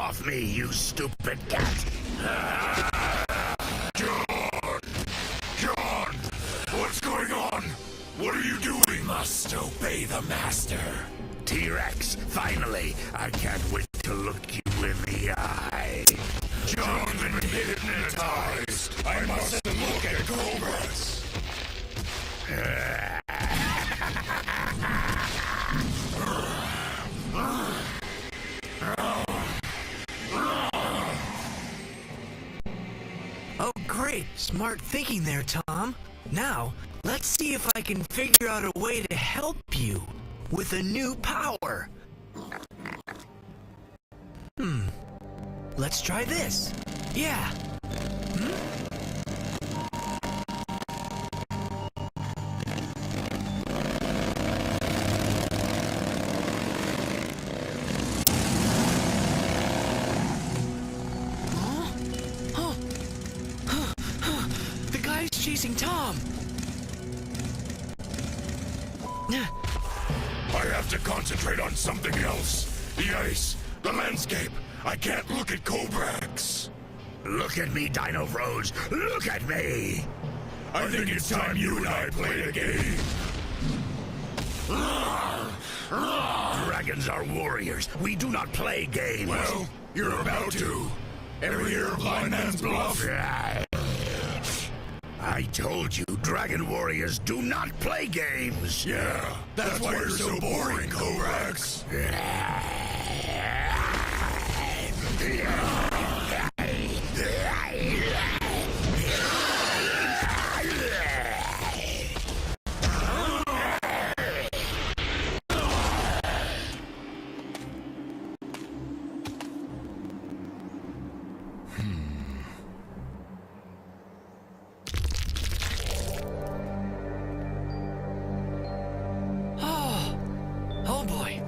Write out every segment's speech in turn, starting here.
off me, you stupid cat! John! What's going on? What are you doing? Must obey the master. T-Rex, finally, I can't wait to look you in the eye. John's been hypnotized. I mustn't look at cobras. Oh, great. Smart thinking there, Tom. Now, let's see if I can figure out a way to help you with a new power. Let's try this. Yeah. The guy's chasing Tom. I have to concentrate on something else. The ice, the landscape. I can't look at Cobrax. Look at me, Dino Bros. Look at me! I think it's time you and I played a game. Dragons are warriors. We do not play games. Well, you're about to. Ever hear of Blind Man's Bluff? I told you, dragon warriors do not play games. Yeah, that's why you're so boring, Cobrax. Oh boy.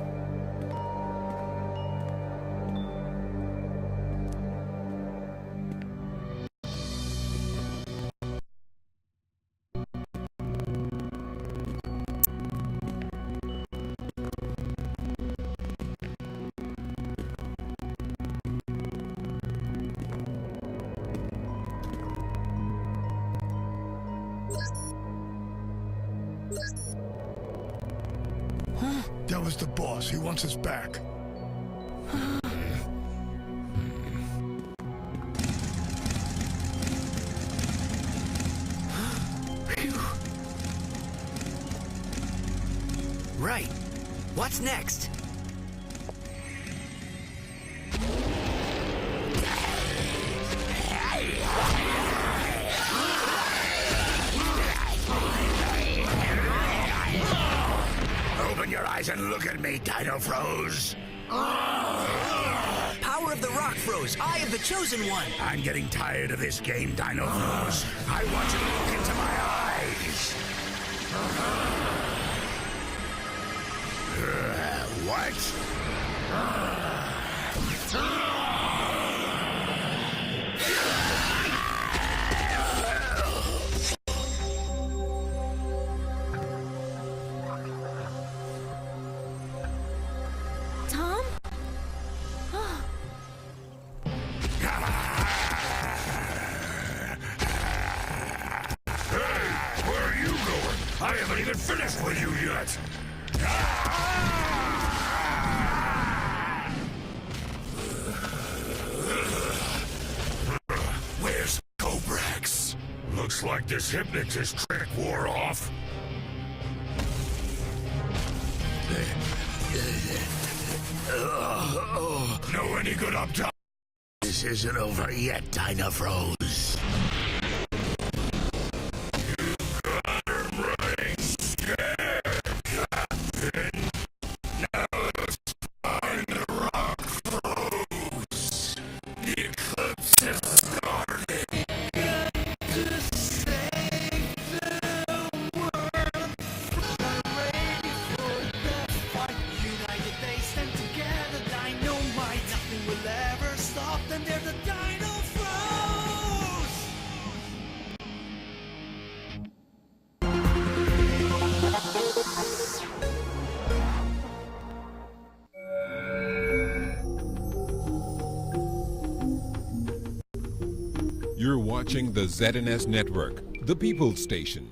That was the boss. He wants us back. Right. What's next? Open your eyes and look at me, Dino Froze. Power of the Rock Froze, Eye of the Chosen One. I'm getting tired of this game, Dino Froze. I want you to look into my eyes. What? Tom? Hey, where are you going? I haven't even finished with you yet. Where's Cobrax? Looks like this hypnotist trick wore off. Know any good up top? This isn't over yet, Dino Froze. Got him right scared, Captain. Now let's find the rock froze. The eclipse has started. You're watching the ZNS Network, the People's Station.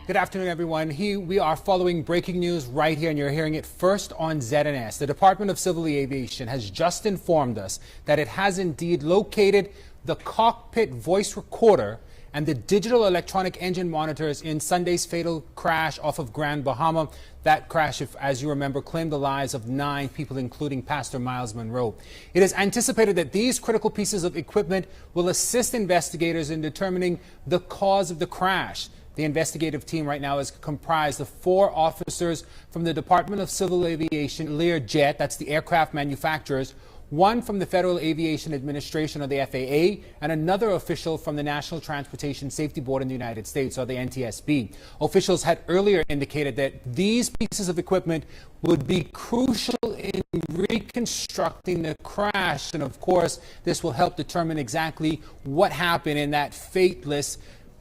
Good afternoon, everyone. We are following breaking news right here, and you're hearing it first on ZNS. The Department of Civil Aviation has just informed us that it has indeed located the cockpit voice recorder and the digital electronic engine monitors in Sunday's fatal crash off of Grand Bahama. That crash, as you remember, claimed the lives of 9 people, including Pastor Miles Monroe. It is anticipated that these critical pieces of equipment will assist investigators in determining the cause of the crash. The investigative team right now is comprised of 4 officers from the Department of Civil Aviation, Learjet, that's the aircraft manufacturers, 1 from the Federal Aviation Administration, or the FAA, and another official from the National Transportation Safety Board in the United States, or the NTSB. Officials had earlier indicated that these pieces of equipment would be crucial in reconstructing the crash. And of course, this will help determine exactly what happened in that fateless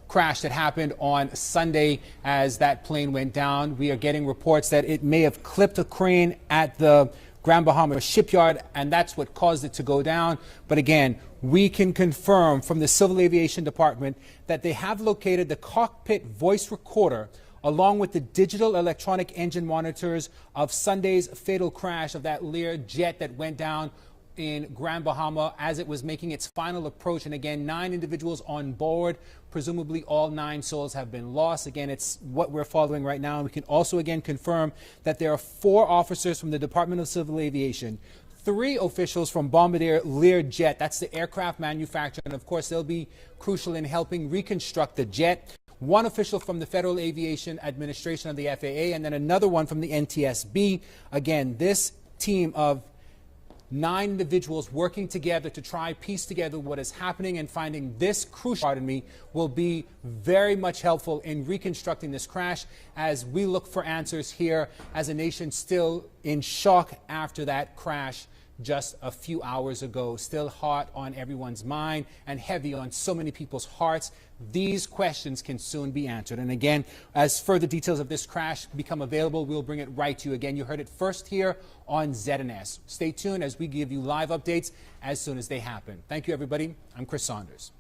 crash that happened on Sunday as that plane went down. We are getting reports that it may have clipped a crane at the Grand Bahama shipyard, and that's what caused it to go down. But again, we can confirm from the Civil Aviation Department that they have located the cockpit voice recorder along with the digital electronic engine monitors of Sunday's fatal crash of that Learjet that went down in Grand Bahama as it was making its final approach. And again, 9 individuals on board. Presumably all 9 souls have been lost. Again, it's what we're following right now. And we can also again confirm that there are 4 officers from the Department of Civil Aviation, 3 officials from Bombardier Learjet, that's the aircraft manufacturer, and of course they'll be crucial in helping reconstruct the jet. 1 official from the Federal Aviation Administration of the FAA, and then another one from the NTSB. Again, this team of 9 individuals working together to try piece together what is happening and finding this crucial, will be very much helpful in reconstructing this crash as we look for answers here as a nation still in shock after that crash just a few hours ago. Still hot on everyone's mind and heavy on so many people's hearts. These questions can soon be answered. And again, as further details of this crash become available, we'll bring it right to you. Again, you heard it first here on ZNS. Stay tuned as we give you live updates as soon as they happen. Thank you, everybody. I'm Chris Saunders.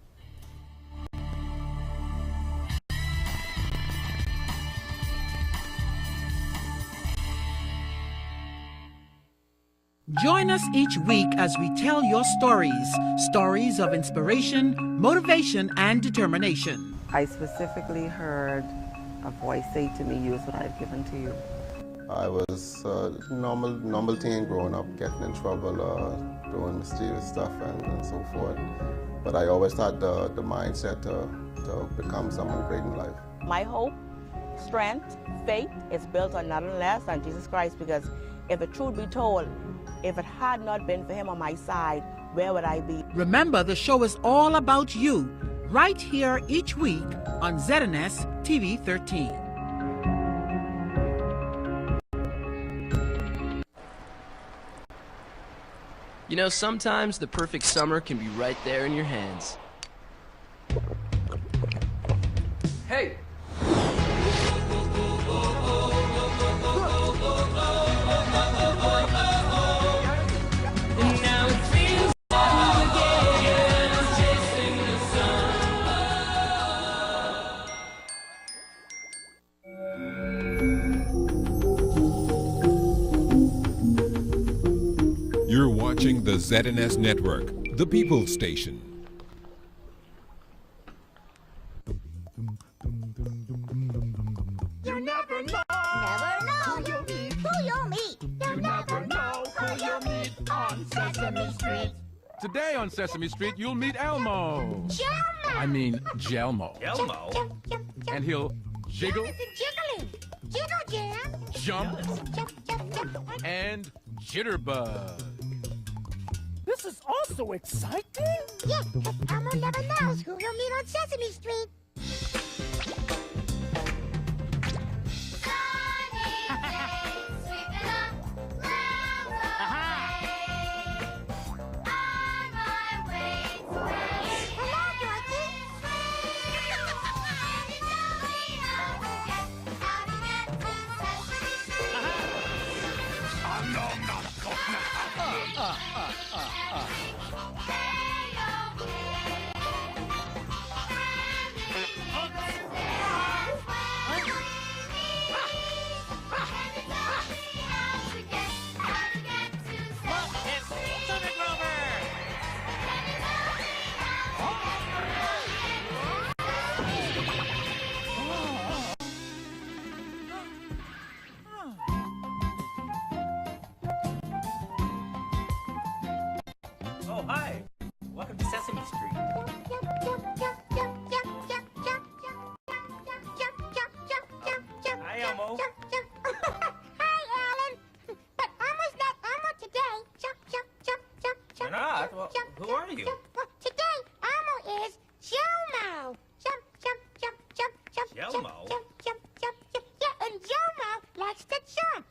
Join us each week as we tell your stories of inspiration, motivation, and determination. I specifically heard a voice say to me, use what I've given to you. I was normal teen growing up, getting in trouble, doing mischievous stuff and so forth. But I always had the mindset to become someone great in life. My hope, strength, faith is built on nothing less than Jesus Christ, because if the truth be told, if it had not been for him on my side, where would I be? Remember, the show is all about you, right here each week on ZNS TV 13. You know, sometimes the perfect summer can be right there in your hands. Hey! You're watching the ZNS Network, the People's Station. You never know. Never know who you'll meet. Who you'll meet. You never know who you'll meet on Sesame Street. Today on Sesame Street, you'll meet Elmo. Jelmo. I mean, Jelmo. Elmo. And he'll jiggle, Jiggling. Jiggle jam. jump, Jump. and jitterbug. This is also exciting. Yeah, because Elmo never knows who he'll meet on Sesame Street. Hello, Dorothy. Oh, hi. Welcome to Sesame Street. Hi, Elmo. Hi, Alan. But Elmo's not Elmo today. You're not? Well, who are you? Today, Elmo is Jomo. Jelmo? Yeah, and Jomo likes to jump.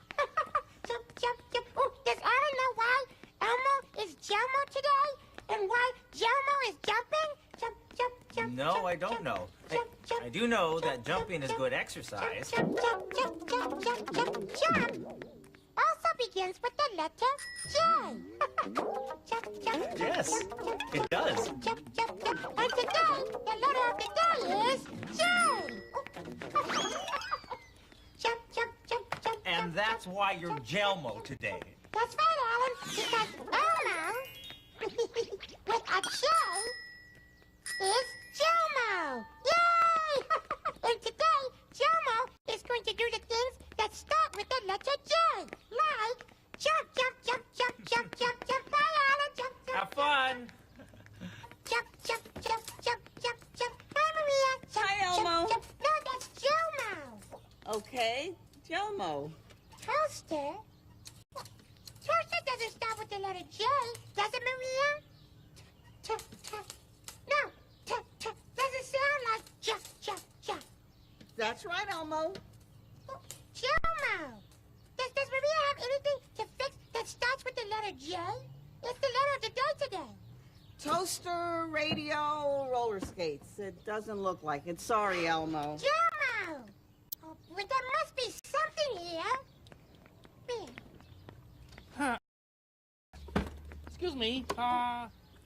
Oh, does Alan know why Elmo is Jomo today? And why Jomo is jumping? No, I don't know. I do know that jumping is good exercise. Jump also begins with the letter J. Yes, it does. And today, the letter of the day is J. And that's why you're Jelmo today. That's right, Alan, because Elmo with a J is Jomo. Yay! And today, Jomo is going to do the things that start with the letter J, like jump. Bye, Alan. Jump. Have fun. Jump. Hi, Maria. Hi, Elmo. No, that's Jomo. Okay, Jelmo. Toaster? Toaster doesn't start with the letter J, does it, Maria? No, doesn't sound like jump. That's right, Elmo. Jomo. Does Maria have anything to fix that starts with the letter J? It's the letter of the day today. Toaster, radio, roller skates. It doesn't look like it. Sorry, Elmo. Jomo! Oh, well, there must be something here. Excuse me,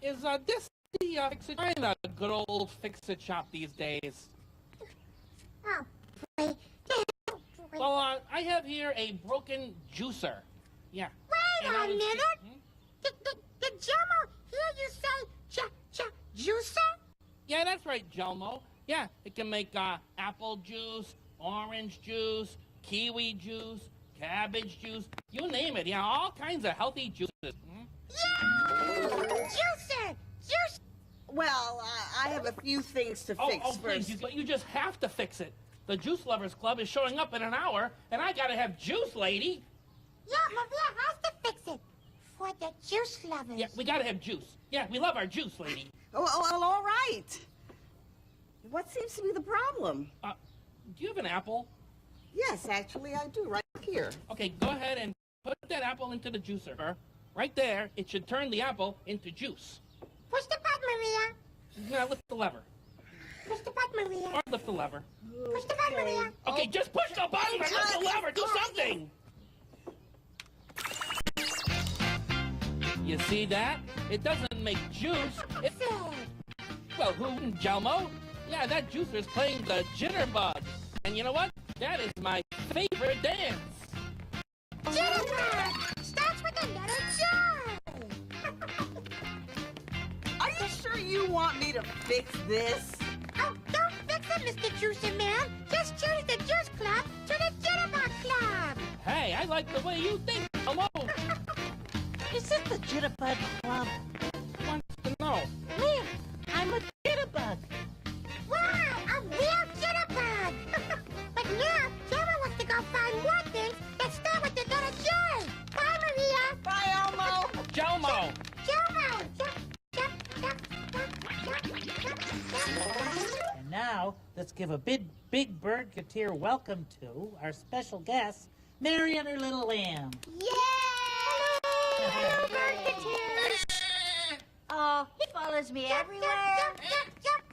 is this the fix-it kind of good old fix-it shop these days? Oh, boy. Well, I have here a broken juicer. Yeah. Wait a minute. Did Jomo hear you say juicer? Yeah, that's right, Jelmo. Yeah, it can make apple juice, orange juice, kiwi juice, cabbage juice, you name it. Yeah, all kinds of healthy juices. Yeah! Juicer! Well, I have a few things to fix please, first. you just have to fix it. The Juice Lovers Club is showing up in an hour, and I gotta have juice, lady. Yeah, Maria has to fix it. For the juice lovers. Yeah, we gotta have juice. Yeah, we love our juice, lady. Oh, all right. What seems to be the problem? Do you have an apple? Yes, actually, I do, right here. Okay, go ahead and put that apple into the juicer. Right there, it should turn the apple into juice. Push the button, Maria. Now lift the lever. Push the button, Maria. Or lift the lever. Push the button, Maria. Okay, just push the button and lift the lever. Do something. You see that? It doesn't make juice. Well, who? Jelmo? Yeah, that juicer's playing the jitterbug. And you know what? That is my favorite dance. Jitterbug! Starts with the letter J. Are you sure you want me to fix this? Oh, don't fix it, Mr. Juicer Man. Just change the Juice Club to the Jitterbug Club. Hey, I like the way you think, Jelmo. Is this the Jitterbug Club? Wants to know. Me, I'm a Jitterbug. Wow, a real Jitterbug. But now, Jelmo wants to go find more things that start with the letter J. Bye, Maria. Bye, Elmo. Jelmo. Jelmo. And now, let's give a big bird-gateer welcome to our special guest, Mary and her little lamb. Yay! Hello, bird-gateers. Oh, he follows me everywhere. Jump.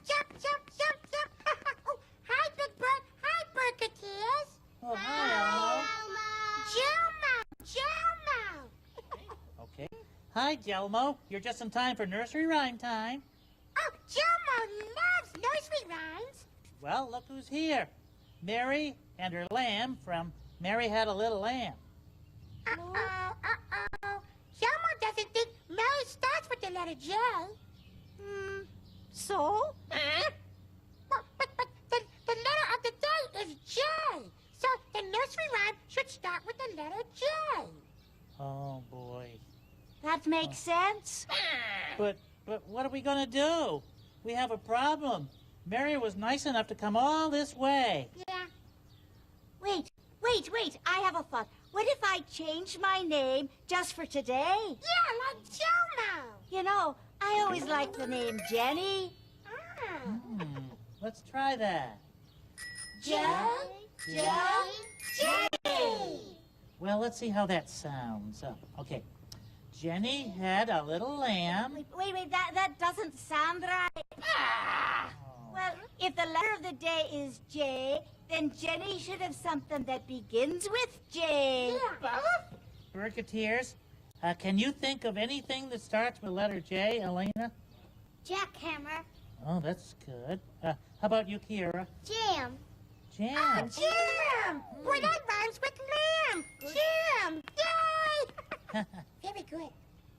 Oh, hi, Big Bird. Hi, bird-gateers. Oh, hi, Jelmo. Okay. Hi, Jelmo. You're just in time for nursery rhyme time. Oh, Jelmo loves nursery rhymes. Well, look who's here. Mary and her lamb from Mary Had a Little Lamb. Uh-oh. Jelmo doesn't think Mary starts with the letter J. So? But the letter of the day is J. So the nursery rhyme should start with the letter J. Oh, boy. That makes sense. But what are we gonna do? We have a problem. Mary was nice enough to come all this way. Yeah. Wait. I have a thought. What if I change my name just for today? Yeah, like Jomo. You know, I always liked the name Jenny. Let's try that. Jenny. Well, let's see how that sounds. Okay. Jenny had a little lamb. Wait, that doesn't sound right. Well, if the letter of the day is J, then Jenny should have something that begins with J. Yeah. Burketeers, can you think of anything that starts with letter J, Elena? Jackhammer. Oh, that's good. How about you, Kiera? Jam. Jam. Oh, jam! Boy, that rhymes with lamb. Jam! Yay! Very good.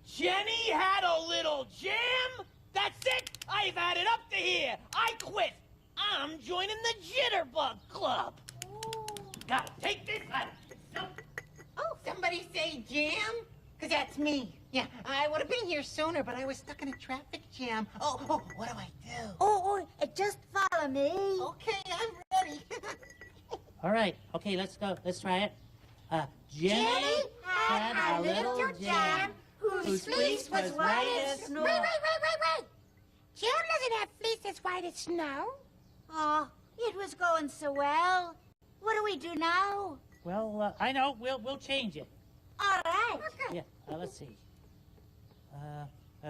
Jenny had a little jam? That's it! I've had it up to here! I quit! I'm joining the Jitterbug Club! Gotta take this out of the Oh, somebody say jam? Because that's me. Yeah, I would have been here sooner, but I was stuck in a traffic jam. Oh, what do I do? Oh, just follow me. Okay, I'm ready. All right. Okay, let's go. Let's try it. Jenny had a little jam whose fleece was white as snow. Wait. Jam doesn't have fleece as white as snow. Oh, it was going so well. What do we do now? Well, I know. We'll change it. All right. Yeah. Let's see.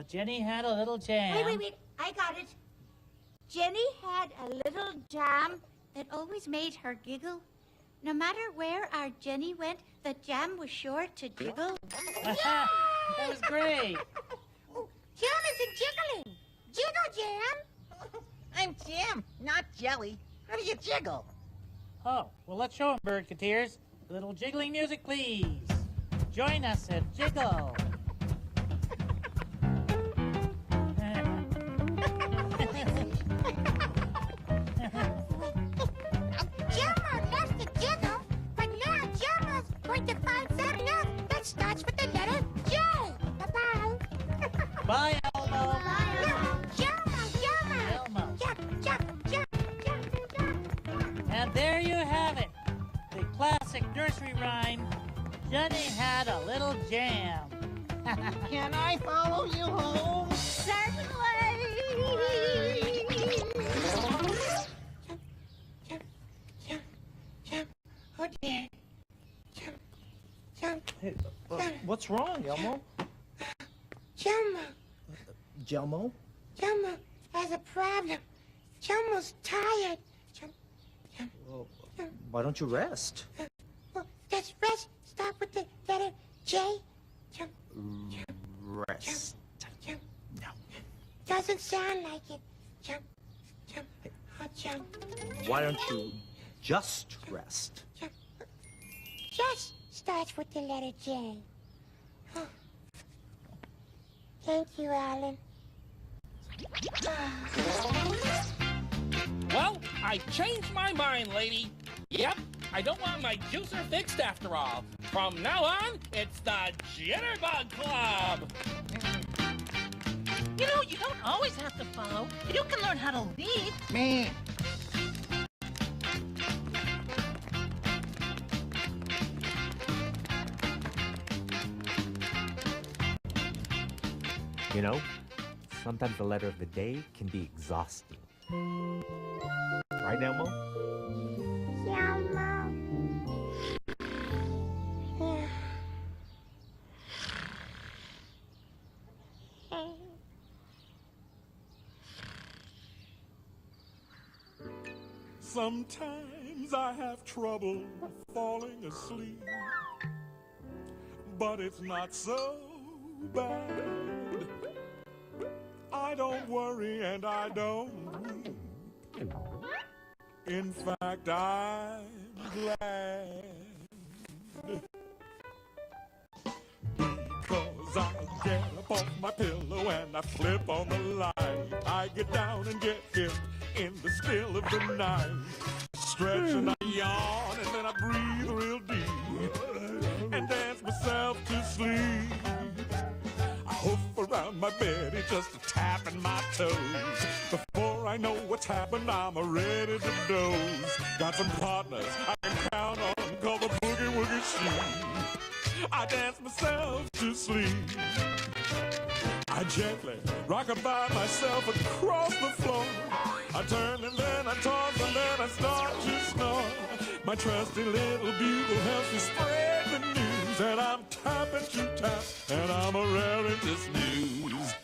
Jenny had a little jam. Wait. I got it. Jenny had a little jam that always made her giggle. No matter where our Jenny went, the jam was sure to jiggle. That was great. Jam isn't jiggling. Jiggle, Jam. I'm jam, not jelly. How do you jiggle? Oh, well, let's show them, Burketeers. A little jiggling music, please. Join us and jiggle. Jomo loves to jiggle, but now Jomo's going to find something else that starts with the letter J. Bye-bye. Bye, Elmo. Jomo. Jump. And there you have it. The classic nursery rhyme, Jenny had a little jam. Can I follow you home? Certainly. Oh, dear. Jump. What's wrong, Elmo? Jomo Jelmo? has a problem. Jomo's tired. Well, why don't you rest? Does rest start with the letter J? Rest. No. Doesn't sound like it. Jump. Why don't you just rest? Just starts with the letter J. Oh. Thank you, Alan. Well, I changed my mind, lady. Yep, I don't want my juicer fixed after all. From now on, it's the Jitterbug Club. You know, you don't always have to follow. You can learn how to lead. Man. You know, sometimes the letter of the day can be exhausting. Right, Elmo? Sometimes I have trouble falling asleep, but it's not so bad. I don't worry and I don't weep. In fact, I'm glad. Because I get up off my pillow and I flip on the light. I get down and get hit in the still of the night. Stretch and I yawn and then I breathe real deep and dance myself to sleep. tapping my toes. Before I know what's happened, I'm ready to doze. Got some partners I can count on, call the boogie woogie sheet. I dance myself to sleep. I gently rock by myself across the floor. I turn and then I toss and then I start to snore. My trusty little bugle helps me spread the news. And I'm tapping to tap and I'm raring to snooze.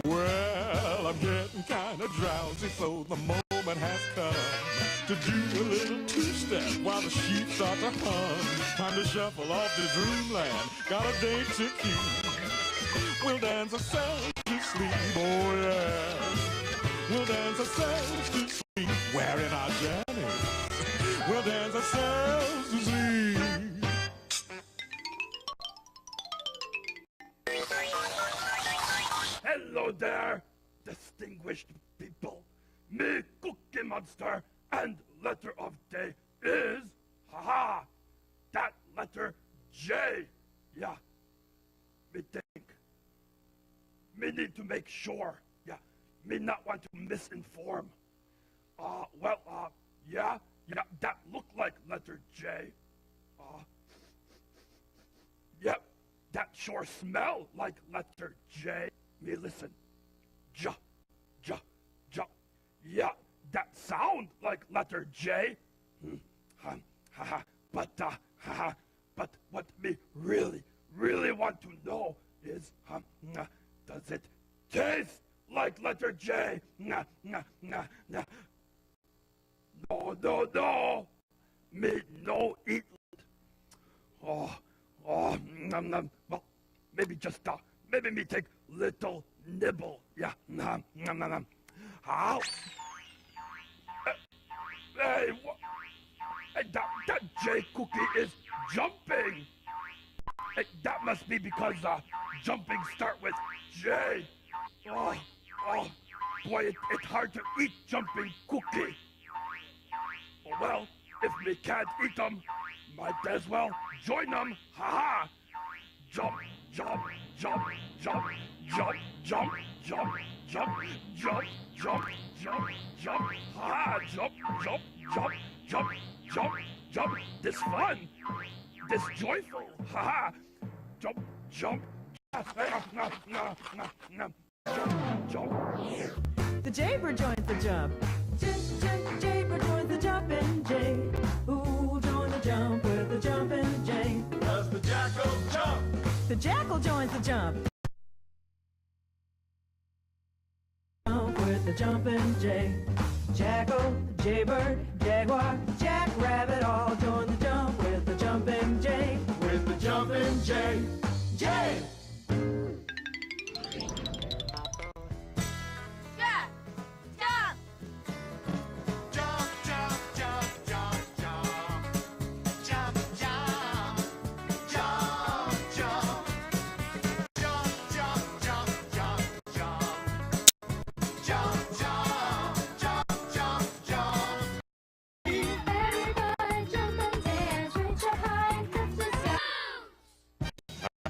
Well, I'm getting kind of drowsy, so the moment has come to do a little two-step while the sheep start to hum. Time to shuffle off to dreamland, got a date to keep. We'll dance ourselves to sleep, oh yeah. We'll dance ourselves to sleep, wearing our jammies. We'll dance ourselves to sleep. Hello there, distinguished people. Me, Cookie Monster, and letter of day is, haha, that letter J. Yeah, me think. Me need to make sure. Yeah, me not want to misinform. Yeah, that look like letter J. Yep, that sure smell like letter J. Me listen. Ja. Yeah, that sound like letter J. But what me really want to know is, does it taste like letter J? No. Me no eat. Nom. Well, maybe just maybe me take little nibble. Yeah, nom. How? Hey, that J cookie is jumping. Hey, that must be because jumping start with J. Oh, boy, it's hard to eat jumping cookie. Oh, well, if me can't eat them, might as well join them. Ha-ha! Jump. Ha! Jump. This fun. This joyful. Ha! Jump. Jump. The jaybird joins the jump. Jaybird joins the jumping jay. Who'll join the jump with the jumping jay? Does the jackal jump? The jackal joins the jump. Jump with the jumping jay. Jackal, jaybird, jaguar, jackrabbit all join the jump with the jumping jay. With the jumping jay. Jay!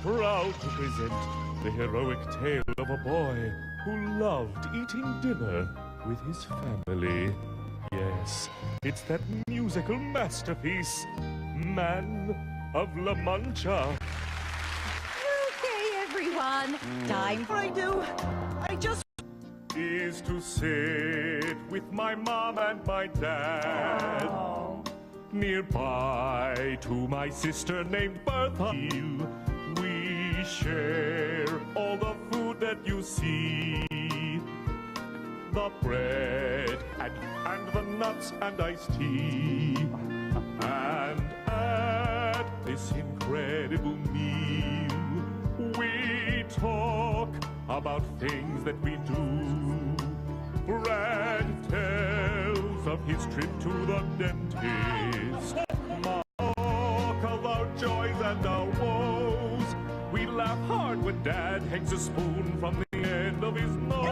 Proud to present the heroic tale of a boy who loved eating dinner with his family. Yes, it's that musical masterpiece, Man of La Mancha. Okay, everyone. Time for I just Is to sit with my mom and my dad. Nearby to my sister named Bertha. We share all the food that you see. The bread and the nuts and iced tea. And at this incredible meal, we talk about things that we do. Brad tells of his trip to the dentist. Mark of our joys and our woes. We laugh hard heart when Dad hangs a spoon from the end of his nose.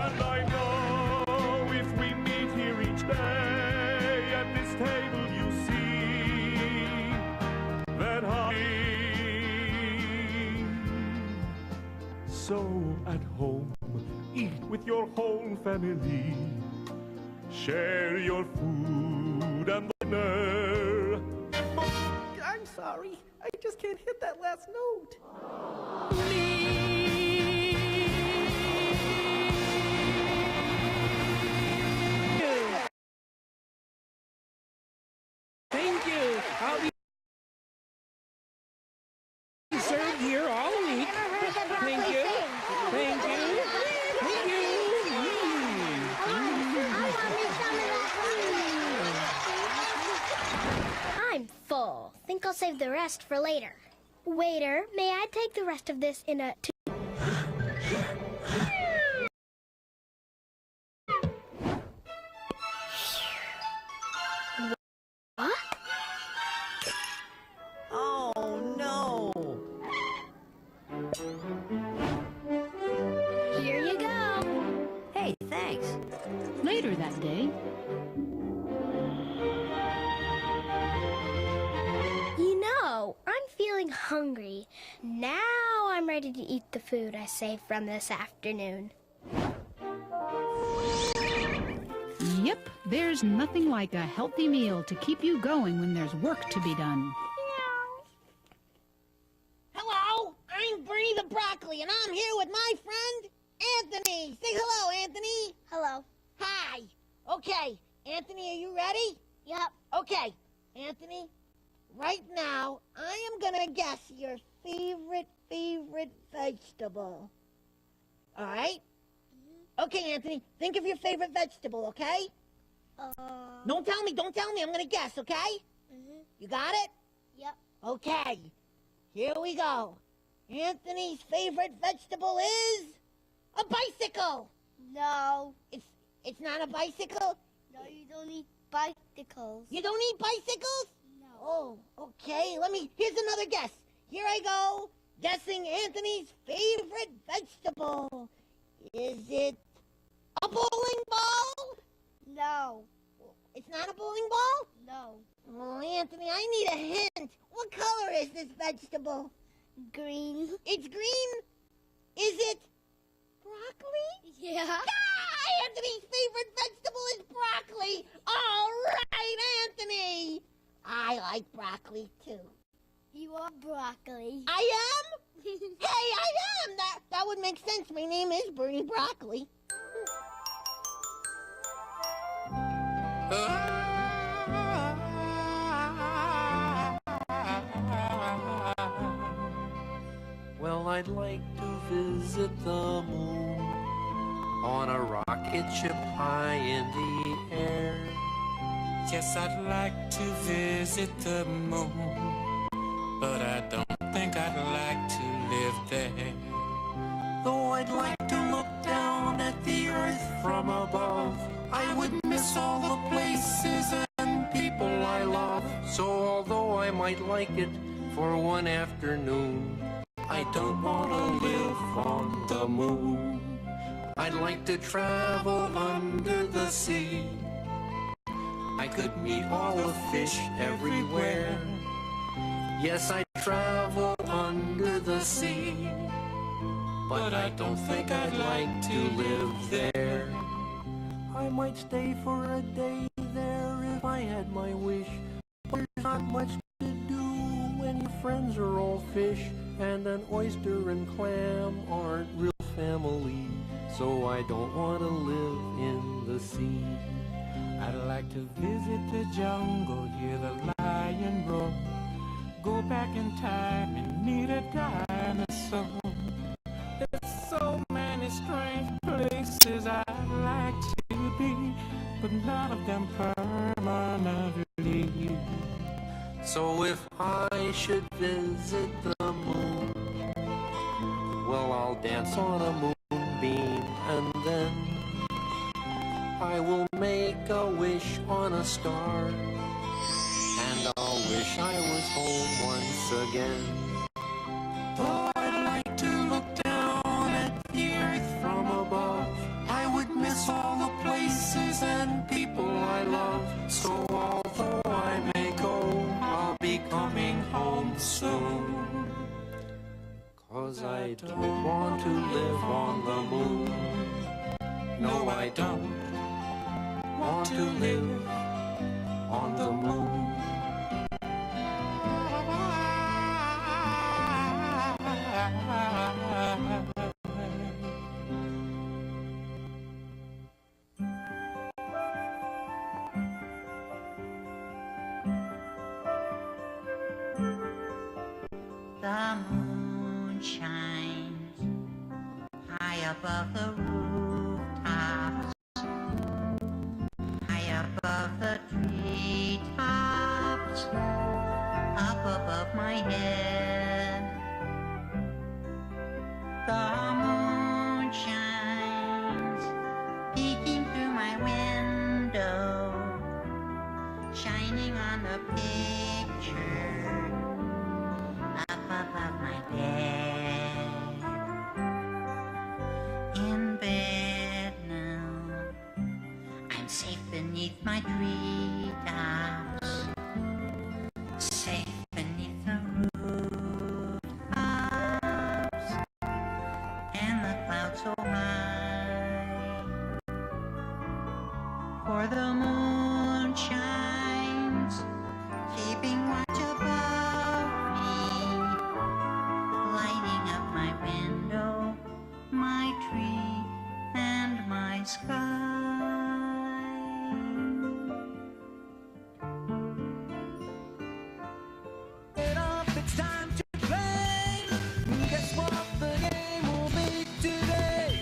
And I know if we meet here each day at this table you see that so at home, eat with your whole family. Share your food and dinner. I'm sorry. I just can't hit that last note. Thank you. I'll be served here all week. Thank you. Thank you. Thank you. I'm full. Think I'll save the rest for later. Waiter, may I take the rest of this in a... What? Oh, no. Here you go. Hey, thanks. Later that day, You know, I'm feeling hungry. Now I'm ready to eat the food I saved from this afternoon. yep, there's nothing like a healthy meal to keep you going when there's work to be done. Hello, I'm Bernie the Broccoli, and I'm here with my friend, Anthony. Say hello, Anthony. Hello. Hi. Okay, Anthony, are you ready? Yep. Okay, Anthony, right now, I am gonna guess your favorite vegetable. All right? Okay, Anthony, think of your favorite vegetable, okay? Don't tell me, I'm gonna guess, okay? You got it? Yep. Okay, here we go. Anthony's favorite vegetable is a bicycle. No. It's not a bicycle? No, you don't eat bicycles. You don't eat bicycles? No. Oh, okay, here's another guess. Here I go, guessing Anthony's favorite vegetable. Is it a bowling ball? No. It's not a bowling ball? No. Oh, Anthony, I need a hint. What color is this vegetable? Green. It's green? Is it broccoli? Yeah. Ah, Anthony's favorite vegetable is broccoli. All right, Anthony. I like broccoli, too. You are broccoli. I am? Hey, I am. That would make sense. My name is Bernie Broccoli. Well, I'd like to visit the moon on a rocket ship high in the air. Yes, I'd like to visit the moon, but I don't think I'd like to live there. Though I'd like to look down at the earth from above, I would miss all the places and people I love. So although I might like it for one afternoon, I don't want to live on the moon. I'd like to travel under the sea. I could meet all the fish everywhere. Yes, I'd travel under the sea, but I don't think I'd like to live there. I might stay for a day there if I had my wish, but there's not much to do when your friends are all fish, and an oyster and clam aren't real family, so I don't want to live in the sea. I'd like to visit the jungle, hear the lion roar, go back in time and meet a dinosaur. There's so many strange places I'd like to be, but none of them permanently. So if I should visit the moon, well, I'll dance on a moonbeam, and then I will make a wish on a star, and I'll wish I was home once again. I don't want to live on the moon. No, I don't want to live on the moon. The moon shines high above the rooftops, high above the treetops, up above my head. The moon shines, peeking through my window, shining on the picture up above my bed. In bed now, I'm safe beneath my treetops, safe beneath the rooftops, and the clouds so high. For the moon shines, keeping watch above me, lighting up my window, my tree, and my sky. Get up, it's time to play. Guess what the game will be today?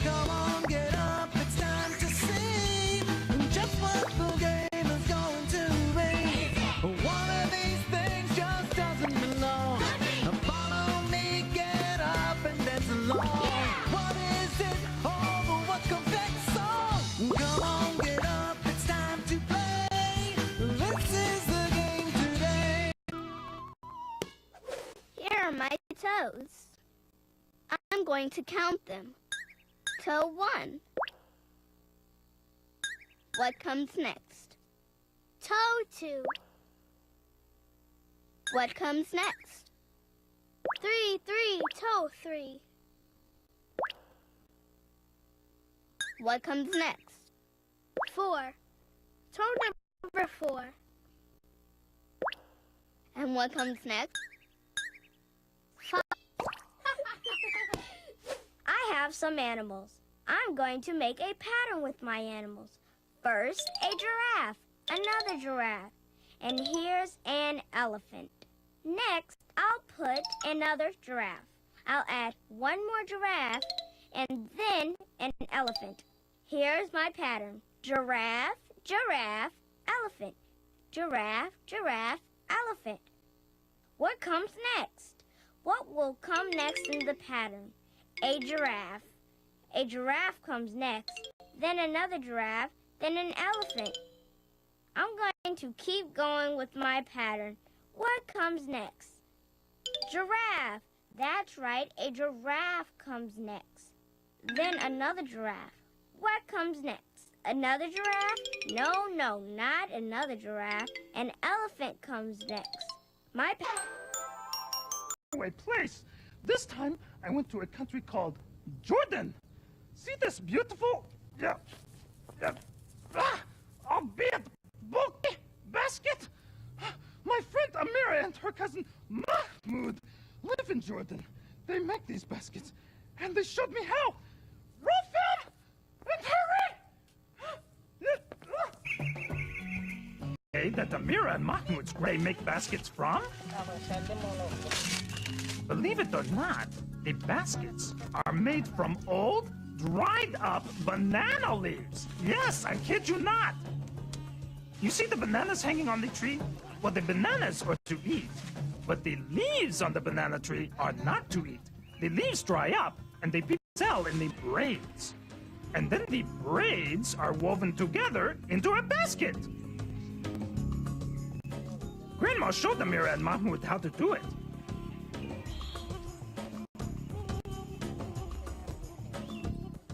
Come on, get up, it's time to see just what the game is going to be. One of these things just doesn't belong. Follow me, get up and dance along. What is it? Oh, what comes next song? Come on, get up, it's time to play. This is the game today. Here are my toes. I'm going to count them. Toe 1. What comes next? Toe 2. What comes next? 3, toe 3. What comes next? 4, toe number 4. And what comes next? 5. I have some animals. I'm going to make a pattern with my animals. First, a giraffe, another giraffe, and here's an elephant. Next, I'll put another giraffe. I'll add one more giraffe and then an elephant. Here's my pattern. Giraffe, giraffe, elephant. Giraffe, giraffe, elephant. What comes next? What will come next in the pattern? A giraffe. A giraffe comes next, then another giraffe, then an elephant. I'm going to keep going with my pattern. What comes next? Giraffe. That's right, a giraffe comes next. Then another giraffe. What comes next? Another giraffe? No, not another giraffe. An elephant comes next. My place. This time I went to a country called Jordan. See this beautiful, albeit bulky basket? My friend Amira and her cousin Mahmoud live in Jordan. They make these baskets, and they showed me how. Roll film and hurry! That Amira and Mahmoud's gray make baskets from? Believe it or not, the baskets are made from old, dried up banana leaves. Yes, I kid you not. You see the bananas hanging on the tree? Well, the bananas are to eat, but the leaves on the banana tree are not to eat. The leaves dry up and they sell in the braids. And then the braids are woven together into a basket. Grandma showed Amira and Mahmoud how to do it.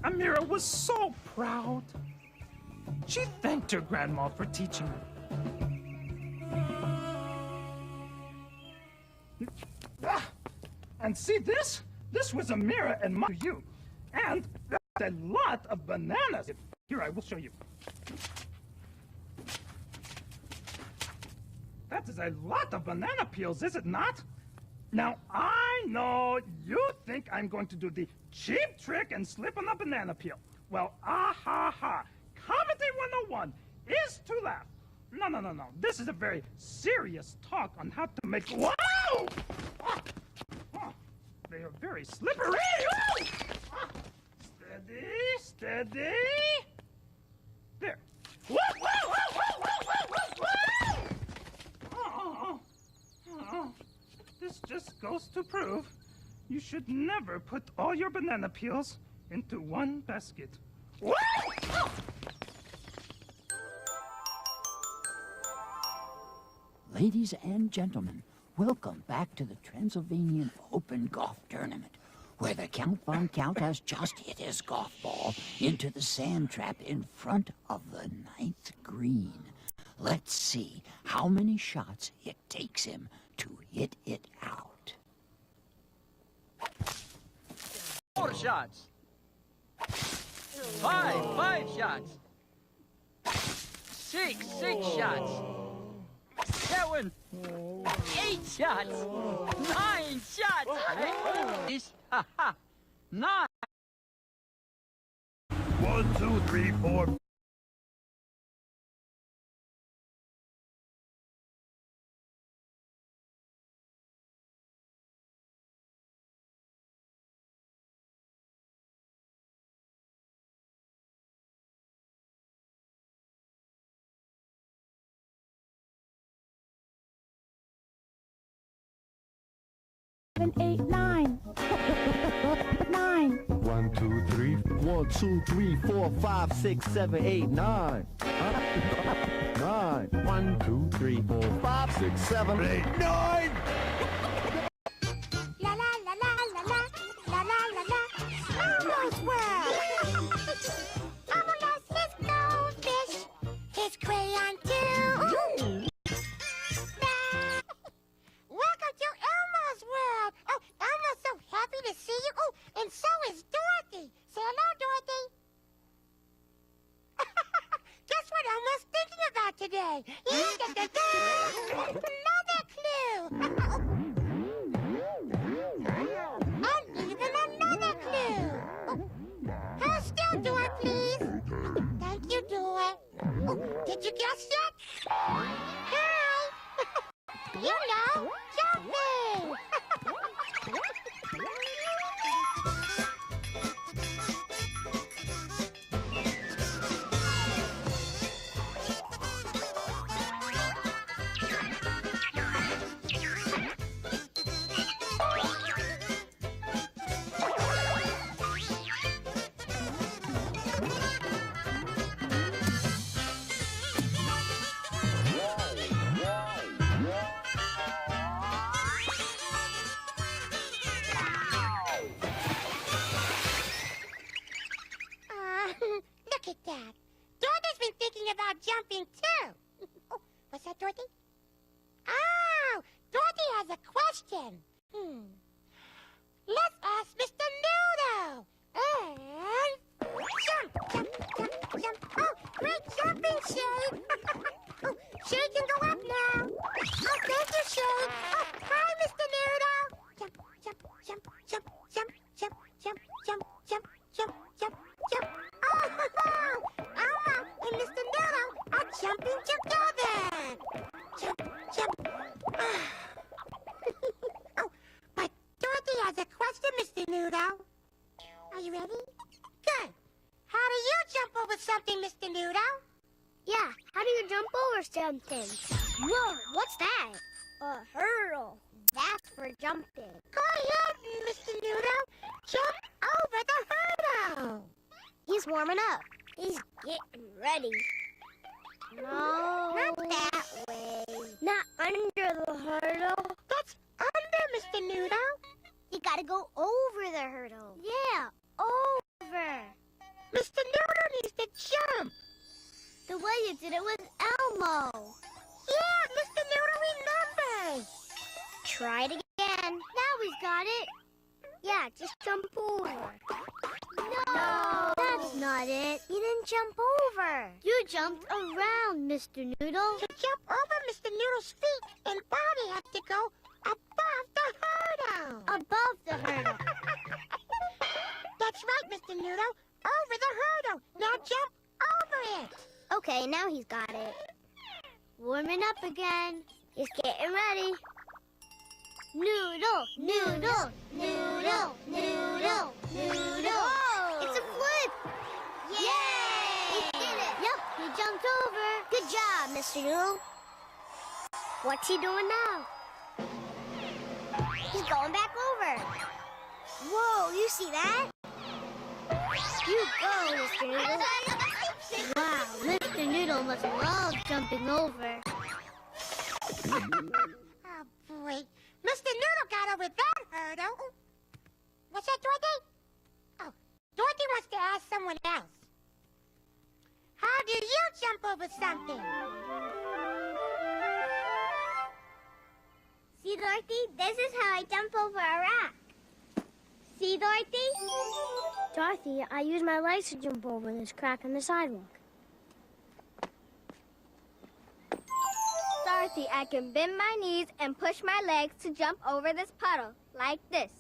Amira was so proud. She thanked her grandma for teaching her. And see this? This was a mirror and to you. And that's a lot of bananas. Here, I will show you. That is a lot of banana peels, is it not? Now, I know you think I'm going to do the cheap trick and slip on a banana peel. Well, ha. Comedy 101 is to laugh. No. This is a very serious talk on how to make... Wow! They are very slippery. Steady. There. This just goes to prove you should never put all your banana peels into one basket. Ladies and gentlemen, welcome back to the Transylvanian Open Golf Tournament, where the Count Von Count has just hit his golf ball into the sand trap in front of the 9th green. Let's see how many shots it takes him to hit it out. 4 shots. 5 shots. 6 shots. 7, 8 shots. 9 shots. 9. 1, 2, 3, 4. Seven, 8, 9. 9. 1, 2, 3. 1, 2, 3, 4, 5, 6, 7, 8, 9. 9. 1, 2, 3, 4, 5, 6, 7, 8, 9. La la la la la la la la la la. Elmo's world. Elmo lost his goldfish, his crayon too. Welcome to Elmo's world. Oh, Elmo's so happy to see you. Oh, and so is Dorothy. Say hello, Dorothy. Guess what Elmo's thinking about today? Another clue. And even another clue. Hold still, Dora, please. Thank you, Dora. Oh, did you guess yet? Hi. You know, jumping. Look at that. Dorothy's been thinking about jumping, too. Oh, what's that, Dorothy? Oh, Dorothy has a question. Let's ask Mr. Noodle. And jump. Oh, great jumping, Shade. Oh, Shade can go up now. Oh, thank you, Shade. Oh, hi, Mr. Noodle. Jump. Oh, Elmo and Mr. Noodle are jumping together. Jump. Oh, but Dorothy has a question, Mr. Noodle. Are you ready? Good. How do you jump over something, Mr. Noodle? Yeah, how do you jump over something? Whoa, what's that? A hurdle. That's for jumping. Go ahead, Mr. Noodle. Jump over the hurdle. He's warming up. He's getting ready. No. Not that way. Not under the hurdle. That's under, Mr. Noodle. You gotta go over the hurdle. Yeah, over. Mr. Noodle needs to jump. The way you did it with Elmo. Yeah, Mr. Noodle remembers. Try it again. Now he's got it. Yeah, just jump over. No! That's not it. You didn't jump over. You jumped around, Mr. Noodle. To jump over Mr. Noodle's feet and body have to go above the hurdle. Above the hurdle. That's right, Mr. Noodle. Over the hurdle. Now jump over it. Okay, now he's got it. Warming up again. He's getting ready. Noodle, noodle, noodle, noodle, noodle. Whoa. It's a flip. Yay! He did it. Yep, he jumped over. Good job, Mr. Noodle. What's he doing now? He's going back over. Whoa, you see that? You go, Mr. Noodle. Wow, Mr. Noodle must love jumping over. Oh, boy. Mr. Noodle got over that hurdle. What's that, Dorothy? Oh, Dorothy wants to ask someone else. How do you jump over something? See, Dorothy? This is how I jump over a rock. See, Dorothy? Dorothy, I use my legs to jump over this crack in the sidewalk. Dorothy, I can bend my knees and push my legs to jump over this puddle, like this.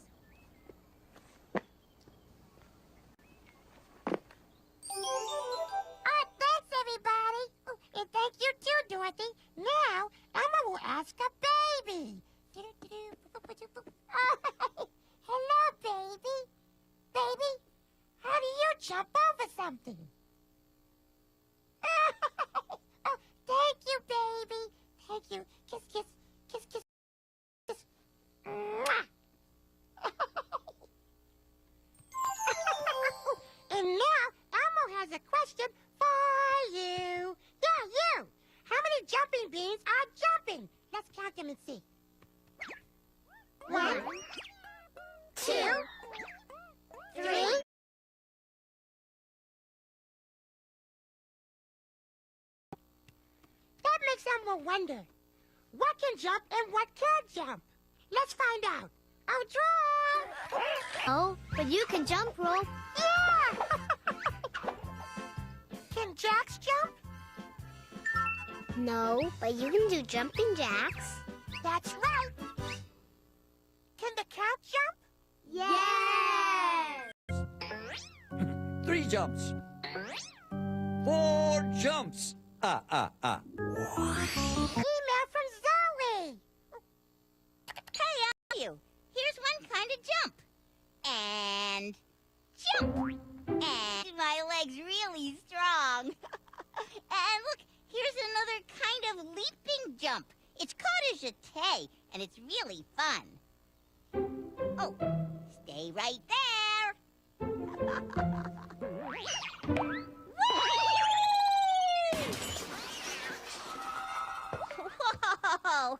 Thanks, everybody. Oh, and thank you, too, Dorothy. Now, Elmo will ask a baby. Oh, hello, baby. Baby, how do you jump over something? Oh, thank you, baby. Thank you. Kiss, kiss, kiss, kiss, kiss. Mwah. And now, Elmo has a question for you. Yeah, you. How many jumping beans are jumping? Let's count them and see. 1, 2, 3. That makes Elmo wonder, what can jump and what can't jump? Let's find out. Oh, draw! Oh, but you can jump rope. Yeah! Can jacks jump? No, but you can do jumping jacks. That's right. Can the cat jump? Yes! 3 jumps. 4 jumps. Email from Zoe. Hey, how are you? Here's one kind of jump. And jump. And my leg's really strong. And look, here's another kind of leaping jump. It's called a jeté, and it's really fun. Oh, stay right there. Whoa!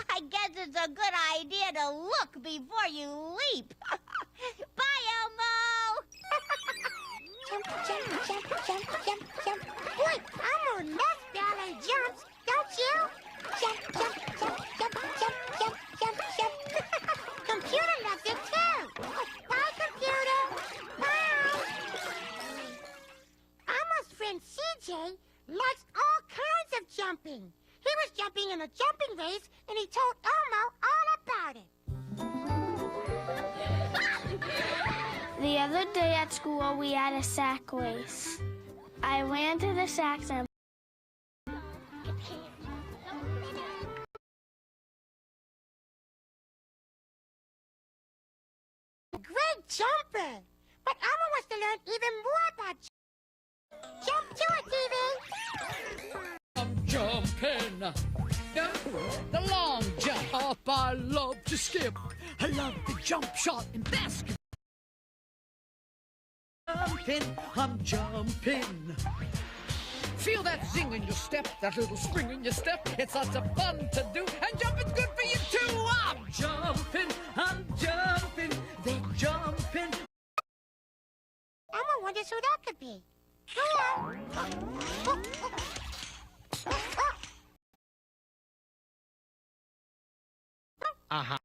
I guess it's a good idea to look before you leap. Bye, Elmo! Jump, jump, jump, jump, jump, jump. Boy, Elmo loves ballet jumps, don't you? Jump, jump, jump, jump, jump, jump, jump, jump. Computer loves it too. Bye, computer. Bye. Elmo's friend CJ likes all kinds of jumping. He was jumping in a jumping race, and he told Elmo all about it. The other day at school, we had a sack race. I ran to the sacks and Great jumper! But Elmo wants to learn even more about jump to it, TV! I'm jumping. The long jump. Up, I love to skip. I love the jump shot and basket. I'm jumping. Feel that zing in your step, that little spring in your step. It's lots of fun to do, and jumping's good for you too. I'm jumping, they're jumping. Elmo wonders who that could be. Go on. Uh-huh.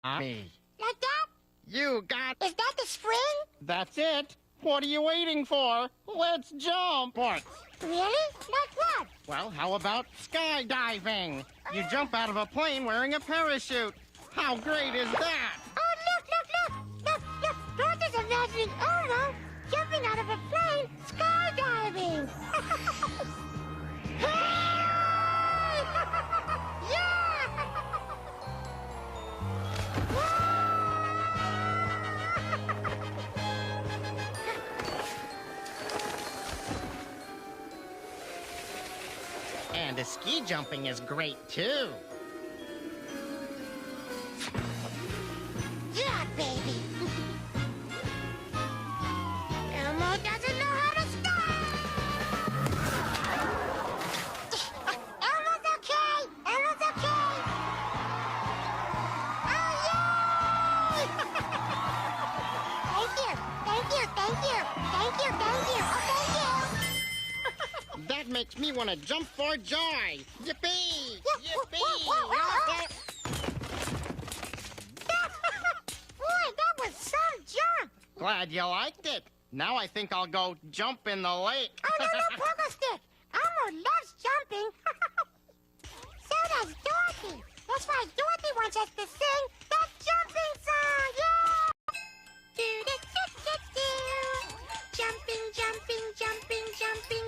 Me. Like that? You got... Is that the spring? That's it. What are you waiting for? Let's jump. What? Really? Like what? Well, how about skydiving? You jump out of a plane wearing a parachute. How great is that? Oh, look! Dorothy's imagining Elmo jumping out of a plane skydiving. And the ski jumping is great, too. Yeah, baby. Elmo doesn't know how to stop. Elmo's okay. Elmo's okay. Oh, yay! Thank you. That makes me want to jump for joy. Yippee! Yippee! Boy, that was some jump. Glad you liked it. Now I think I'll go jump in the lake. Oh, no, pogo stick. Elmo loves jumping. So does Dorothy. That's why Dorothy wants us to sing that jumping song. Yeah! Do-do-do-do-do. Jumping, jumping, jumping, jumping.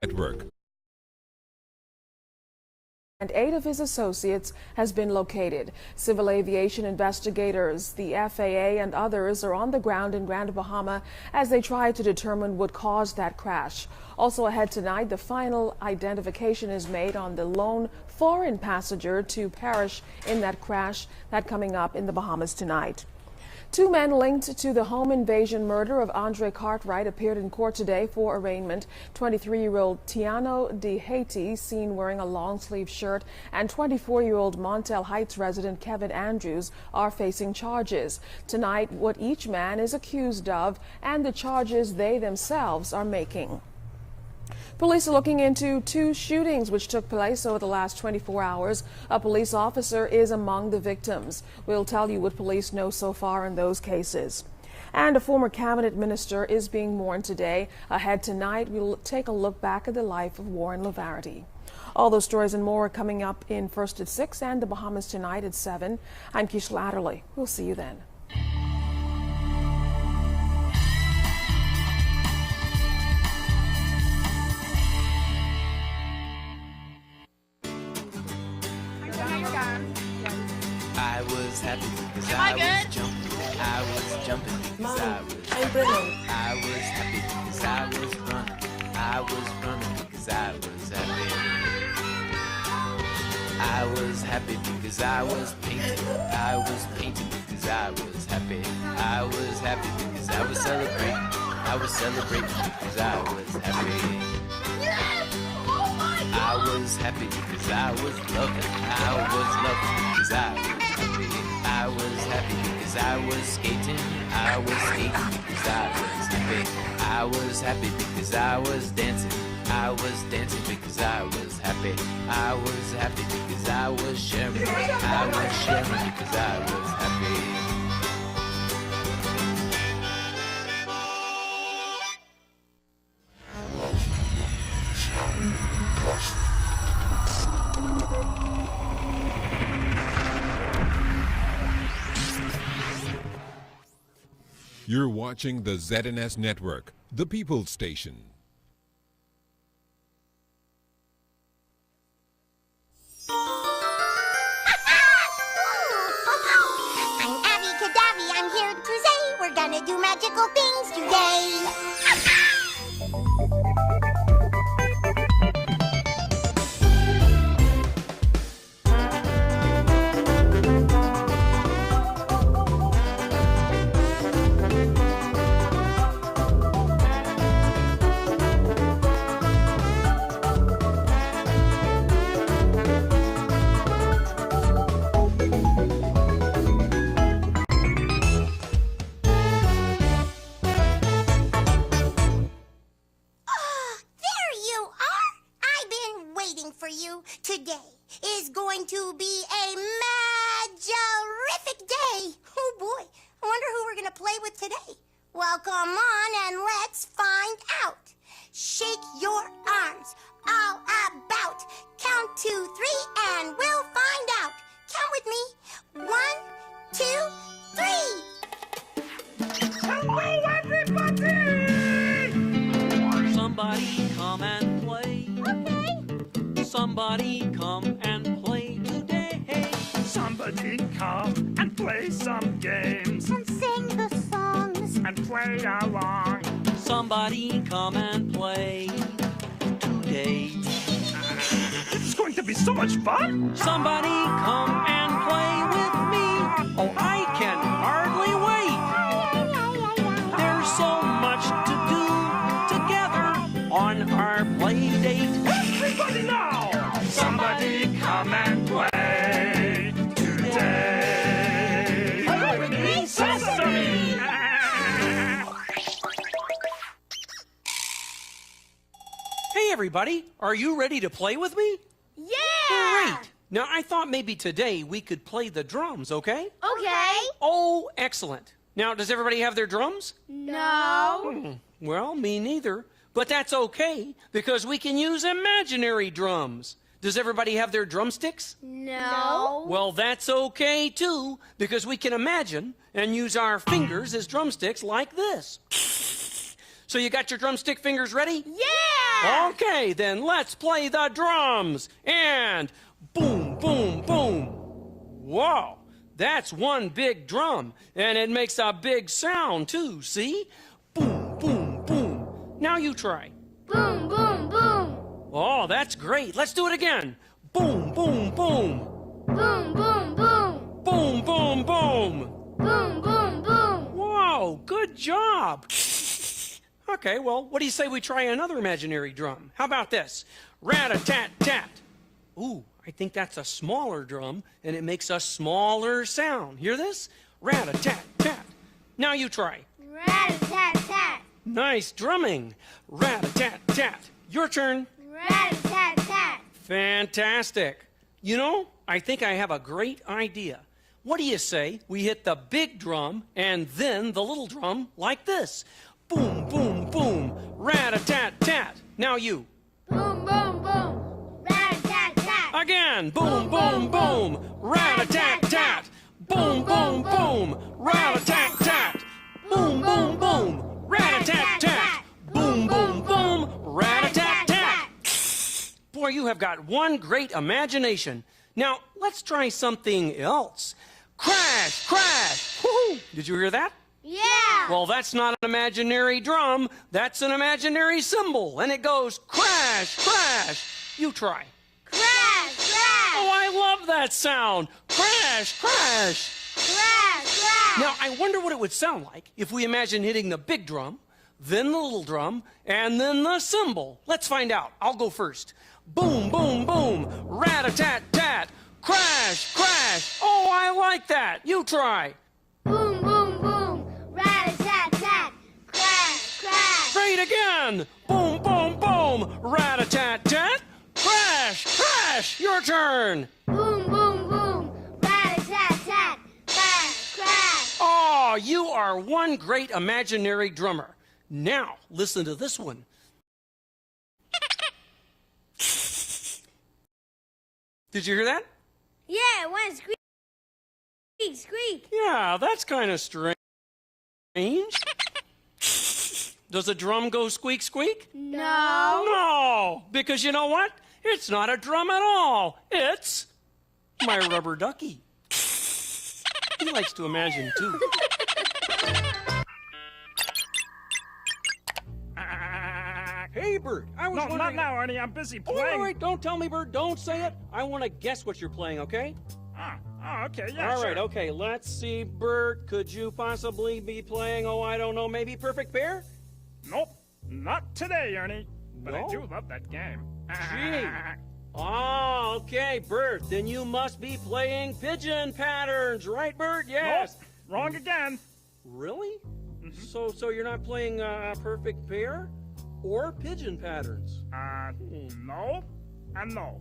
Network. And 8 of his associates has been located. Civil aviation investigators, the FAA, and others are on the ground in Grand Bahama as they try to determine what caused that crash. Also ahead tonight, the final identification is made on the lone foreign passenger to perish in that crash. That coming up in the Bahamas tonight. 2 men linked to the home invasion murder of Andre Cartwright appeared in court today for arraignment. 23-year-old Tiano De Haiti, seen wearing a long-sleeve shirt, and 24-year-old Montel Heights resident Kevin Andrews are facing charges. Tonight, what each man is accused of and the charges they themselves are making. Police are looking into 2 shootings which took place over the last 24 hours. A police officer is among the victims. We'll tell you what police know so far in those cases. And a former cabinet minister is being mourned today. Ahead tonight, we'll take a look back at the life of Warren Lavarity. All those stories and more are coming up in First at 6 and the Bahamas tonight at 7. I'm Keisha Latterly. We'll see you then. I was happy because I was jumping. I was jumping because I was running. I was happy because I was running. I was running because I was happy. I was happy because I was painting. I was painting because I was happy. I was happy because I was celebrating. I was celebrating because I was happy. I was happy because I was loving. I was loving because I was happy. I was happy because I was skating. I was skating because I was happy. I was happy because I was dancing. I was dancing because I was happy. I was happy because I was sharing. I was sharing because I was happy. You're watching the ZNS Network, the People's Station. I'm Abby Kadavi. I'm here to say we're gonna do magical things today. is going to be a magerific day. Oh, boy. I wonder who we're going to play with today. Well, come on and let's find out. Shake your arms all about. Count 2, 3, and we'll find out. Count with me. 1, 2, 3. Hello, everybody! Somebody come and play. Okay. Somebody come and play today. Somebody come and play some games. And sing the songs. And play along. Somebody come and play today. This is going to be so much fun. Somebody come and play with me. Oh, I can hardly wait. There's so much to do together on our play date. Everybody now! Somebody come and play today. Play with me, Sesame! Hey, everybody, are you ready to play with me? Yeah! Great! Now, I thought maybe today we could play the drums, okay? Okay. Oh, excellent. Now, does everybody have their drums? No. Well, me neither. But that's okay, because we can use imaginary drums. Does everybody have their drumsticks? No. Well, that's okay, too, because we can imagine and use our fingers as drumsticks like this. So you got your drumstick fingers ready? Yeah! Okay, then let's play the drums. And boom, boom, boom. Whoa, that's one big drum, and it makes a big sound, too, see? Boom, boom, boom. Now you try. Boom, boom, boom. Oh, that's great. Let's do it again. Boom, boom, boom. Boom, boom, boom. Boom, boom, boom. Boom, boom, boom. Whoa, good job. Okay, well, what do you say we try another imaginary drum? How about this? Rat-a-tat-tat. Ooh, I think that's a smaller drum, and it makes a smaller sound. Hear this? Rat-a-tat-tat. Now you try. Rat-a-tat-tat. Nice drumming. Rat-a-tat-tat. Your turn. Rat-a-tat-tat. Fantastic. You know, I think I have a great idea. What do you say we hit the big drum and then the little drum like this? Boom, boom, boom. Rat-a-tat-tat. Now you. Boom, boom, boom. Rat-a-tat-tat. Again. Boom, boom, boom. Rat-a-tat-tat. Boom, boom, boom. Rat-a-tat-tat. Boom, boom, boom. Rat-a-tat-tat. Boom, boom, boom. Rat-a-tat-tat. Boy, you have got one great imagination. Now, let's try something else. Crash, crash. Woohoo! Did you hear that? Yeah. Well, that's not an imaginary drum. That's an imaginary cymbal. And it goes crash, crash. You try. Crash, crash. Oh, I love that sound. Crash, crash. Crash, crash. Now, I wonder what it would sound like if we imagine hitting the big drum, then the little drum, and then the cymbal. Let's find out. I'll go first. Boom, boom, boom. Rat-a-tat-tat. Crash, crash. Oh, I like that. You try. Boom, boom, boom. Rat-a-tat-tat. Crash, crash. Great again. Boom, boom, boom. Rat-a-tat-tat. Crash, crash. Your turn. Boom, boom, boom. Rat-a-tat-tat. Crash, crash. Oh, you are one great imaginary drummer. Now, listen to this one. Did you hear that? Yeah, it went squeak, squeak, squeak. Yeah, that's kind of strange. Does a drum go squeak, squeak? No. No, because you know what? It's not a drum at all. It's my rubber ducky. He likes to imagine, too. Hey, Bert, I was wondering... No, not now, Ernie. I'm busy playing. Oh, all right, don't tell me, Bert. Don't say it. I want to guess what you're playing, okay? Oh, okay, yeah, All right, sure. okay. Let's see, Bert. Could you possibly be playing, oh, I don't know, maybe Perfect Pair? Nope, not today, Ernie. But No? I do love that game. Gee. Oh, okay, Bert. Then you must be playing Pigeon Patterns, right, Bert? Yes. Nope, wrong again. Really? So you're not playing Perfect Pair or Pigeon Patterns? No, and no.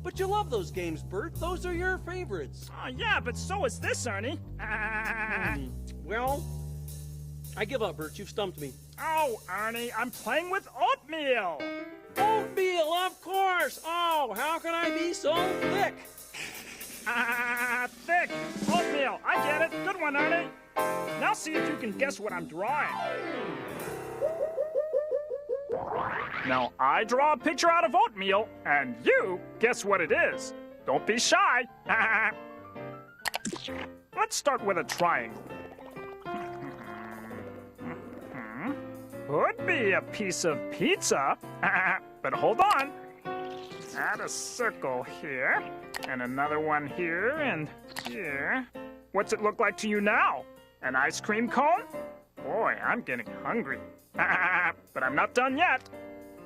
But you love those games, Bert. Those are your favorites. Oh, yeah, but so is this, Ernie. Well, I give up, Bert. You've stumped me. Oh, Ernie, I'm playing with oatmeal. Oatmeal, of course. Oh, how can I be so thick? Thick. Oatmeal. I get it. Good one, Ernie. Now see if you can guess what I'm drawing. Now, I draw a picture out of oatmeal, and you guess what it is. Don't be shy. Let's start with a triangle. Could be a piece of pizza, but hold on. Add a circle here, and another one here, and here. What's it look like to you now? An ice cream cone? Boy, I'm getting hungry. But I'm not done yet.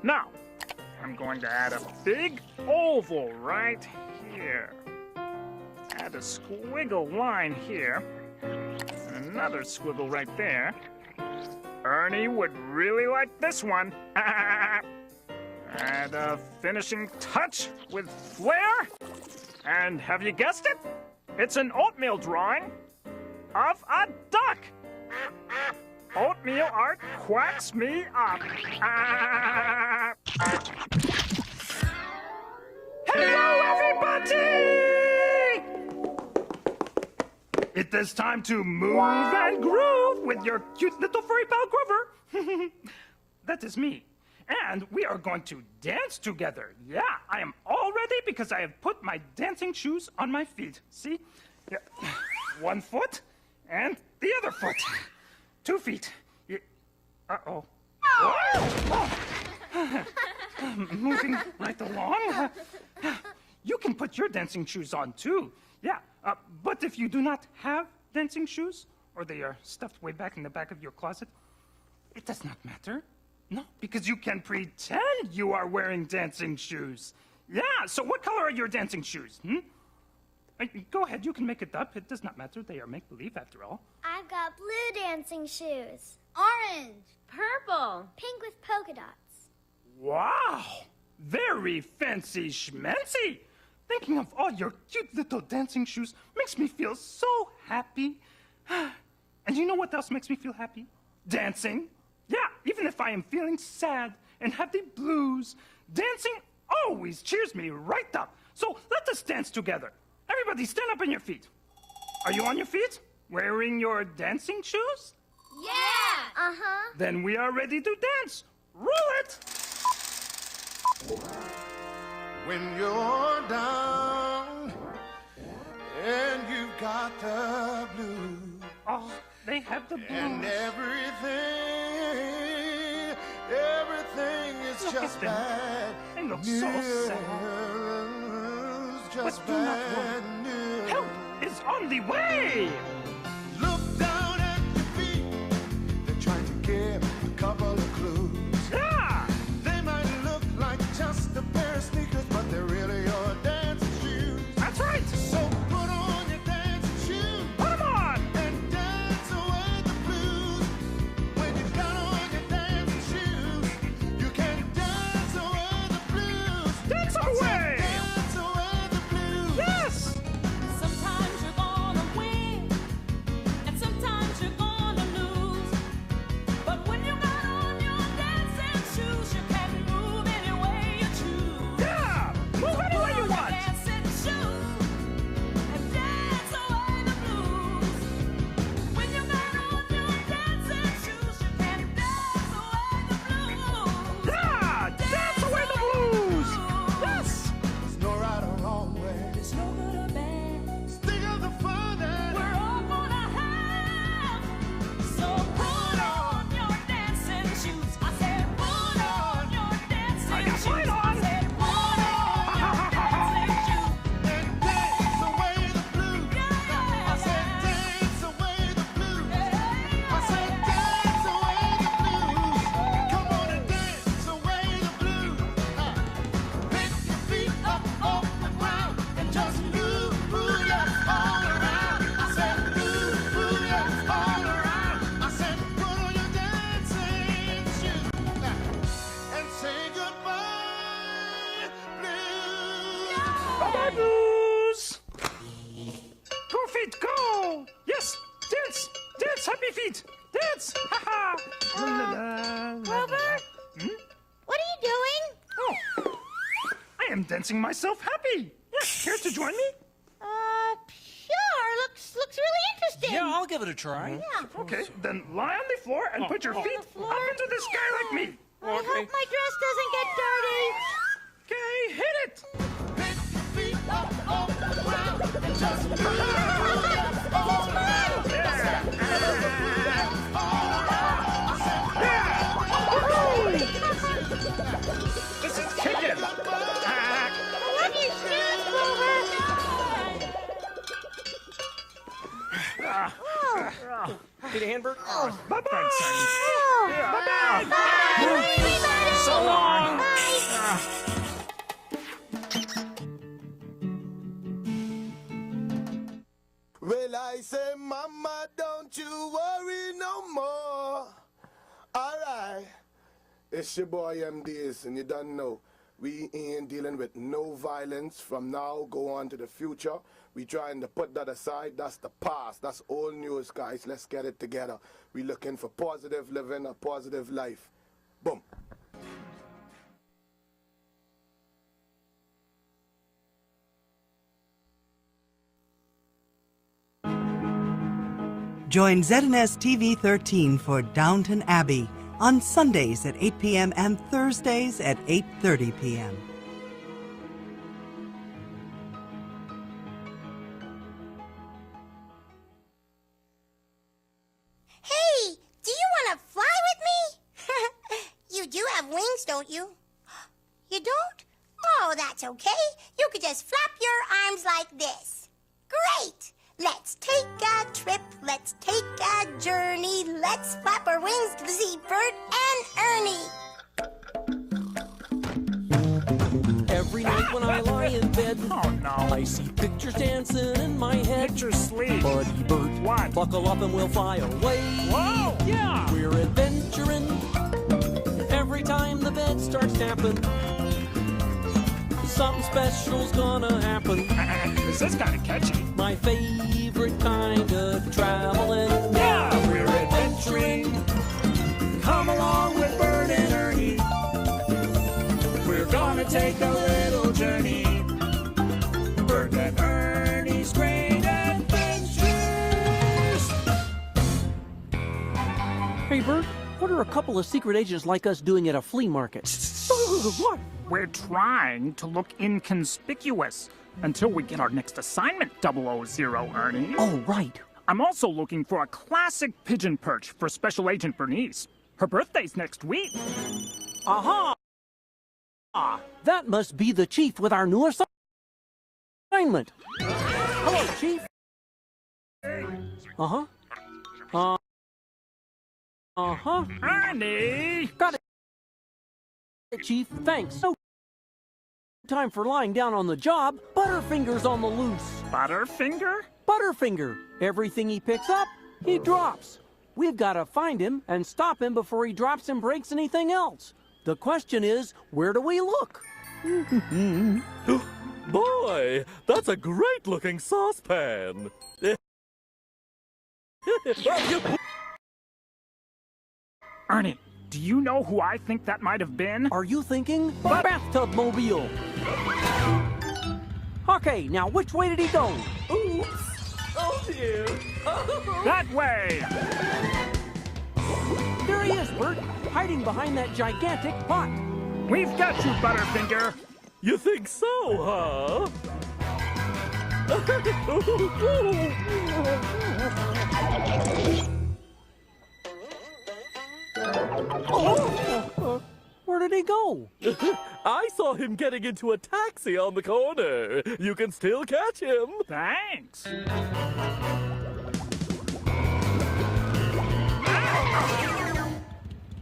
Now, I'm going to add a big oval right here. Add a squiggle line here, and another squiggle right there. Ernie would really like this one. Add a finishing touch with flair. And have you guessed it? It's an oatmeal drawing of a duck. Oatmeal art quacks me up. Hello, everybody! It is time to move and groove with your cute little furry pal Grover. That is me. And we are going to dance together. Yeah, I am all ready because I have put my dancing shoes on my feet. See? Yeah. One foot and the other foot. 2 feet. Uh-oh. Oh. Moving right along. You can put your dancing shoes on too. Yeah, but if you do not have dancing shoes, or they are stuffed way back in the back of your closet, it does not matter. No, because you can pretend you are wearing dancing shoes. Yeah, so what color are your dancing shoes? Go ahead, you can make it up. It does not matter. They are make-believe after all. I've got blue dancing shoes. Orange. Purple. Pink with polka dots. Wow! Very fancy schmancy! Thinking of all your cute little dancing shoes makes me feel so happy. And you know what else makes me feel happy? Dancing. Yeah, even if I am feeling sad and have the blues, dancing always cheers me right up. So let us dance together. Everybody stand up on your feet. Are you on your feet? Wearing your dancing shoes? Yeah! Uh-huh. Then we are ready to dance. Roll it! When you're down and you've got the blues. Oh, they have the blues. And everything is Look just at them. bad. They look so sad. Just But do not bad worry. news. Help is on the way! Look down at your feet. They're trying to give a couple of clues. Yeah! They might look like just a pair of sneakers, but they're really your dancing shoes. That's right! So put on your dancing shoes. Put them on! And dance away the blues. When you've got on your dancing shoes, you can dance away the blues. Dance away! Dance away the blues. Yes! Sometimes you're gonna win. dancing myself happy. Yeah, care to join me? Sure. Looks really interesting. Yeah, I'll give it a try. Yeah. Okay, then lie on the floor and put your feet up into the sky like me. I hope my dress doesn't get dirty. Okay, hit it. This is kicking. I love your shoes, Clover. Need a hand, Bert? Bye-bye. Bye-bye. Bye. So long. Well, I say, Mama, don't you worry no more. All right. It's your boy MDs, and you don't know. We ain't dealing with no violence from now, go on to the future. We trying to put that aside. That's the past. That's old news, guys. Let's get it together. We looking for positive living, a positive life. Boom. Join ZNS TV 13 for Downton Abbey on Sundays at 8 p.m. and Thursdays at 8:30 p.m. Hey, do you want to fly with me? You do have wings, don't you? You don't? Oh, that's okay. You could just flap your arms like this. Great! Let's take a trip, let's take a journey, let's flap our wings to see Bert and Ernie. Every night when I lie in bed, I see pictures dancing in my head. Pictures sleep. Buddy Bert, what? Buckle up and we'll fly away. Whoa! Yeah! We're adventuring every time the bed starts tapping. Something special's gonna happen. This is kind of catchy. My favorite kind of traveling. Yeah! We're adventuring. Come along with Bert and Ernie. We're gonna take a little journey. Bert and Ernie's Great Adventures. Hey, Bert, what are a couple of secret agents like us doing at a flea market? What? We're trying to look inconspicuous until we get our next assignment, 000, Ernie. Oh, right. I'm also looking for a classic pigeon perch for Special Agent Bernice. Her birthday's next week. Aha! That must be the chief with our new assignment. Hello, Chief. Uh-huh. Uh-huh. Ernie! Got it, Chief. Thanks. No time for lying down on the job. Butterfinger's on the loose. Butterfinger? Butterfinger. Everything he picks up, he drops. We've got to find him and stop him before he drops and breaks anything else. The question is, where do we look? Boy, that's a great-looking saucepan. Ernie, do you know who I think that might have been? Are you thinking bathtub mobile? Okay, now which way did he go? Oops! Oh dear! That way! There he is, Bert, hiding behind that gigantic pot. We've got you, Butterfinger. You think so, huh? Oh! Where did he go? I saw him getting into a taxi on the corner. You can still catch him. Thanks.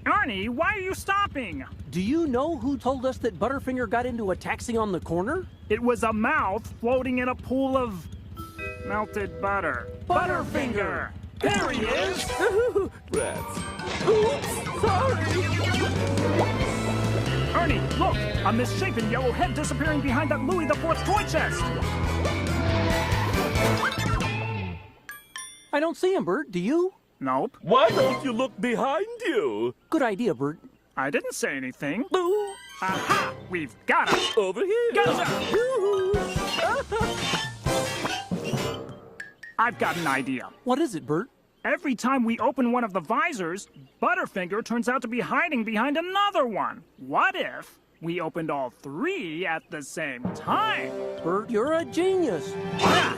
Ernie, why are you stopping? Do you know who told us that Butterfinger got into a taxi on the corner? It was a mouth floating in a pool of melted butter. Butterfinger! There he is! Rats. Oops, sorry! Ernie, look! A misshapen yellow head disappearing behind that Louis IV toy chest! I don't see him, Bert. Do you? Nope. Why don't you look behind you? Good idea, Bert. I didn't say anything. Aha! We've got him! Over here! Gotcha! I've got an idea. What is it, Bert? Every time we open one of the visors, Butterfinger turns out to be hiding behind another one. What if we opened all three at the same time? Bert, you're a genius. Ah!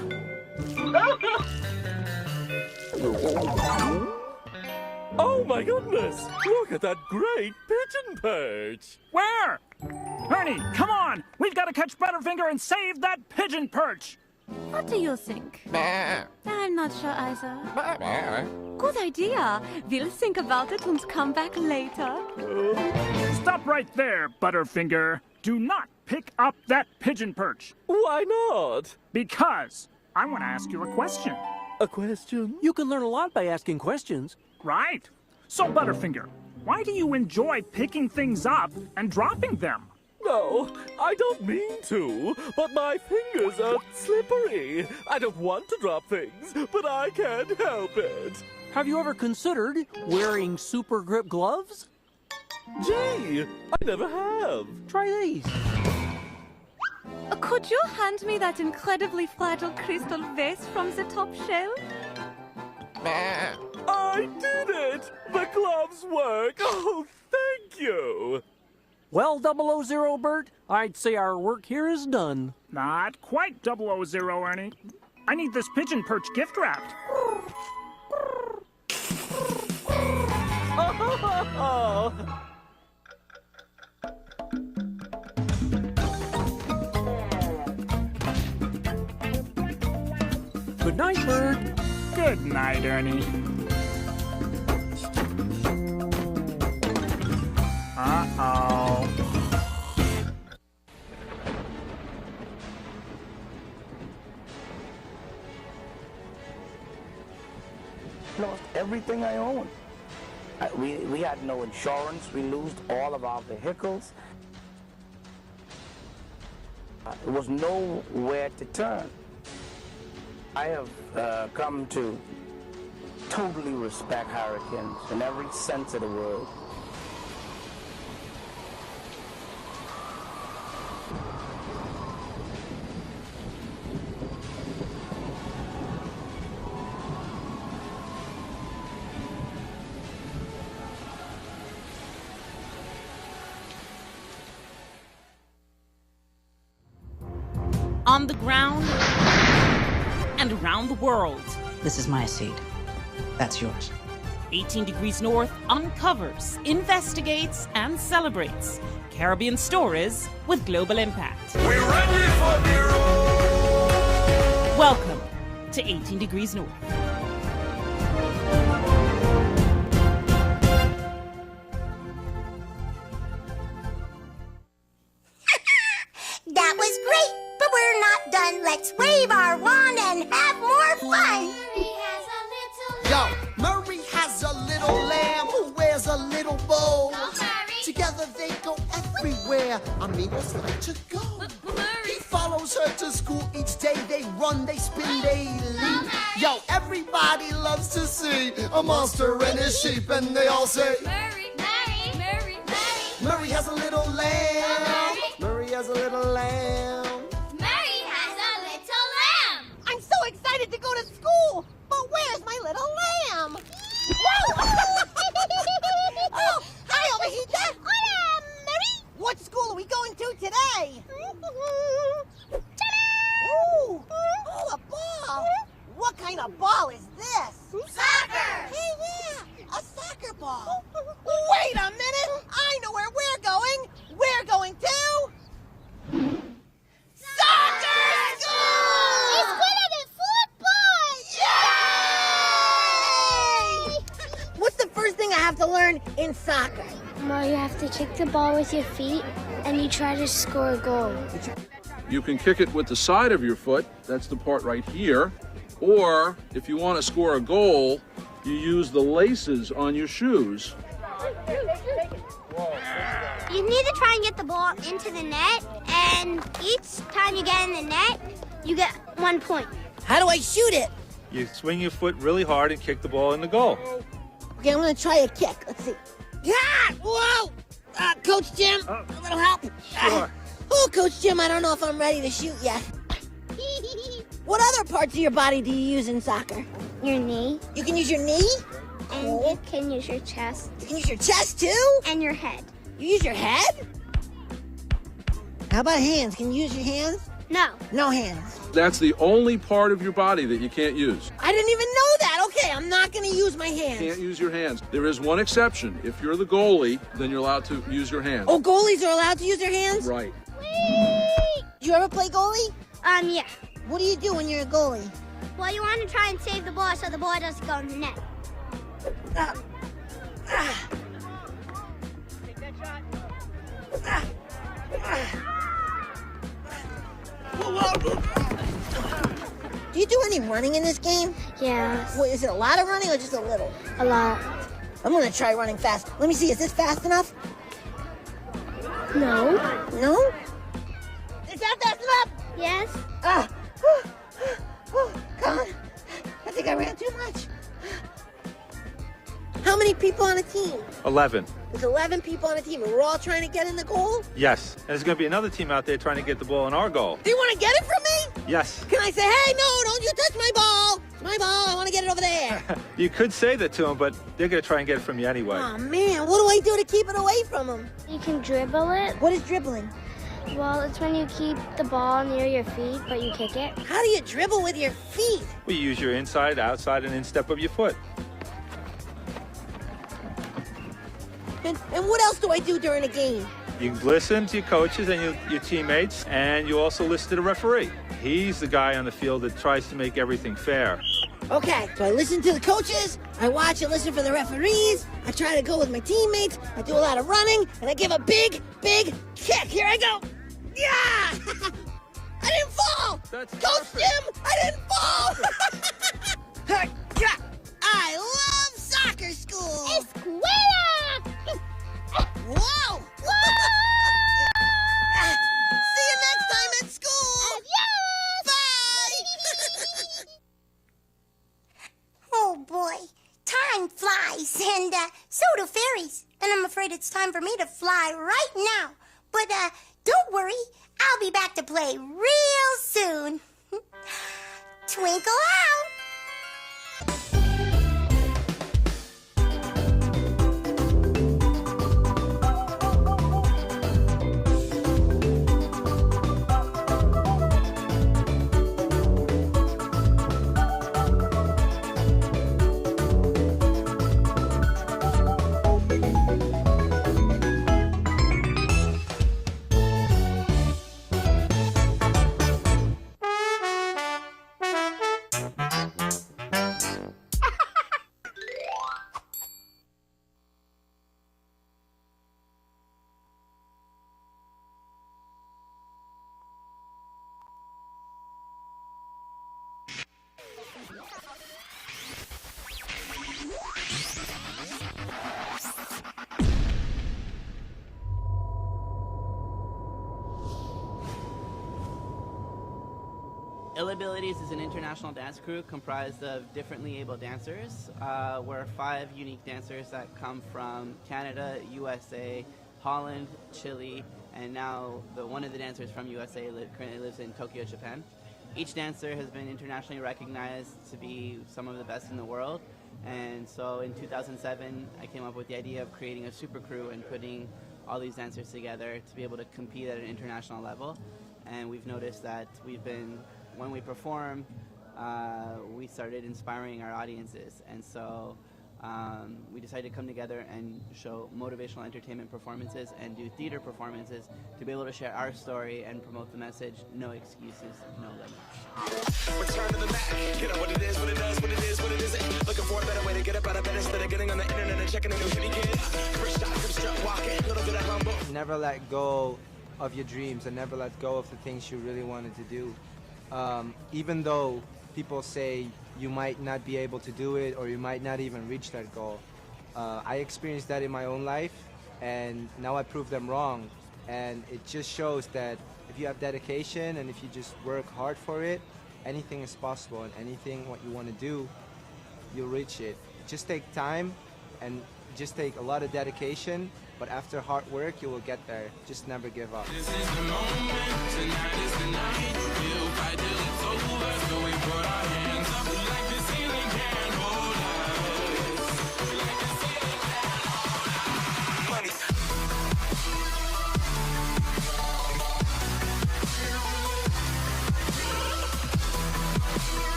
Oh my goodness! Look at that great pigeon perch! Where? Ernie, come on! We've got to catch Butterfinger and save that pigeon perch! What do you think? I'm not sure either. Good idea. We'll think about it and come back later. Stop right there, Butterfinger. Do not pick up that pigeon perch. Why not? Because I want to ask you a question. A question? You can learn a lot by asking questions. Right. So, Butterfinger, why do you enjoy picking things up and dropping them? No, I don't mean to, but my fingers are slippery. I don't want to drop things, but I can't help it. Have you ever considered wearing super grip gloves? Gee, I never have. Try these. Could you hand me that incredibly fragile crystal vase from the top shelf? I did it! The gloves work! Oh, thank you! Well, 000, Bert, I'd say our work here is done. Not quite 000, Ernie. I need this pigeon perch gift wrapped. Good night, Bert. Good night, Ernie. Uh-oh. Lost everything I owned. We had no insurance. We lost all of our vehicles. There was nowhere to turn. I have come to totally respect hurricanes in every sense of the word. On the ground and around the world. This is my seat. That's yours. 18 Degrees North uncovers, investigates, and celebrates Caribbean stories with global impact. We're ready for the road. Welcome to 18 Degrees North. That was great, but we're not done. Let's wave our wand and have more fun. Yo, Murray has a little lamb who wears a little bow. Together they go everywhere. I mean, what's not to go? He follows her to school each day. They run, they spin, they leap. Yo, everybody loves to see a monster and his sheep, and they all say, Murray, Murray, Murray, Murray. Murray has a little lamb. Murray has a little lamb. Murray has a little lamb. I'm so excited to go to school, but where's my little lamb? Oh, hi, Ovejita. Hola, Mary. What school are we going to today? Ooh, oh, a ball. What kind of ball is this? Soccer. Hey, yeah, a soccer ball. Wait a minute. I know where we're going. We're going to soccer school. Escuela de football. Yay! What's the first thing I have to learn in soccer? Well, you have to kick the ball with your feet and you try to score a goal. You can kick it with the side of your foot, that's the part right here, or if you want to score a goal, you use the laces on your shoes. You need to try and get the ball into the net, and each time you get in the net, you get 1 point. How do I shoot it? You swing your foot really hard and kick the ball in the goal. Okay, I'm gonna try a kick. Let's see. Yeah! Whoa! Coach Jim, a little help? Sure. Oh, Coach Jim, I don't know if I'm ready to shoot yet. What other parts of your body do you use in soccer? Your knee. You can use your knee? And you can use your chest. You can use your chest too? And your head. You use your head? How about hands? Can you use your hands? No. No hands. That's the only part of your body that you can't use. I didn't even know that. Okay, I'm not going to use my hands. Can't use your hands. There is one exception. If you're the goalie, then you're allowed to use your hands. Oh, goalies are allowed to use their hands? Right. Do you ever play goalie? Yeah. What do you do when you're a goalie? Well, you want to try and save the ball so the ball doesn't go in the net. Do you do any running in this game? Yes. Wait, is it a lot of running or just a little? A lot. I'm gonna try running fast. Let me see, is this fast enough? No. No? Is that fast enough? Yes. Come on. I think I ran too much. How many people on a team? 11. There's 11 people on a team, and we're all trying to get in the goal? Yes. And there's going to be another team out there trying to get the ball in our goal. Do you want to get it from me? Yes. Can I say, hey, no, don't you touch my ball. It's my ball. I want to get it over there. You could say that to them, but they're going to try and get it from you anyway. Oh, man, what do I do to keep it away from them? You can dribble it. What is dribbling? Well, it's when you keep the ball near your feet, but you kick it. How do you dribble with your feet? Well, you use your inside, outside, and instep of your foot. And what else do I do during a game? You listen to your coaches and your teammates, and you also listen to the referee. He's the guy on the field that tries to make everything fair. Okay, so I listen to the coaches, I watch and listen for the referees, I try to go with my teammates, I do a lot of running, and I give a big, big kick. Here I go. Yeah! I didn't fall! That's Coach perfect. Jim, I didn't fall! I love soccer school! Escuela! Whoa! See you next time at school! Bye! Oh boy, time flies, and so do fairies. And I'm afraid it's time for me to fly right now. But don't worry, I'll be back to play real soon. Twinkle out! Ill Abilities is an international dance crew comprised of differently able dancers. We're 5 unique dancers that come from Canada, USA, Holland, Chile, and now one of the dancers from USA currently lives in Tokyo, Japan. Each dancer has been internationally recognized to be some of the best in the world, and so in 2007 I came up with the idea of creating a super crew and putting all these dancers together to be able to compete at an international level. And we've noticed that when we perform, we started inspiring our audiences, and so we decided to come together and show motivational entertainment performances and do theater performances to be able to share our story and promote the message, no excuses, no limits. Return to the Mac. Get up what it is, what it does, what it is, what it isn't. Looking for a better way to get up out of bed instead of getting on the internet and checking a new hitty kid. First shot, come strut walking, little bit of humble. Never let go of your dreams and never let go of the things you really wanted to do. Even though people say you might not be able to do it or you might not even reach that goal. I experienced that in my own life, and now I prove them wrong. And it just shows that if you have dedication and if you just work hard for it, anything is possible, and anything what you want to do, you'll reach it. Just take time and just take a lot of dedication, but after hard work, you will get there. Just never give up. This is the moment, tonight is the night. We'll fight till it's over, so we put our hands up like the ceiling can't hold us. Like the ceiling can't hold us.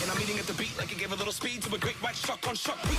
And I'm eating at the beat like it gave a little speed to a great white shark on shark week.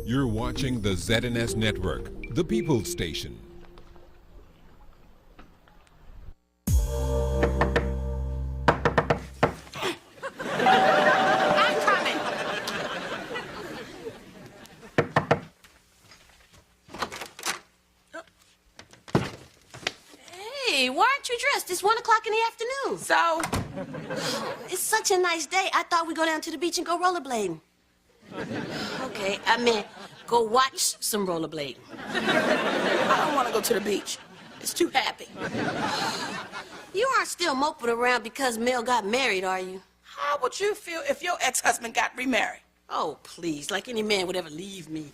You're watching the ZNS Network, the People's Station. Hey, why aren't you dressed? It's 1 o'clock in the afternoon. So? It's such a nice day. I thought we'd go down to the beach and go rollerblading. Okay, I meant go watch some rollerblading. I don't want to go to the beach. It's too happy. You aren't still moping around because Mel got married, are you? How would you feel if your ex-husband got remarried? Oh, please, like any man would ever leave me.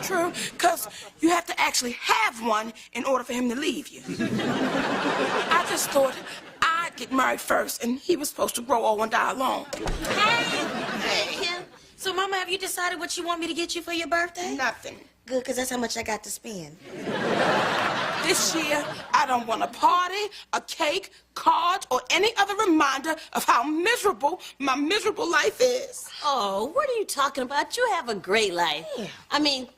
True, because you have to actually have one in order for him to leave you. I just thought I'd get married first, and he was supposed to grow old and die alone. Hey, Kim. So, Mama, have you decided what you want me to get you for your birthday? Nothing. Good, because that's how much I got to spend. This year, I don't want a party, a cake, cards, or any other reminder of how miserable my miserable life is. Oh, what are you talking about? You have a great life. Yeah. I mean,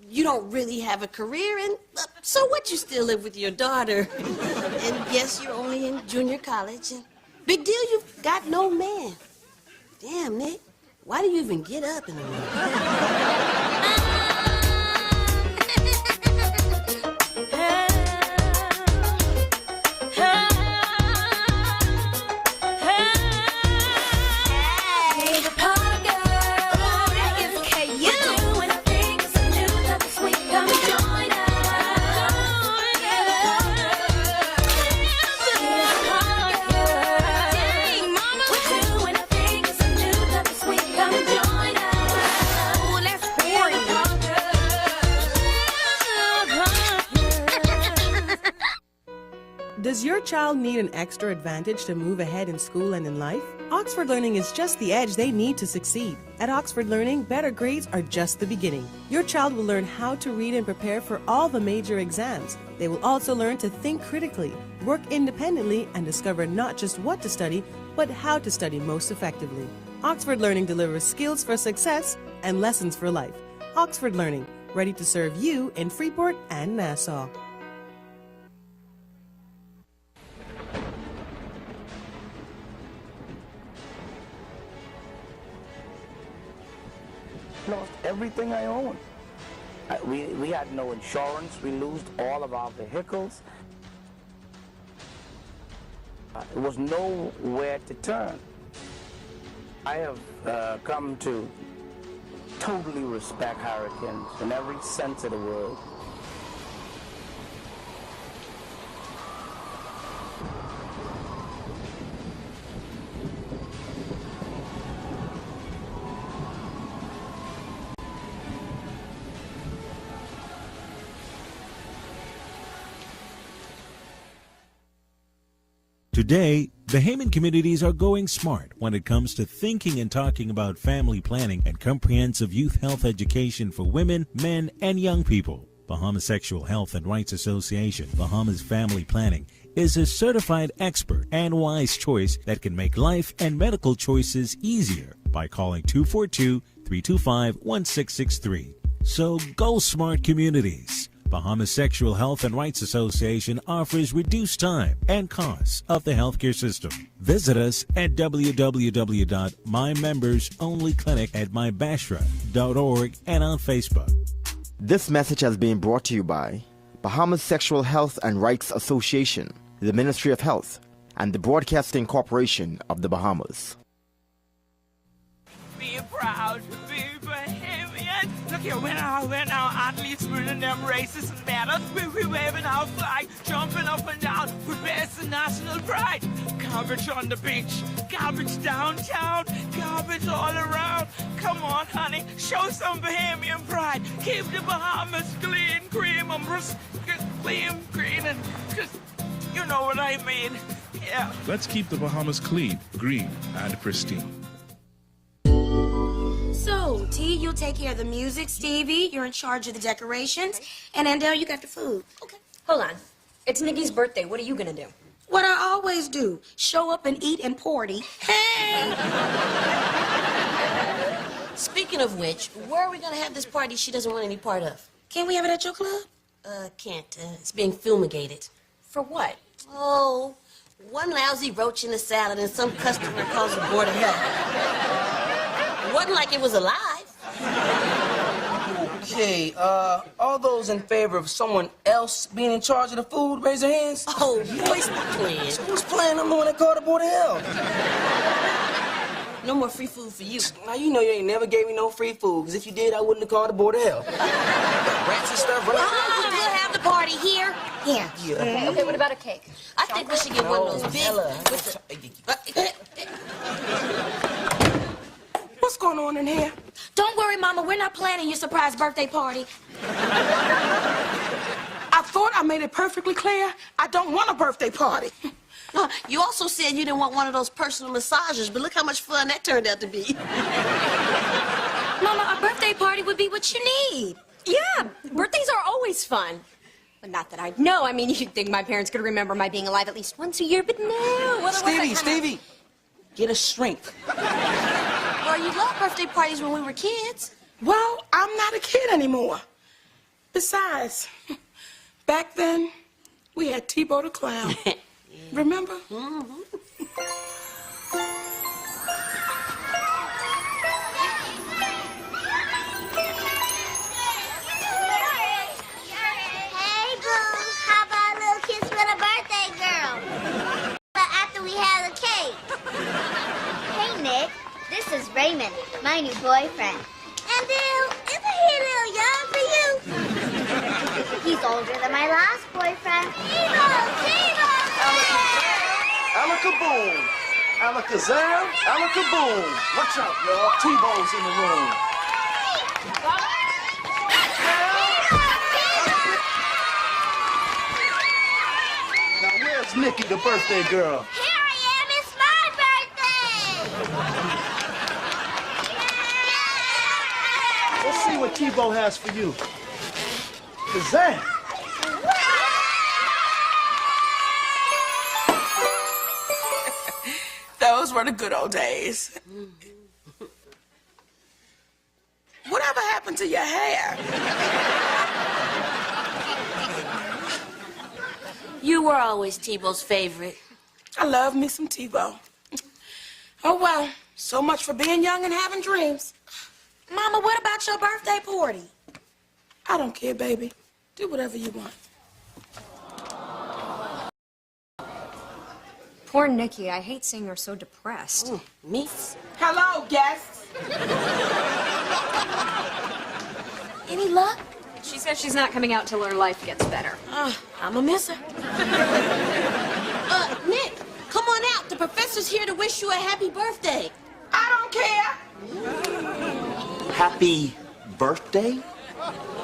you don't really have a career, and so what? You still live with your daughter. And yes, you're only in junior college. And big deal, you've got no man. Damn, Nick. Why do you even get up in the morning? Does your child need an extra advantage to move ahead in school and in life? Oxford Learning is just the edge they need to succeed. At Oxford Learning, better grades are just the beginning. Your child will learn how to read and prepare for all the major exams. They will also learn to think critically, work independently, and discover not just what to study, but how to study most effectively. Oxford Learning delivers skills for success and lessons for life. Oxford Learning, ready to serve you in Freeport and Nassau. Lost everything I owned. We had no insurance. We lost all of our vehicles. There was nowhere to turn. I have come to totally respect hurricanes in every sense of the word. Today, Bahamian communities are going smart when it comes to thinking and talking about family planning and comprehensive youth health education for women, men, and young people. Bahamas Sexual Health and Rights Association, Bahamas Family Planning, is a certified expert and wise choice that can make life and medical choices easier by calling 242-325-1663. So go smart, communities. Bahamas Sexual Health and Rights Association offers reduced time and costs of the healthcare system. Visit us at www.mymembersonlyclinic@mybashra.org and on Facebook. This message has been brought to you by Bahamas Sexual Health and Rights Association, the Ministry of Health, and the Broadcasting Corporation of the Bahamas. Be proud to be Bahamian. Look here, when our athletes winning them races and medals, we waving our flag, jumping up and down with best and national pride. Garbage on the beach, garbage downtown, garbage all around. Come on, honey, show some Bahamian pride. Keep the Bahamas clean, cream, and clean, green, and just, you know what I mean. Yeah. Let's keep the Bahamas clean, green, and pristine. So, T, you'll take care of the music. Stevie, you're in charge of the decorations. And Andel, you got the food. Okay. Hold on. It's Nikki's birthday. What are you gonna do? What I always do. Show up and eat and party. Hey! Speaking of which, where are we gonna have this party she doesn't want any part of? Can't we have it at your club? Can't. It's being fumigated. For what? Oh, one lousy roach in the salad and some customer calls the board of health. It wasn't like it was alive. Okay, all those in favor of someone else being in charge of the food, raise your hands. Oh, voice the plan. So who's playing? I'm the one that called the board of health. No more free food for you. Now, you know you ain't never gave me no free food, because if you did, I wouldn't have called the board of health. Rats and stuff running around. We'll have the party here. Here. Yeah. Okay, what about a cake? I think we should get one of those big... What's going on in here? Don't worry, Mama. We're not planning your surprise birthday party. I thought I made it perfectly clear. I don't want a birthday party. You also said you didn't want one of those personal massages, but look how much fun that turned out to be. Mama, a birthday party would be what you need. Yeah, birthdays are always fun. But not that I know. I mean, you'd think my parents could remember my being alive at least once a year, but no. Stevie, get a strength. Well, you loved birthday parties when we were kids. Well, I'm not a kid anymore. Besides, back then, we had T-Bo the Clown. Remember? Mm-hmm. Hey, Boo, how about a little kiss with a birthday girl? But after we have the cake. Hey, Nick, this is Raymond, my new boyfriend. And isn't he a little young for you? He's older than my last boyfriend. T-Bo! Alakaboom! Alakazam! Alakaboom! Watch out, y'all. T-Bo's in the room. Now, where's Nikki, the birthday girl? Here I am, it's my birthday! Let's see what T-Bo has for you. Kazam! Those were the good old days. Whatever happened to your hair? You were always T-Bo's favorite. I love me some T-Bo. Oh, well, so much for being young and having dreams. Mama, what about your birthday party? I don't care, baby. Do whatever you want. Poor Nikki. I hate seeing her so depressed. Me? Hello, guests. Any luck? She says she's not coming out till her life gets better. I'm a misser. Nick, come on out. The professor's here to wish you a happy birthday. I don't care. Happy birthday?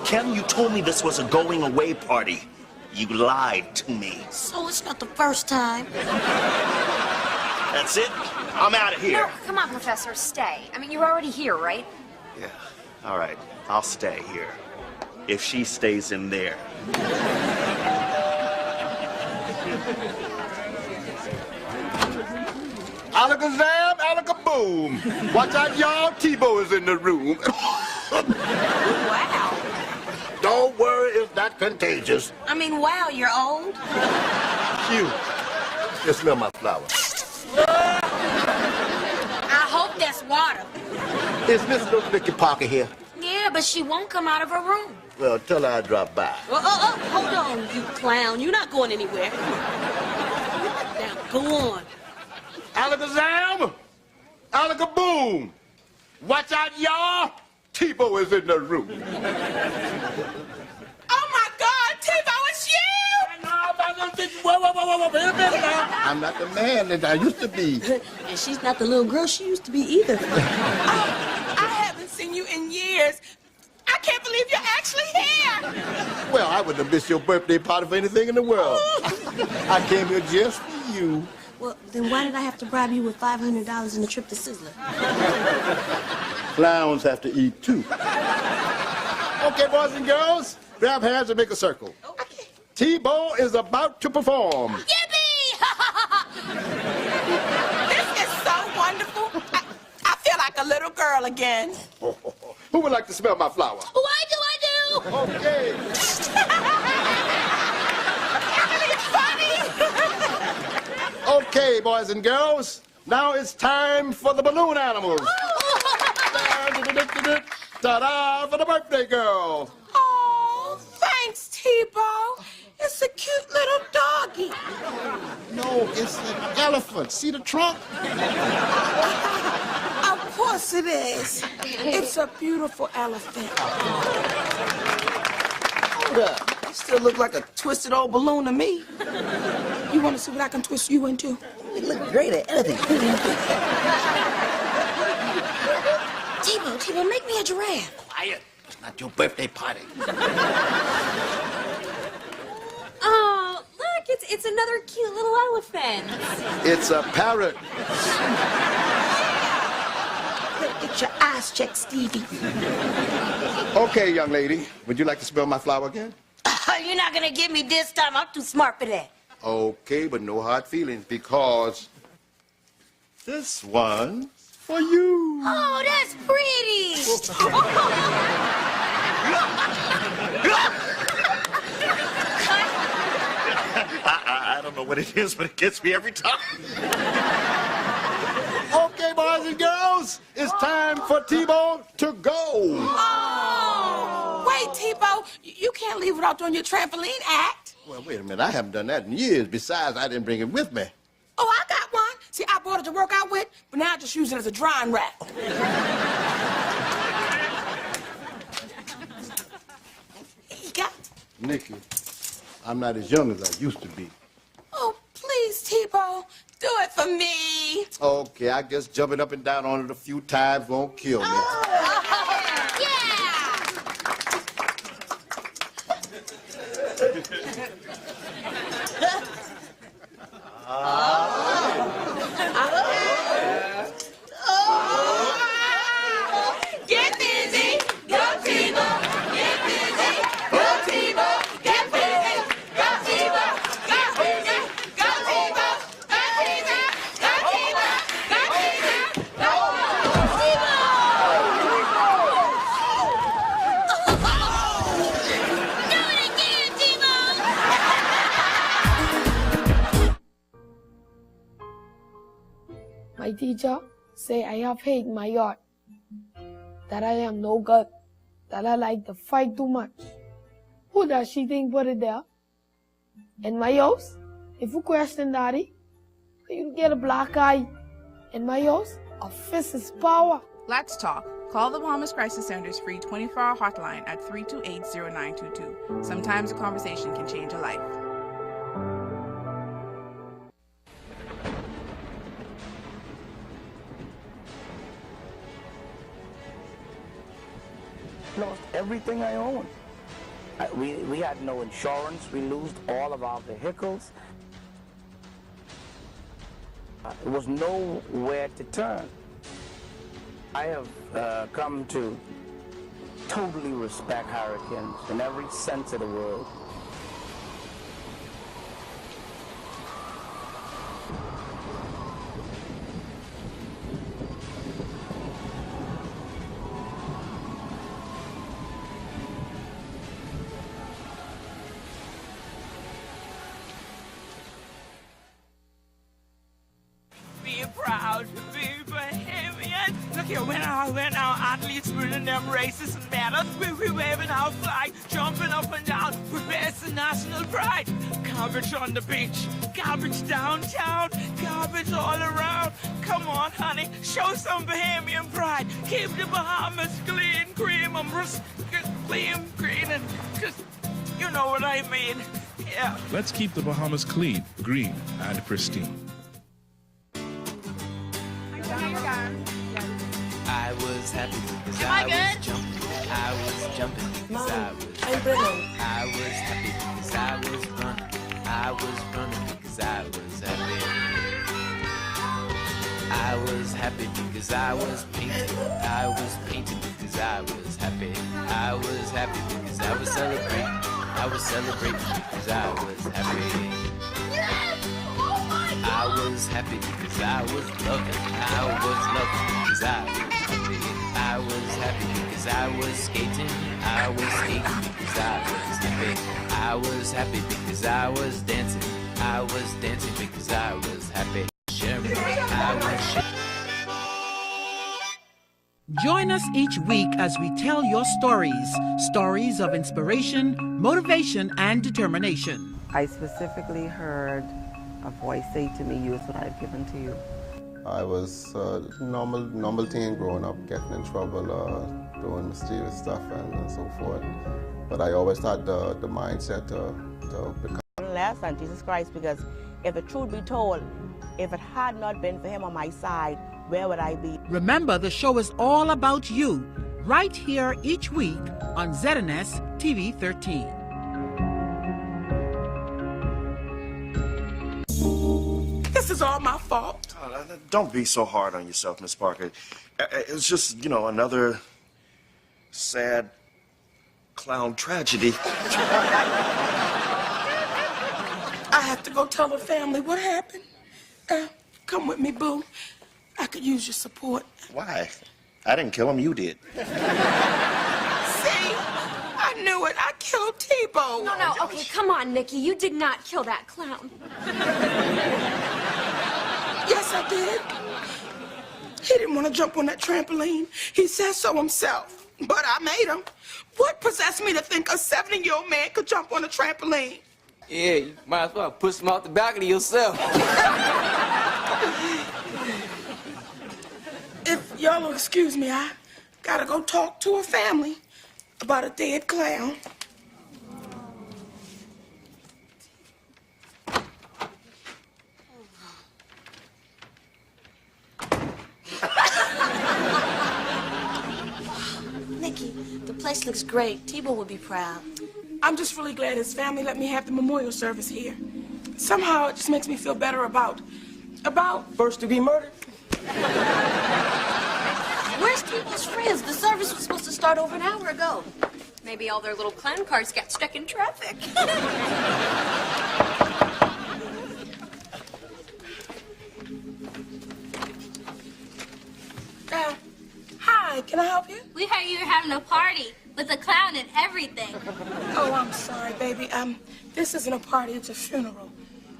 Kim, you told me this was a going away party. You lied to me. So it's not the first time. That's it? I'm out of here. No, come on, Professor, stay. I mean, you're already here, right? Yeah, all right. I'll stay here. If she stays in there. Alakazam, alakaboom. Watch out, y'all. Tebow is in the room. Wow. Don't worry, it's not contagious. I mean, wow, you're old. You. Just smell my flower. I hope that's water. Is Miss Little Nicky Parker here? Yeah, but she won't come out of her room. Well, tell her I dropped by. Hold on, you clown. You're not going anywhere. Now, go on. Alakazam, alakaboom. Watch out, y'all. Tebow is in the room. Oh my God, Tebow, it's you! Whoa, wait a minute now. I'm not the man that I used to be. And she's not the little girl she used to be either. I haven't seen you in years. I can't believe you're actually here. Well, I wouldn't have missed your birthday party for anything in the world. I came here just for you. Well, then why did I have to bribe you with $500 and a trip to Sizzler? Clowns have to eat too. Okay, boys and girls, grab hands and make a circle. Okay. Tebow is about to perform. Yippee! This is so wonderful. I feel like a little girl again. Who would like to smell my flower? Why do I do? Okay. Okay, boys and girls, now it's time for the balloon animals. Ta-da for the birthday girl. Oh, thanks, Tebow. It's a cute little doggy. No, it's an elephant. See the trunk? Of course it is. It's a beautiful elephant. Hold up. You still look like a twisted old balloon to me. You want to see what I can twist you into? You look great at anything. Tebow, make me a giraffe. Quiet. It's not your birthday party. Oh, look, it's another cute little elephant. It's a parrot. Get your eyes checked, Stevie. Okay, young lady, would you like to smell my flower again? You're not gonna get me this time. I'm too smart for that. Okay, but no hard feelings because this one's for you. Oh, that's pretty. I don't know what it is, but it gets me every time. Okay, boys and girls, it's time for Tebow to go. Oh, wait, Tebow, you can't leave without doing your trampoline act. Well, wait a minute, I haven't done that in years. Besides, I didn't bring it with me. Oh, I got one. See, I bought it to work out with, but now I just use it as a drying rack. You got it. Nikki, I'm not as young as I used to be. Oh, please, Tebow, do it for me. Okay, I guess jumping up and down on it a few times won't kill me. Get busy, go Tebow. Get busy, go Tebow. Get busy, go Tebow. Get busy, go Tebow. Go Tebow. Go Tebow. Go Tebow. Go Tebow. Do it again, Tebow. My teacher say I have hate in my heart, that I am no good, that I like to fight too much. Who does she think put it there? In my house, if you question Daddy, you get a black eye. In my house, a fist is power. Let's talk. Call the Bahamas Crisis Center's free 24-hour hotline at 328-0922. Sometimes a conversation can change a life. Lost everything I own. We had no insurance. We lost all of our vehicles. There was nowhere to turn. I have come to totally respect hurricanes in every sense of the word. Be proud, be Bahamian. Look here, when our athletes winning them races and medals, we waving our flag, jumping up and down with best and national pride. Garbage on the beach, garbage downtown, garbage all around. Come on, honey, show some Bahamian pride. Keep the Bahamas clean, cream, and clean, green, and just, you know what I mean. Yeah. Let's keep the Bahamas clean, green, and pristine. I was happy because Am I was good? jumping. I was jumping because I was I'm Brennan. I was happy because I was running. I was running because I was happy. I was happy because I was painting. I was painting because I was happy. I was happy because I was celebrating. I was celebrating because I was happy. I was happy because I was loving. I was loving because I was happy. I was happy because I was skating. I was skating because I was happy. I was happy because I was dancing. I was dancing because I was happy. Sharing. I was sharing. Join us each week as we tell your stories of inspiration, motivation, and determination. I specifically heard a voice say to me, use what I've given to you. I was normal teen growing up, getting in trouble, doing mysterious stuff and so forth. But I always had the mindset to become. Last on Jesus Christ, because if the truth be told, if it had not been for him on my side, where would I be? Remember, the show is all about you, right here each week on ZNS TV 13. This is all my fault. Don't be so hard on yourself, Miss Parker. It's just, another sad clown tragedy. I have to go tell the family what happened. Come with me, boo. I could use your support. Why? I didn't kill him, you did. See? I knew it. I killed Tebow. No, okay, come on, Nikki. You did not kill that clown. Yes, I did. He didn't want to jump on that trampoline. He said so himself. But I made him. What possessed me to think a 70-year-old man could jump on a trampoline? Yeah, you might as well push him off the balcony yourself. If y'all will excuse me, I gotta go talk to a family about a dead clown. Nikki, the place looks great. Tebow would be proud. I'm just really glad his family let me have the memorial service here. Somehow it just makes me feel better about first-degree murder. Where's Tebow's friends? The service was supposed to start over an hour ago. Maybe all their little clown cars got stuck in traffic. Hi, can I help you? We heard you were having a party with a clown and everything. Oh, I'm sorry, baby. This isn't a party, it's a funeral.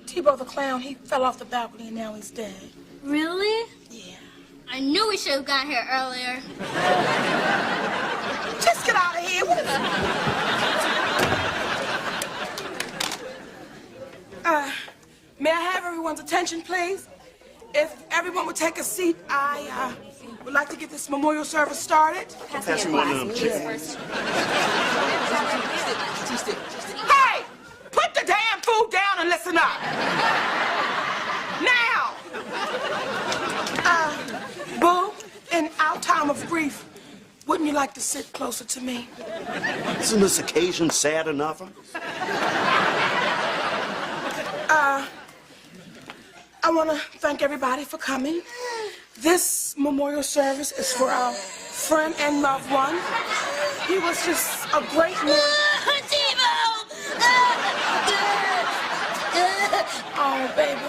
Tebow the clown, he fell off the balcony and now he's dead. Really? Yeah. I knew we should have gotten here earlier. Just get out of here. May I have everyone's attention, please? If everyone would take a seat, I would like to get this memorial service started. Pass me one of them chickens. Hey! Put the damn food down and listen up. Now! Boo, in our time of grief, wouldn't you like to sit closer to me? Isn't this occasion sad enough? I want to thank everybody for coming. This memorial service is for our friend and loved one. He was just a great man. Oh, baby.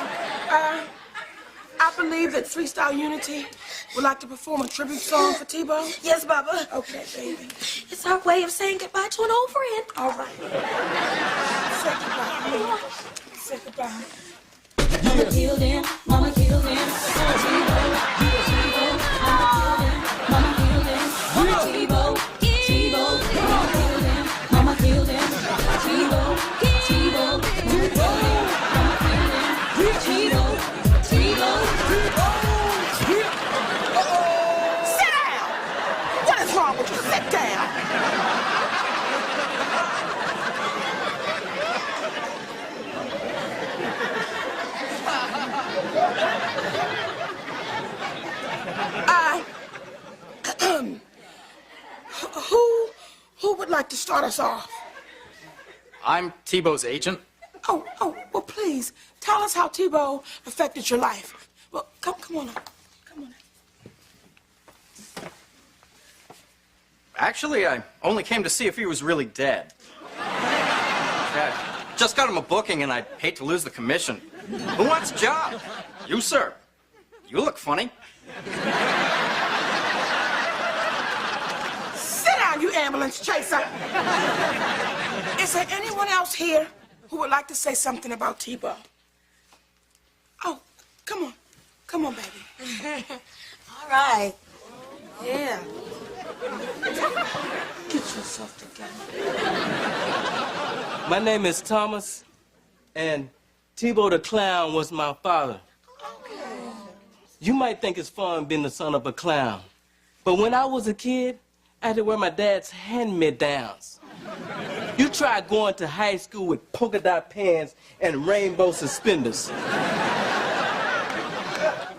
I believe that Freestyle Unity would like to perform a tribute song for Tebow. Yes, Baba. Okay, baby. It's our way of saying goodbye to an old friend. All right. Say goodbye. Say goodbye. Mama killed him, mama killed him, Tebow, Tebow, mama killed him, mama killed him, Tebow, Tebow, mama killed him, Tebow, Tebow, mama killed him, Tebow, Tebow, Sit down! What is wrong with you? Sit down! Who would like to start us off? I'm Tebow's agent. Oh, well, please, tell us how Tebow affected your life. Well, come on up. Come on up. Actually, I only came to see if he was really dead. Yeah, just got him a booking, and I'd hate to lose the commission. Who wants a job? You, sir. You look funny. Sit down, you ambulance chaser. Is there anyone else here who would like to say something about Tebow? Oh, come on. Come on, baby. All right. Yeah. Get yourself together. My name is Thomas, and Tebow the Clown was my father. You might think it's fun being the son of a clown, but when I was a kid, I had to wear my dad's hand-me-downs. You try going to high school with polka dot pants and rainbow suspenders.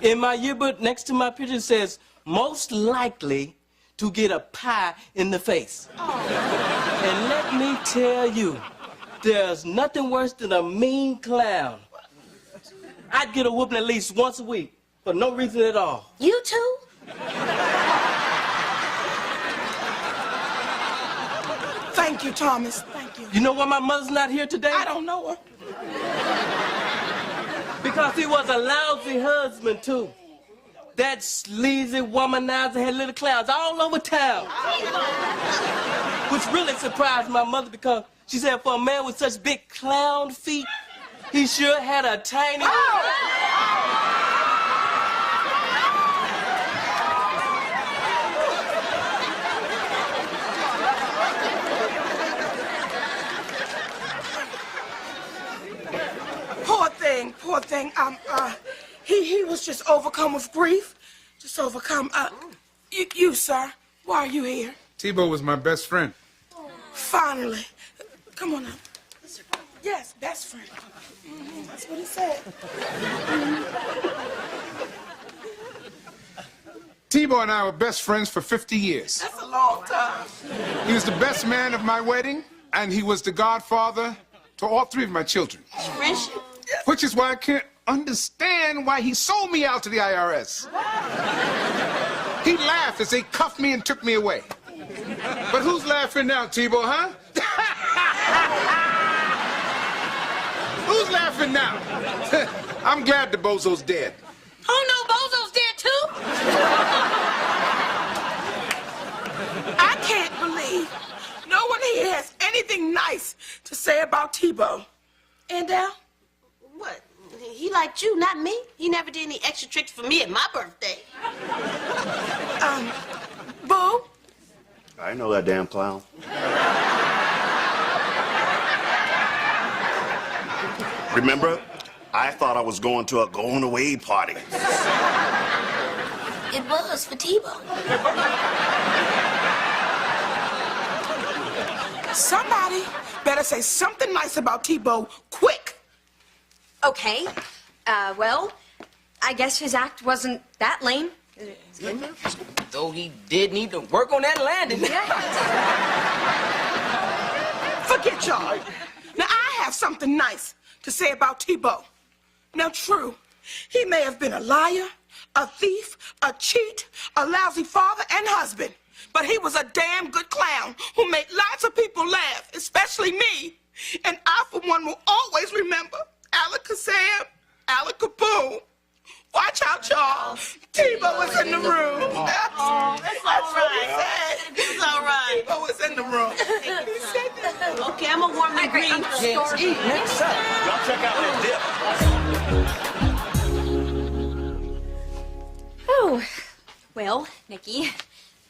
In my yearbook, next to my picture says, most likely to get a pie in the face. And let me tell you, there's nothing worse than a mean clown. I'd get a whooping at least once a week for no reason at all. You too? Thank you, Thomas. Thank you. You know why my mother's not here today? I don't know her. Because he was a lousy husband, too. That sleazy womanizer had little clowns all over town. Which really surprised my mother because she said for a man with such big clown feet, he sure had a tiny... Poor thing. He was just overcome with grief. Just overcome. You, sir, why are you here? Tebow was my best friend. Finally. Come on up. Yes, best friend. That's what he said. Tebow and I were best friends for 50 years. That's a long time. He was the best man of my wedding, and he was the godfather to all three of my children. Friendship. Which is why I can't understand why he sold me out to the IRS. He laughed as they cuffed me and took me away. But who's laughing now, Tebow, huh? Who's laughing now? I'm glad the bozo's dead. Oh, no, Bozo's dead, too? I can't believe no one here has anything nice to say about Tebow. And what? He liked you, not me. He never did any extra tricks for me at my birthday. Boo? I know that damn clown. Remember? I thought I was going to a going-away party. It was for Tebow. Somebody better say something nice about Tebow quick. Okay. Well, I guess his act wasn't that lame. Though he did need to work on that landing. Forget y'all. Now, I have something nice to say about Tebow. Now, true, he may have been a liar, a thief, a cheat, a lousy father and husband, but he was a damn good clown who made lots of people laugh, especially me. And I, for one, will always remember Alakazam, Alakaboom. Watch out, y'all. Tebow was in the room. Oh, that's all right. It's all right. Tebow was in the room. He said that. Okay, I'm gonna warm the green. Kids, eat next up. Y'all check out that dip. Oh, well, Nikki,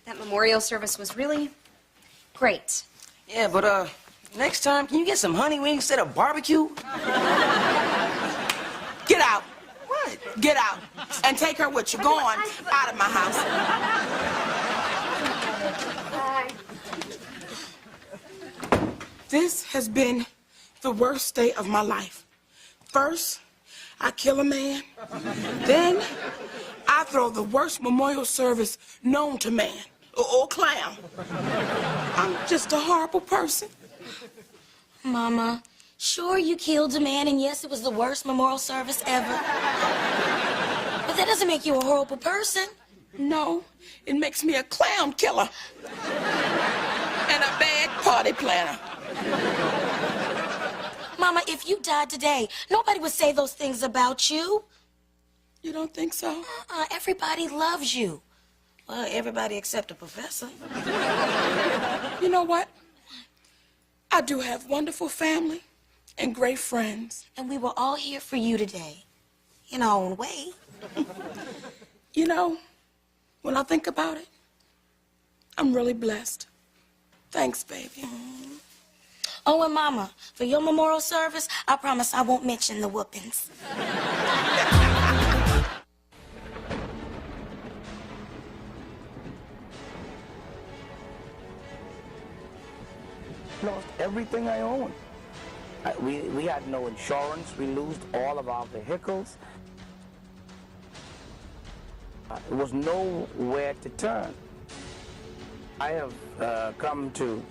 that memorial service was really great. Yeah, but next time, can you get some honey wings instead of barbecue? Get out. What? Get out. And take her with you. Go on out of my house. This has been the worst day of my life. First, I kill a man. Then, I throw the worst memorial service known to man. Or clown. I'm just a horrible person. Mama, sure you killed a man, and yes, it was the worst memorial service ever. But that doesn't make you a horrible person. No, it makes me a clown killer. And a bad party planner. Mama, if you died today, nobody would say those things about you. You don't think so? Everybody loves you. Well, everybody except the professor. You know what? I do have wonderful family and great friends. And we were all here for you today, in our own way. You know, when I think about it, I'm really blessed. Thanks, baby. Oh, and Mama, for your memorial service, I promise I won't mention the whoopings. Lost everything I owned. We had no insurance. We lost all of our vehicles. There was nowhere to turn. I have come to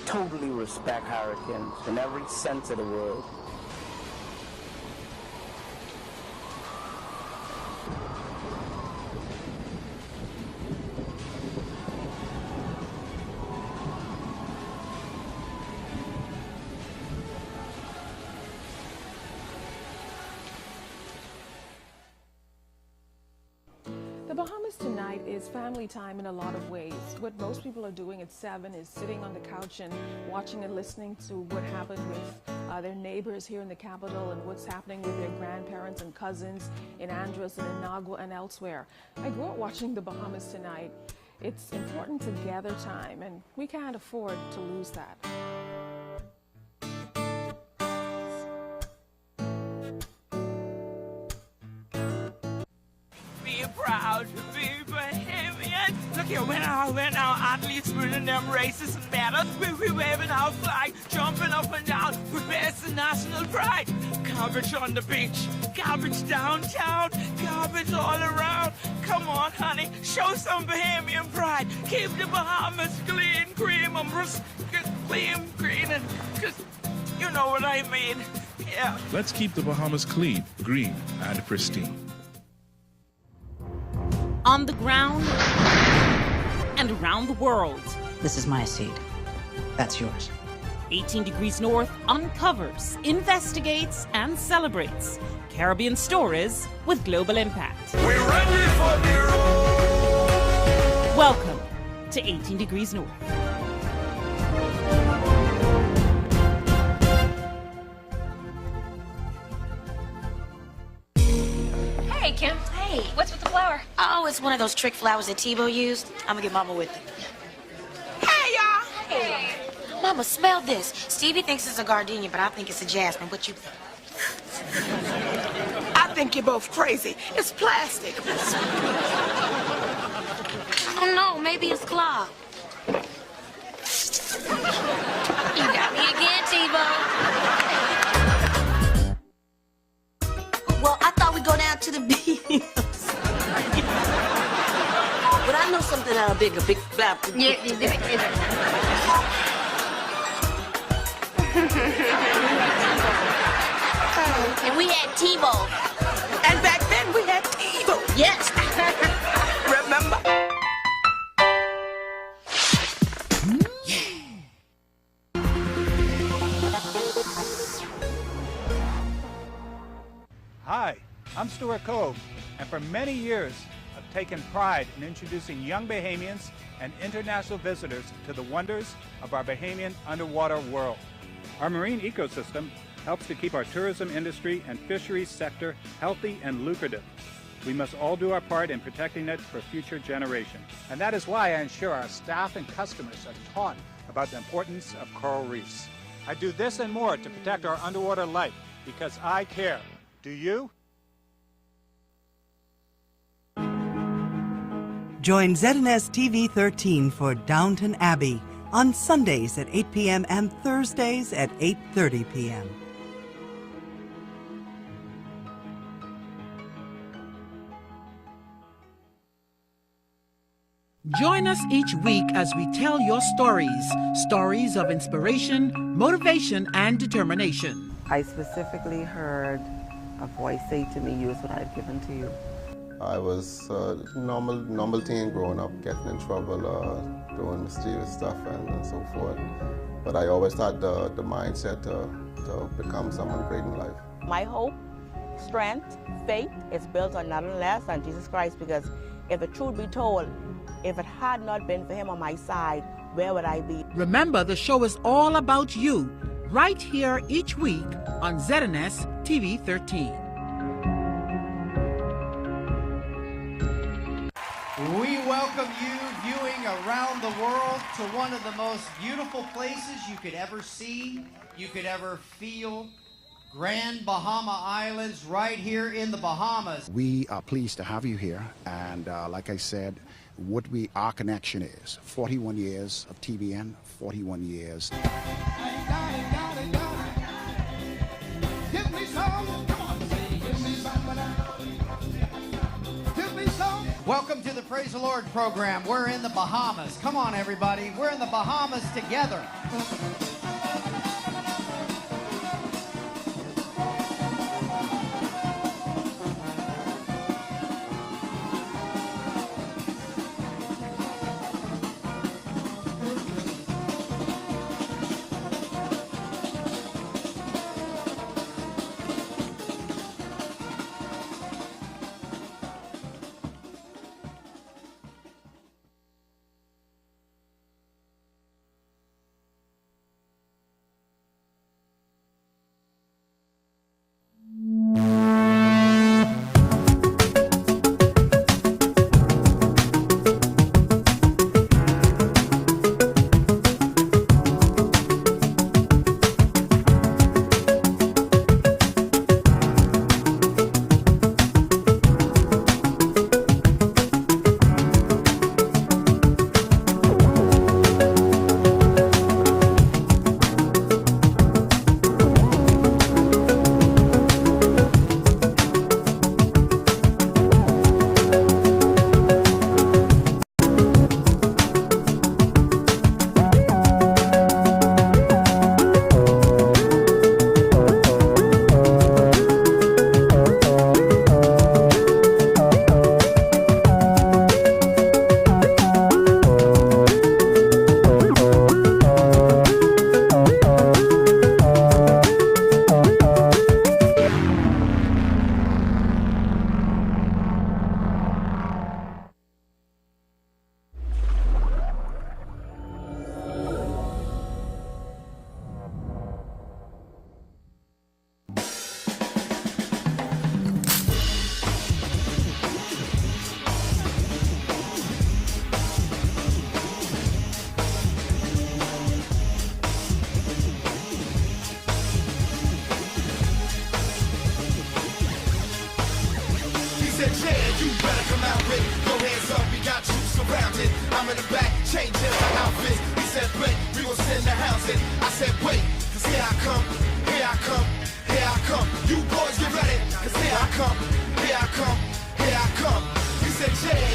totally respect hurricanes in every sense of the word. The Bahamas tonight is family time in a lot of ways. What most people are doing at 7 is sitting on the couch and watching and listening to what happened with their neighbors here in the capital and what's happening with their grandparents and cousins in Andros and in Nagua and elsewhere. I grew up watching the Bahamas tonight. It's important to gather time, and we can't afford to lose that. Be proud to be Bahamian. Look here, when our athletes winning them races and medals, we waving our flag, jumping up and down, we bears the national pride. Garbage on the beach, garbage downtown, garbage all around. Come on, honey, show some Bahamian pride. Keep the Bahamas clean, cream, and clean, green, and just, you know what I mean. Yeah. Let's keep the Bahamas clean, green, and pristine. On the ground and around the world. This is my seed. That's yours. 18 Degrees North uncovers, investigates, and celebrates Caribbean stories with global impact. We're ready for the road. Welcome to 18 Degrees North. Hey, Kim. Hey. What's with the flower? Oh, it's one of those trick flowers that Tebow used. I'm gonna get Mama with it. Hey, y'all. Hey. Mama, smell this. Stevie thinks it's a gardenia, but I think it's a jasmine. What you think? I think you're both crazy. It's plastic. I don't know. Maybe it's clogged. You got me again, Tebow. Well, I thought we'd go down to the beach. something out of big blah. Yeah. And we had T-Bone. And back then we had T-Bone. Yes. Remember? Hi, I'm Stuart Cove, and for many years, I've taken pride in introducing young Bahamians and international visitors to the wonders of our Bahamian underwater world. Our marine ecosystem helps to keep our tourism industry and fisheries sector healthy and lucrative. We must all do our part in protecting it for future generations. And that is why I ensure our staff and customers are taught about the importance of coral reefs. I do this and more to protect our underwater life because I care. Do you? Join ZNS TV 13 for Downton Abbey on Sundays at 8 p.m. and Thursdays at 8:30 p.m. Join us each week as we tell your stories of inspiration, motivation, and determination. I specifically heard a voice say to me, use what I've given to you. I was normal teen growing up, getting in trouble, doing mischievous stuff and so forth. But I always had the mindset to become someone great in life. My hope, strength, faith is built on nothing less than Jesus Christ, because if the truth be told, if it had not been for him on my side, where would I be? Remember, the show is all about you, right here each week on ZNS TV 13. We welcome you viewing around the world to one of the most beautiful places you could ever see, you could ever feel. Grand Bahama Islands, right here in the Bahamas. We are pleased to have you here, and like I said, our connection is 41 years of TBN, 41 years. Welcome to the Praise the Lord program. We're in the Bahamas. Come on, everybody. We're in the Bahamas together.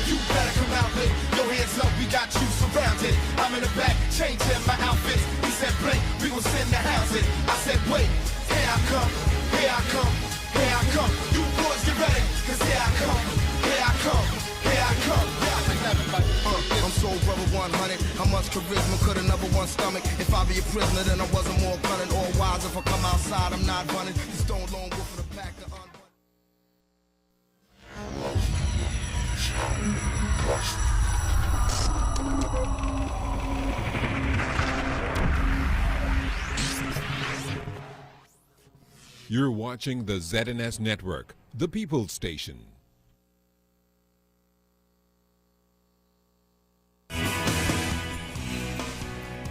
You better come out, lick your hands up, we got you surrounded. I'm in the back, changing my outfits. He said, Blake, we gon' send the house in. I said, wait, here I come, here I come, here I come. You boys get ready, cause here I come, here I come, here I come. I'm so rubber 100. How much charisma could another one stomach? If I be a prisoner, then I wasn't more cunning or wise. If I come outside, I'm not running. The stone lone wolf of the pack. You're watching the ZNS Network, the People's Station.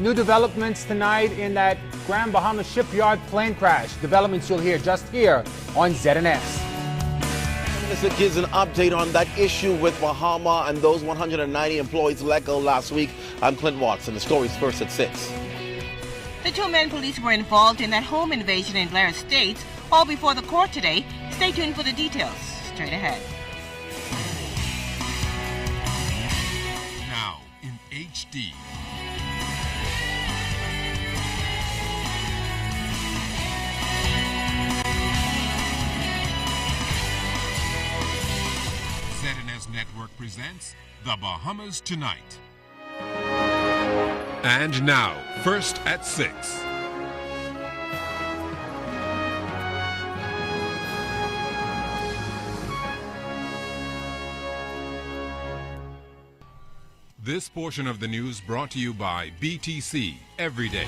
New developments tonight in that Grand Bahama shipyard plane crash. Developments you'll hear just here on ZNS. It gives an update on that issue with Bahama and those 190 employees let go last week. I'm Clint Watson. The story's first at 6. The 2 men police were involved in that home invasion in Blair Estates, all before the court today. Stay tuned for the details. Straight ahead. Now in HD. ZNS Network presents The Bahamas Tonight. And now, first at 6. This portion of the news brought to you by BTC Every Day.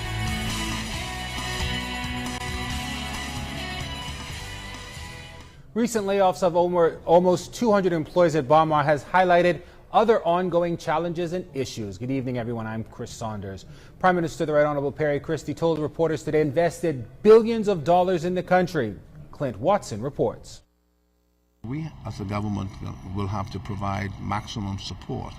Recent layoffs of almost 200 employees at Bahama has highlighted other ongoing challenges and issues. Good evening, everyone. I'm Chris Saunders. Prime Minister, the Right Honorable Perry Christie, told reporters today invested billions of dollars in the country. Clint Watson reports. We, as a government, will have to provide maximum support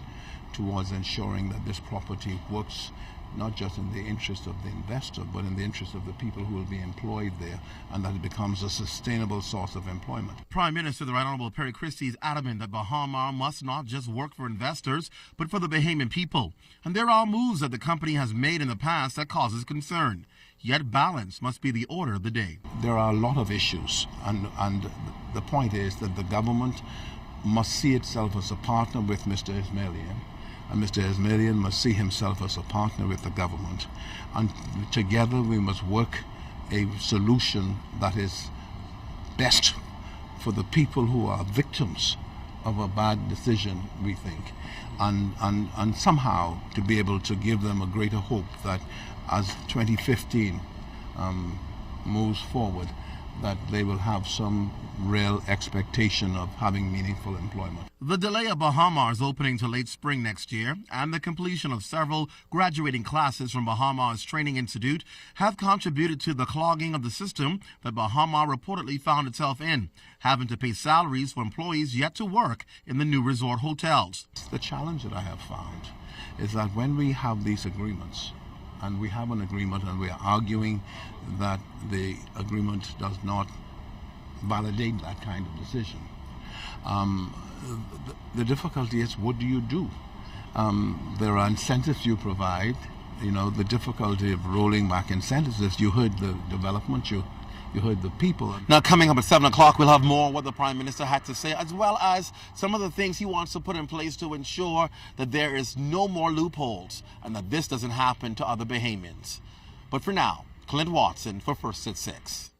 towards ensuring that this property works not just in the interest of the investor, but in the interest of the people who will be employed there, and that it becomes a sustainable source of employment. Prime Minister, the Right Honorable Perry Christie, is adamant that Bahama must not just work for investors, but for the Bahamian people. And there are moves that the company has made in the past that causes concern. Yet balance must be the order of the day. There are a lot of issues, and the point is that the government must see itself as a partner with Mr. Ismailian, and Mr. Ismailian must see himself as a partner with the government. And together we must work a solution that is best for the people who are victims of a bad decision, we think. And somehow to be able to give them a greater hope that as 2015 moves forward, that they will have some real expectation of having meaningful employment. The delay of Bahama's opening to late spring next year and the completion of several graduating classes from Bahama's Training Institute have contributed to the clogging of the system that Bahama reportedly found itself in, having to pay salaries for employees yet to work in the new resort hotels. The challenge that I have found is that when we have these agreements, and we have an agreement and we are arguing that the agreement does not validate that kind of decision. The difficulty is, what do you do? There are incentives you provide. You know, the difficulty of rolling back incentives is you heard the development, you heard the people. Now, coming up at 7 o'clock, we'll have more what the Prime Minister had to say, as well as some of the things he wants to put in place to ensure that there is no more loopholes and that this doesn't happen to other Bahamians. But for now, Clint Watson for First at 6.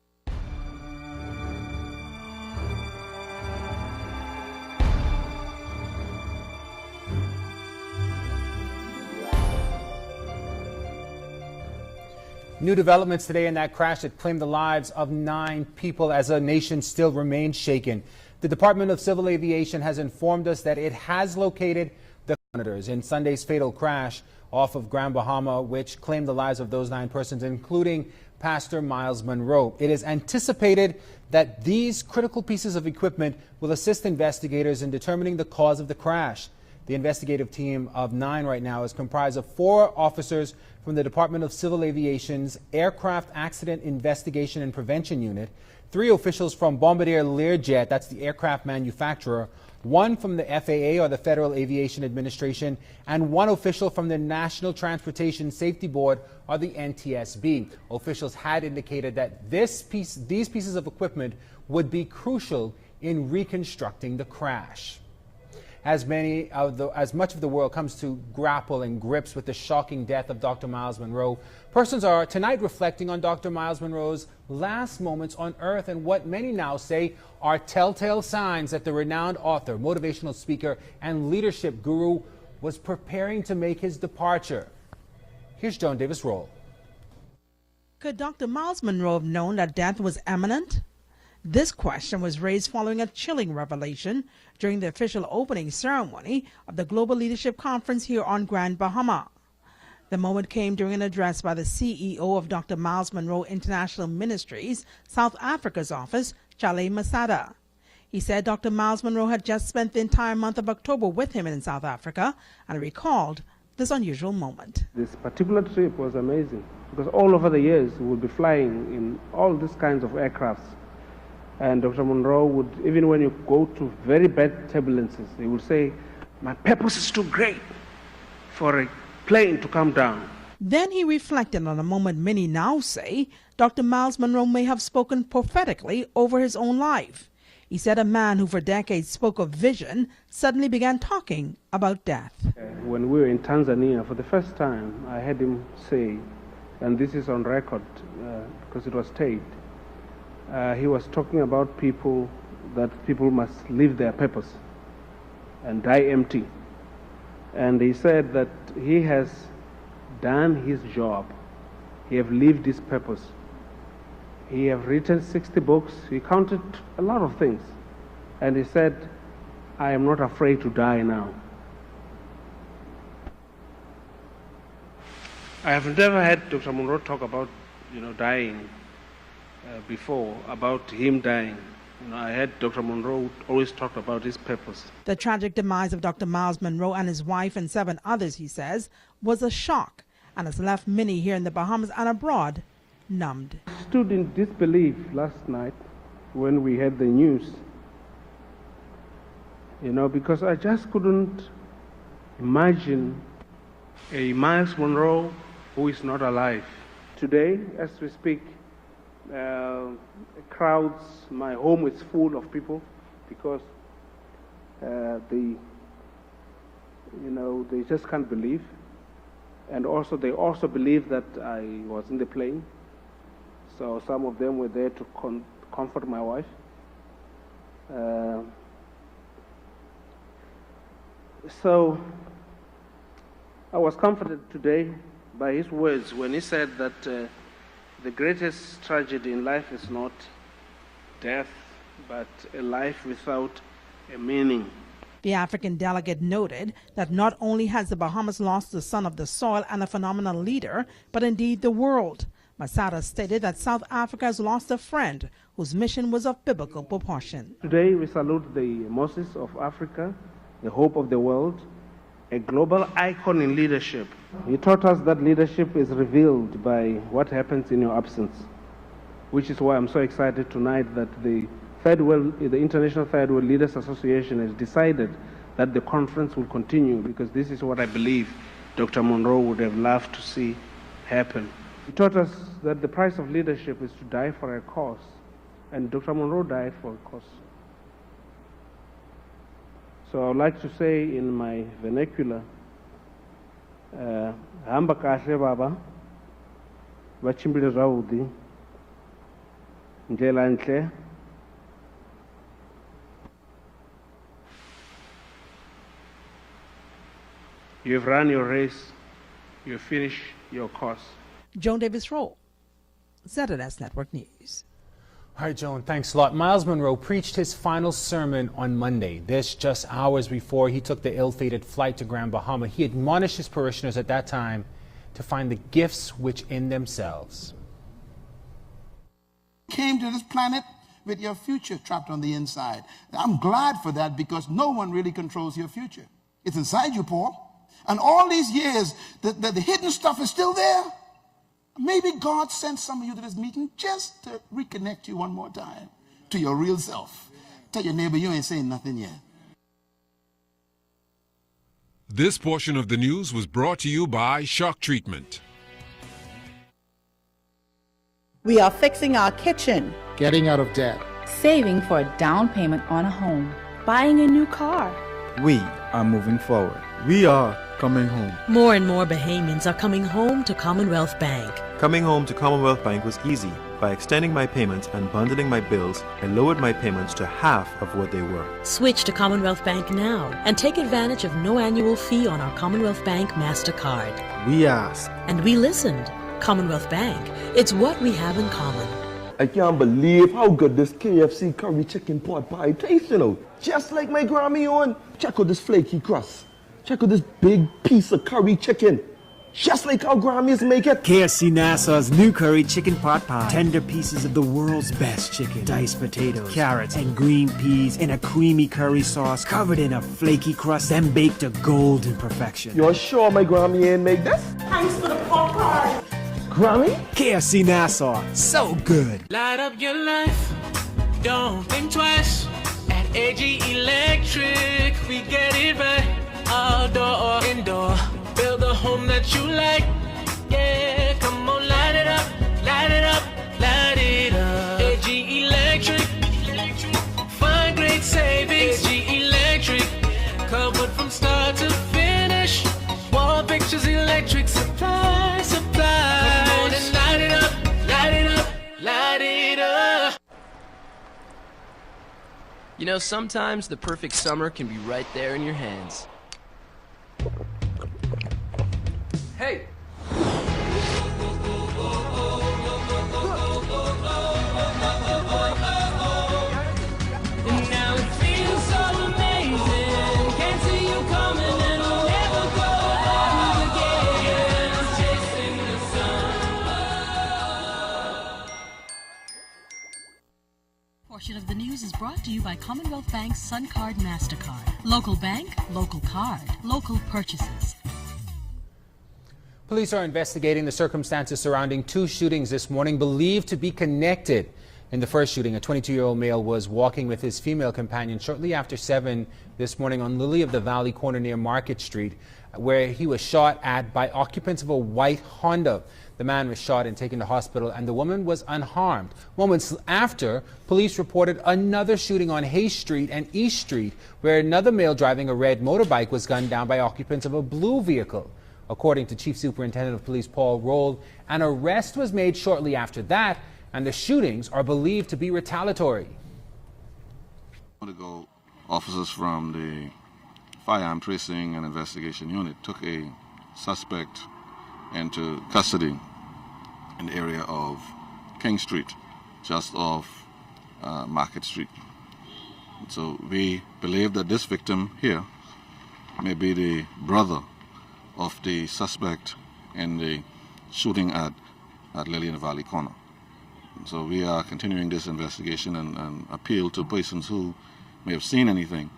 New developments today in that crash that claimed the lives of 9 people as a nation still remains shaken. The Department of Civil Aviation has informed us that it has located the monitors in Sunday's fatal crash off of Grand Bahama, which claimed the lives of those 9 persons, including Pastor Miles Monroe. It is anticipated that these critical pieces of equipment will assist investigators in determining the cause of the crash. The investigative team of 9 right now is comprised of 4 officers from the Department of Civil Aviation's Aircraft Accident Investigation and Prevention Unit, 3 officials from Bombardier Learjet, that's the aircraft manufacturer, one from the FAA, or the Federal Aviation Administration, and one official from the National Transportation Safety Board, or the NTSB. Officials had indicated that these pieces of equipment would be crucial in reconstructing the crash. As much of the world comes to grapple and grips with the shocking death of Dr. Miles Monroe, persons are tonight reflecting on Dr. Miles Monroe's last moments on Earth and what many now say are telltale signs that the renowned author, motivational speaker, and leadership guru was preparing to make his departure. Here's Joan Davis-Roll. Could Dr. Miles Monroe have known that death was imminent? This question was raised following a chilling revelation during the official opening ceremony of the Global Leadership Conference here on Grand Bahama. The moment came during an address by the CEO of Dr. Miles Monroe International Ministries, South Africa's office, Chale Masada. He said Dr. Miles Monroe had just spent the entire month of October with him in South Africa and recalled this unusual moment. This particular trip was amazing because all over the years we would be flying in all these kinds of aircrafts. And Dr. Monroe would, even when you go to very bad turbulences, he would say, "My purpose is too great for a plane to come down." Then he reflected on a moment many now say Dr. Miles Monroe may have spoken prophetically over his own life. He said a man who for decades spoke of vision suddenly began talking about death. When we were in Tanzania for the first time, I heard him say, and this is on record because it was taped, he was talking about that people must live their purpose and die empty. And he said that he has done his job. He have lived his purpose. He have written 60 books. He counted a lot of things. And he said, "I am not afraid to die now." I have never heard Dr. Monroe talk about, dying before, about him dying. I heard Dr. Monroe always talk about his purpose. The tragic demise of Dr. Miles Monroe and his wife and 7 others, he says, was a shock and has left many here in the Bahamas and abroad numbed. I stood in disbelief last night when we heard the news, because I just couldn't imagine a Miles Monroe who is not alive. Today, as we speak, crowds, my home is full of people because they just can't believe. And also, they also believe that I was in the plane. So some of them were there to comfort my wife. So I was comforted today by his words when he said that the greatest tragedy in life is not death, but a life without a meaning. The African delegate noted that not only has the Bahamas lost the son of the soil and a phenomenal leader, but indeed the world. Masada stated that South Africa has lost a friend whose mission was of biblical proportion. Today we salute the Moses of Africa, the hope of the world, a global icon in leadership. He taught us that leadership is revealed by what happens in your absence, which is why I'm so excited tonight that the International Third World Leaders Association has decided that the conference will continue, because this is what I believe Dr. Monroe would have loved to see happen. He taught us that the price of leadership is to die for a cause, and Dr. Monroe died for a cause. So I would like to say in my vernacular, hamba kahle baba, bachimbile zawudi, ndlela ntle. You've run your race, you finish your course. Joan Davis-Roll, ZNS Network News. All right, Joan, thanks a lot. Miles Monroe preached his final sermon on Monday. This just hours before he took the ill-fated flight to Grand Bahama. He admonished his parishioners at that time to find the gifts which in themselves. Came to this planet with your future trapped on the inside. I'm glad for that, because no one really controls your future. It's inside you, Paul. And all these years, the hidden stuff is still there. Maybe God sent some of you to this meeting just to reconnect you one more time to your real self. Tell your neighbor you ain't saying nothing yet. This portion of the news was brought to you by Shock Treatment. We are fixing our kitchen, getting out of debt, saving for a down payment on a home, buying a new car. We are moving forward. We are coming home. More and more Bahamians are coming home to Commonwealth Bank. Coming home to Commonwealth Bank was easy. By extending my payments and bundling my bills, I lowered my payments to half of what they were. Switch to Commonwealth Bank now and take advantage of no annual fee on our Commonwealth Bank MasterCard. We asked. And we listened. Commonwealth Bank. It's what we have in common. I can't believe how good this KFC curry chicken pot pie tastes, you know. Just like my Grammy on. Check out this flaky crust. Check out this big piece of curry chicken. Just like how Grammys make it. KFC Nassau's new curry chicken pot pie. Tender pieces of the world's best chicken. Diced potatoes, carrots, and green peas in a creamy curry sauce covered in a flaky crust, then baked to golden perfection. You're sure my Grammy ain't make this? Thanks for the pot pie. Grammy? KFC Nassau. So good. Light up your life. Don't think twice. At AG Electric, we get it right. Outdoor or indoor. Build a home that you like. Yeah, come on, light it up, light it up, light it up. AG Electric, find great savings. AG Electric, covered from start to finish. Wall pictures, electric supply. Come on and light it up, light it up, light it up. You know, sometimes the perfect summer can be right there in your hands. Hey! And now it feels so amazing. Can't see you coming and we'll never go again. Chasing the sun. Portion of the news is brought to you by Commonwealth Bank's Sun Card MasterCard. Local bank, local card, local purchases. Police are investigating the circumstances surrounding two shootings this morning believed to be connected. In the first shooting, a 22-year-old male was walking with his female companion shortly after 7 this morning on Lily of the Valley corner near Market Street, where he was shot at by occupants of a white Honda. The man was shot and taken to hospital, and the woman was unharmed. Moments after, police reported another shooting on Hayes Street and East Street, where another male driving a red motorbike was gunned down by occupants of a blue vehicle. According to Chief Superintendent of Police Paul Roll, an arrest was made shortly after that, and the shootings are believed to be retaliatory. Officers from the Firearm Tracing and Investigation Unit took a suspect into custody in the area of King Street, just off Market Street. So we believe that this victim here may be the brother of the suspect in the shooting at Lily in the Valley corner. So we are continuing this investigation and appeal to persons who may have seen anything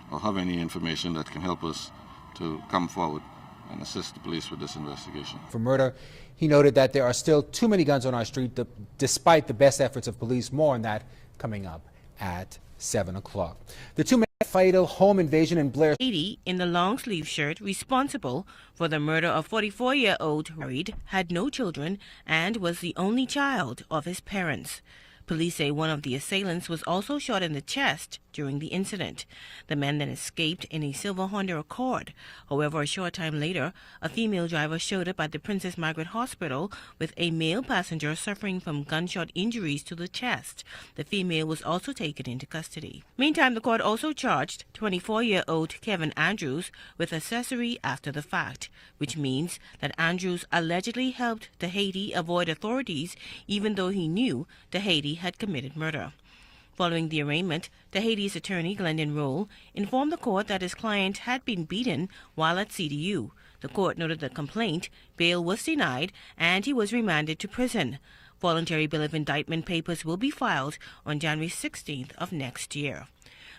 or have any information that can help us to come forward and assist the police with this investigation. For murder, he noted that there are still too many guns on our street despite the best efforts of police. More on that coming up at 7 o'clock. The two men fatal home invasion in Blair. Lady in the long sleeve shirt responsible for the murder of 44-year-old Reed had no children and was the only child of his parents. Police say one of the assailants was also shot in the chest during the incident. The man then escaped in a silver Honda Accord. However, a short time later, a female driver showed up at the Princess Margaret Hospital with a male passenger suffering from gunshot injuries to the chest. The female was also taken into custody. Meantime, the court also charged 24-year-old Kevin Andrews with accessory after the fact, which means that Andrews allegedly helped Tahiti avoid authorities even though he knew Tahiti had committed murder. Following the arraignment, Tahiti's attorney, Glendon Roll, informed the court that his client had been beaten while at CDU. The court noted the complaint, bail was denied, and he was remanded to prison. Voluntary bill of indictment papers will be filed on January 16th of next year.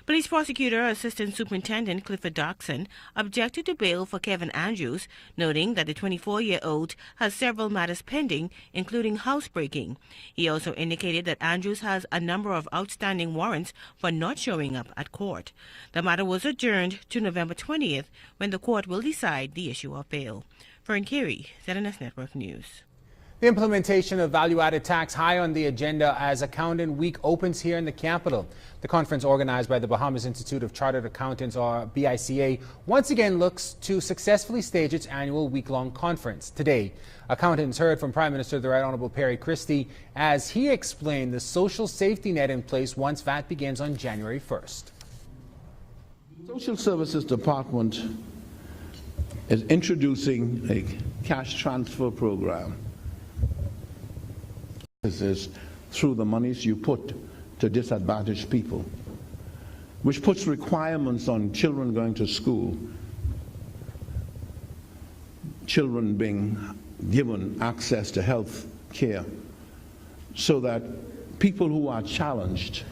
Police prosecutor Assistant Superintendent Clifford Dockson objected to bail for Kevin Andrews, noting that the 24-year-old has several matters pending, including housebreaking. He also indicated that Andrews has a number of outstanding warrants for not showing up at court. The matter was adjourned to November 20th, when the court will decide the issue of bail. Fern Carey, ZNS Network News. The implementation of value-added tax high on the agenda as Accountant Week opens here in the capital. The conference organized by the Bahamas Institute of Chartered Accountants, or BICA, once again looks to successfully stage its annual week-long conference. Today, accountants heard from Prime Minister the Right Honorable Perry Christie as he explained the social safety net in place once VAT begins on January 1st. Social Services Department is introducing a cash transfer program. This is through the monies you put to disadvantaged people, which puts requirements on children going to school, children being given access to health care, so that people who are challenged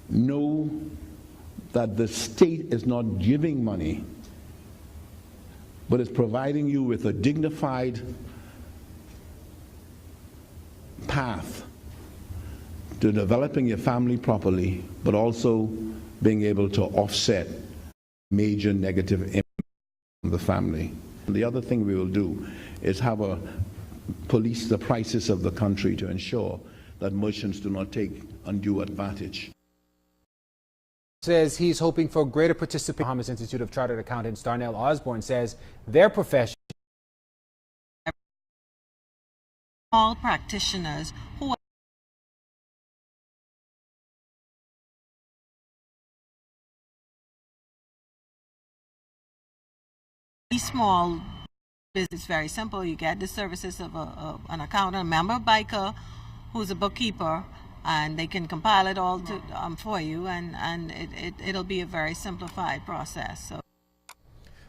know that the state is not giving money, but is providing you with a dignified path to developing your family properly, but also being able to offset major negative impact on the family. And the other thing we will do is have a police the prices of the country to ensure that merchants do not take undue advantage. Says he's hoping for greater participation. Bahamas Institute of Chartered Accountants Darnell Osborne says their profession all practitioners who are small business. Very simple. You get the services of an accountant, a member of BICA, who's a bookkeeper, and they can compile it all to, for you, and it'll be a very simplified process. So.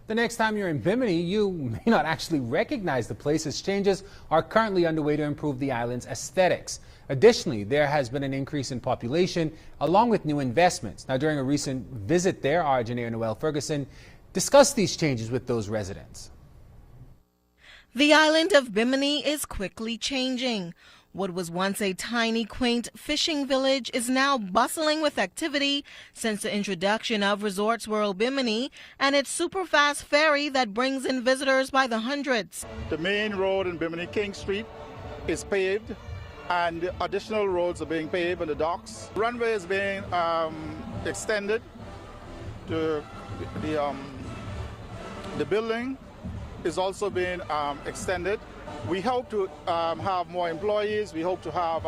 The next time you're in Bimini, you may not actually recognize the place, as changes are currently underway to improve the island's aesthetics. Additionally, there has been an increase in population along with new investments. Now, during a recent visit there, our engineer Noel Ferguson discussed these changes with those residents. The island of Bimini is quickly changing. What was once a tiny, quaint fishing village is now bustling with activity since the introduction of Resorts World Bimini and its super-fast ferry that brings in visitors by the hundreds. The main road in Bimini, King Street, is paved, and additional roads are being paved in the docks. The runway is being extended. The building is also being extended. We hope to have more employees. We hope to have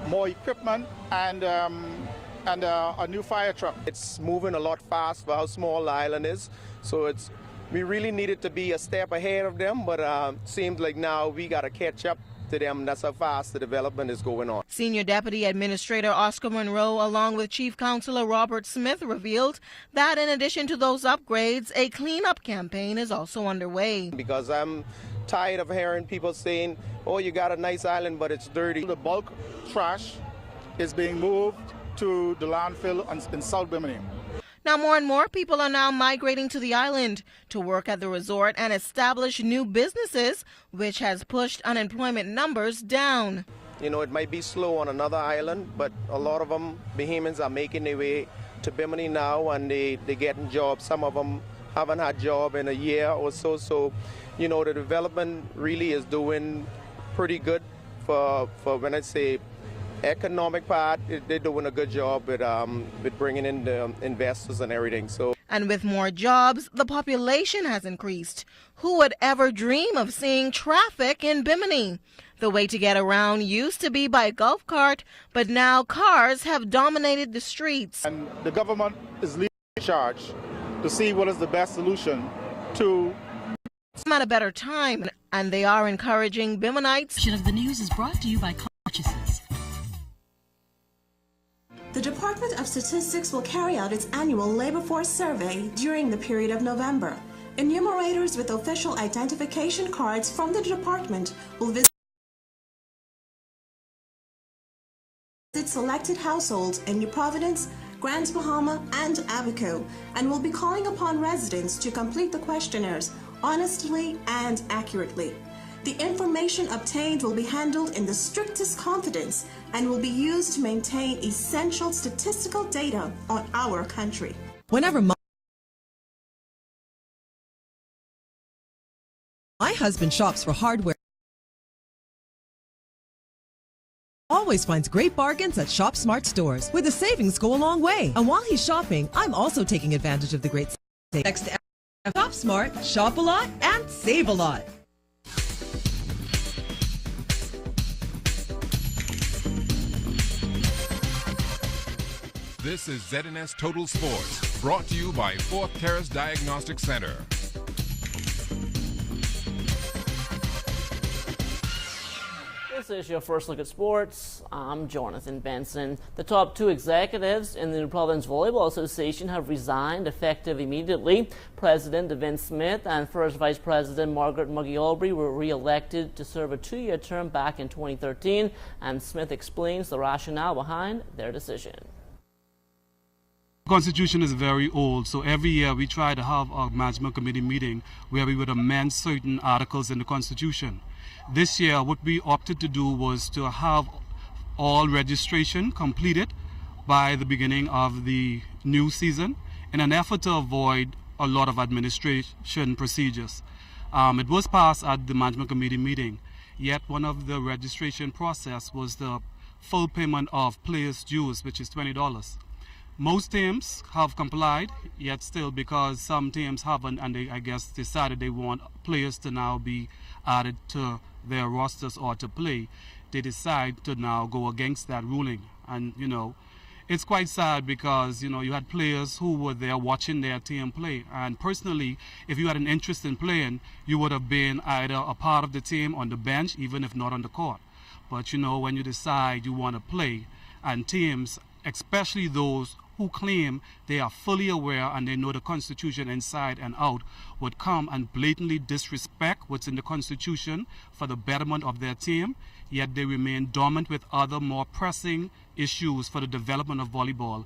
more equipment and a new fire truck. It's moving a lot fast for how small the island is. So we really needed to be a step ahead of them, but seems like now we got to catch up to them. That's how fast the development is going on. Senior Deputy Administrator Oscar Monroe, along with Chief Counselor Robert Smith, revealed that in addition to those upgrades, a cleanup campaign is also underway. Because I'm tired of hearing people saying, oh, you got a nice island, but it's dirty. The bulk trash is being moved to the landfill in South Bimini. Now, more and more people are now migrating to the island to work at the resort and establish new businesses, which has pushed unemployment numbers down. You know, it might be slow on another island, but a lot of them, Bahamians, are making their way to Bimini now, and they're getting jobs. Some of them haven't had a job in a year or so. So, you know, the development really is doing pretty good for when I say economic part. They're doing a good job with bringing in the investors and everything. So, and with more jobs, the population has increased. Who would ever dream of seeing traffic in Bimini? The way to get around used to be by golf cart, but now cars have dominated the streets. And the government is leading charge to see what is the best solution to. It's not a better time, and they are encouraging Biminites. Of the news is brought to you by purchases. The Department of Statistics will carry out its annual labor force survey during the period of November. Enumerators with official identification cards from the department will visit visit selected households in New Providence, Grand Bahama, and Abaco, and will be calling upon residents to complete the questionnaires honestly and accurately. The information obtained will be handled in the strictest confidence and will be used to maintain essential statistical data on our country. Whenever my husband shops for hardware, always finds great bargains at Shop Smart stores, where the savings go a long way. And while he's shopping, I'm also taking advantage of the great savings. Next to Shop Smart, shop a lot and save a lot. This is ZNS Total Sports, brought to you by Fourth Terrace Diagnostic Center. This is your first look at sports. I'm Jonathan Benson. The top two executives in the New Providence Volleyball Association have resigned effective immediately. President Vince Smith and First Vice President Margaret Muggy-Aubrey were re-elected to serve a 2-year term back in 2013, and Smith explains the rationale behind their decision. The Constitution is very old, so every year we try to have a management committee meeting where we would amend certain articles in the Constitution. This year, what we opted to do was to have all registration completed by the beginning of the new season in an effort to avoid a lot of administration procedures. It was passed at the management committee meeting, yet one of the registration process was the full payment of players' dues, which is $20. Most teams have complied, yet still, because some teams haven't, and they, I guess, decided they want players to now be added to their rosters or to play, they decide to now go against that ruling. And, you know, it's quite sad because, you know, you had players who were there watching their team play. And personally, if you had an interest in playing, you would have been either a part of the team on the bench, even if not on the court. But, you know, when you decide you want to play, and teams, especially those who claim they are fully aware and they know the Constitution inside and out, would come and blatantly disrespect what's in the Constitution for the betterment of their team, yet they remain dormant with other more pressing issues for the development of volleyball.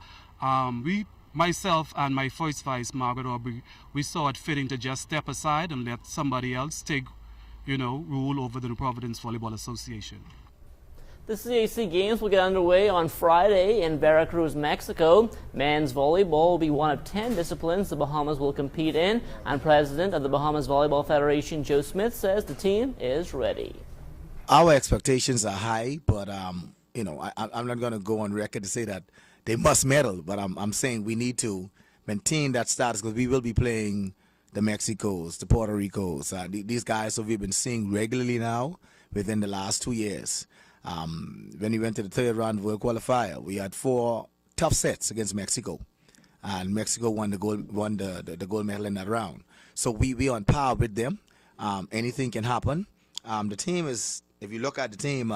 Myself and my first vice, Margaret Aubrey, we saw it fitting to just step aside and let somebody else take, you know, rule over the New Providence Volleyball Association. The CAC Games will get underway on Friday in Veracruz, Mexico. Men's volleyball will be one of 10 disciplines the Bahamas will compete in, and President of the Bahamas Volleyball Federation, Joe Smith, says the team is ready. Our expectations are high, but you know, I'm not going to go on record to say that they must medal, but I'm saying we need to maintain that status because we will be playing the Mexicos, the Puerto Ricos, these guys who we've been seeing regularly now within the last 2 years. When we went to the third round world qualifier, we had 4 tough sets against Mexico, and Mexico won the gold medal in that round. So we on par with them. Anything can happen. The team is, if you look at the team,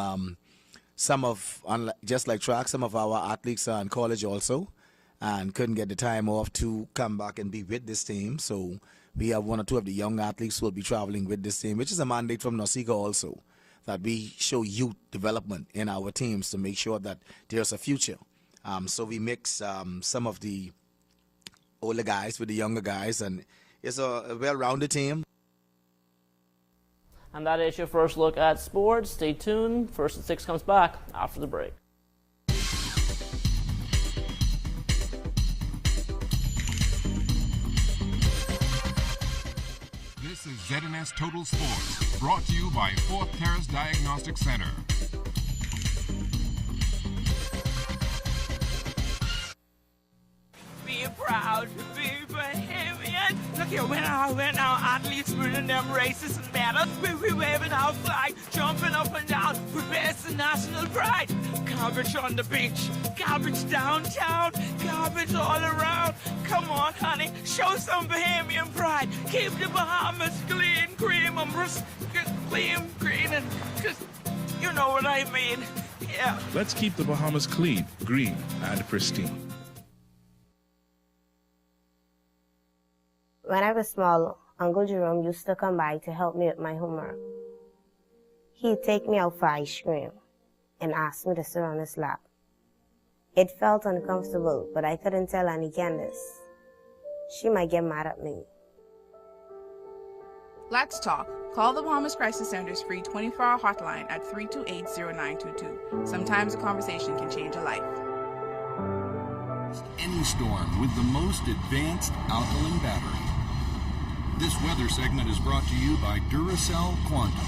just like track, some of our athletes are in college also, and couldn't get the time off to come back and be with this team. So we have 1 or 2 of the young athletes who will be traveling with this team, which is a mandate from NOSICA also, that we show youth development in our teams to make sure that there's a future. So we mix some of the older guys with the younger guys, and it's a well-rounded team. And that is your first look at sports. Stay tuned. First at 6 comes back after the break. This is ZNS Total Sports, brought to you by Fourth Terrace Diagnostic Center. Be proud to be Bahamian. Look here, when our athletes winning them races and medals, we waving our flag, jumping up and down with best and national pride. Garbage on the beach, garbage downtown, garbage all around. Come on, honey, show some Bahamian pride. Keep the Bahamas clean, cream, and clean, green, and just, you know what I mean. Yeah. Let's keep the Bahamas clean, green, and pristine. When I was small, Uncle Jerome used to come by to help me with my homework. He'd take me out for ice cream and ask me to sit on his lap. It felt uncomfortable, but I couldn't tell Annie Candace. She might get mad at me. Let's talk. Call the Bahamas Crisis Center's free 24-hour hotline at 328-0922. Sometimes a conversation can change a life. Any storm with the most advanced alkaline battery. This weather segment is brought to you by Duracell Quantum.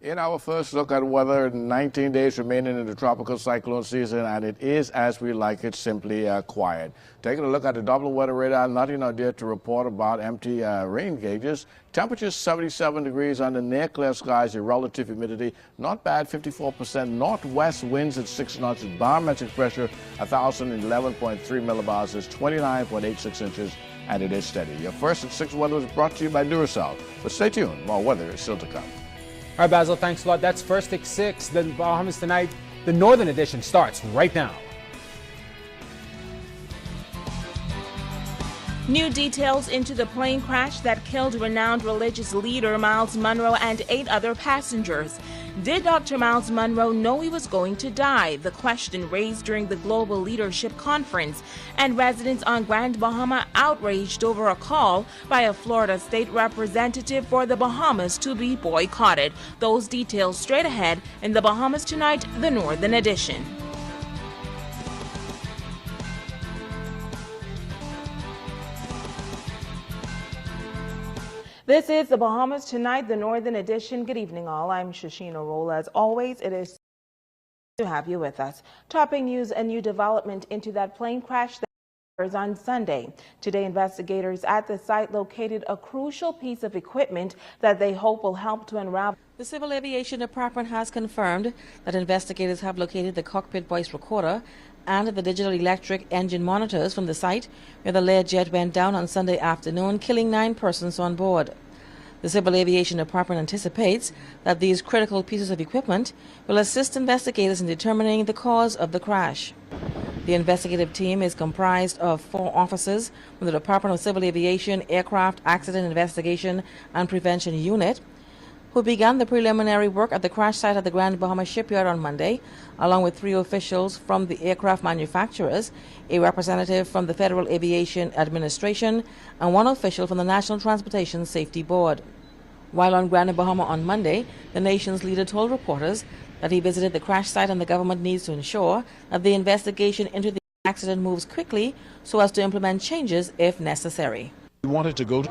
In our first look at weather, 19 days remaining in the tropical cyclone season, and it is, as we like it, simply quiet. Taking a look at the double weather radar, nothing out there to report about empty rain gauges. Temperatures 77 degrees under near clear skies, the relative humidity not bad, 54%. Northwest winds at 6 knots, barometric pressure 1,011.3 millibars is 29.86 inches, and it is steady. Your first at 6 weather was brought to you by Duracell. But stay tuned, more weather is still to come. All right, Basil, thanks a lot. That's First at 6. The Bahamas Tonight, the Northern Edition starts right now. New details into the plane crash that killed renowned religious leader Miles Monroe and 8 other passengers. Did Dr. Miles Monroe know he was going to die? The question raised during the Global Leadership Conference. And residents on Grand Bahama outraged over a call by a Florida state representative for the Bahamas to be boycotted. Those details straight ahead in the Bahamas Tonight, the Northern Edition. This is the Bahamas Tonight, the Northern Edition. Good evening, all. I'm Shashina Roll. As always, it is to have you with us. Topping news, a new development into that plane crash that occurs on Sunday. Today, investigators at the site located a crucial piece of equipment that they hope will help to unravel. The Civil Aviation Department has confirmed that investigators have located the cockpit voice recorder and the digital electric engine monitors from the site where the Learjet went down on Sunday afternoon, killing 9 persons on board. The Civil Aviation Department anticipates that these critical pieces of equipment will assist investigators in determining the cause of the crash. The investigative team is comprised of 4 officers from the Department of Civil Aviation Aircraft Accident Investigation and Prevention Unit, who began the preliminary work at the crash site at the Grand Bahama Shipyard on Monday, along with 3 officials from the aircraft manufacturers, a representative from the Federal Aviation Administration, and 1 official from the National Transportation Safety Board. While on Grand Bahama on Monday, the nation's leader told reporters that he visited the crash site and the government needs to ensure that the investigation into the accident moves quickly so as to implement changes if necessary. We wanted to go.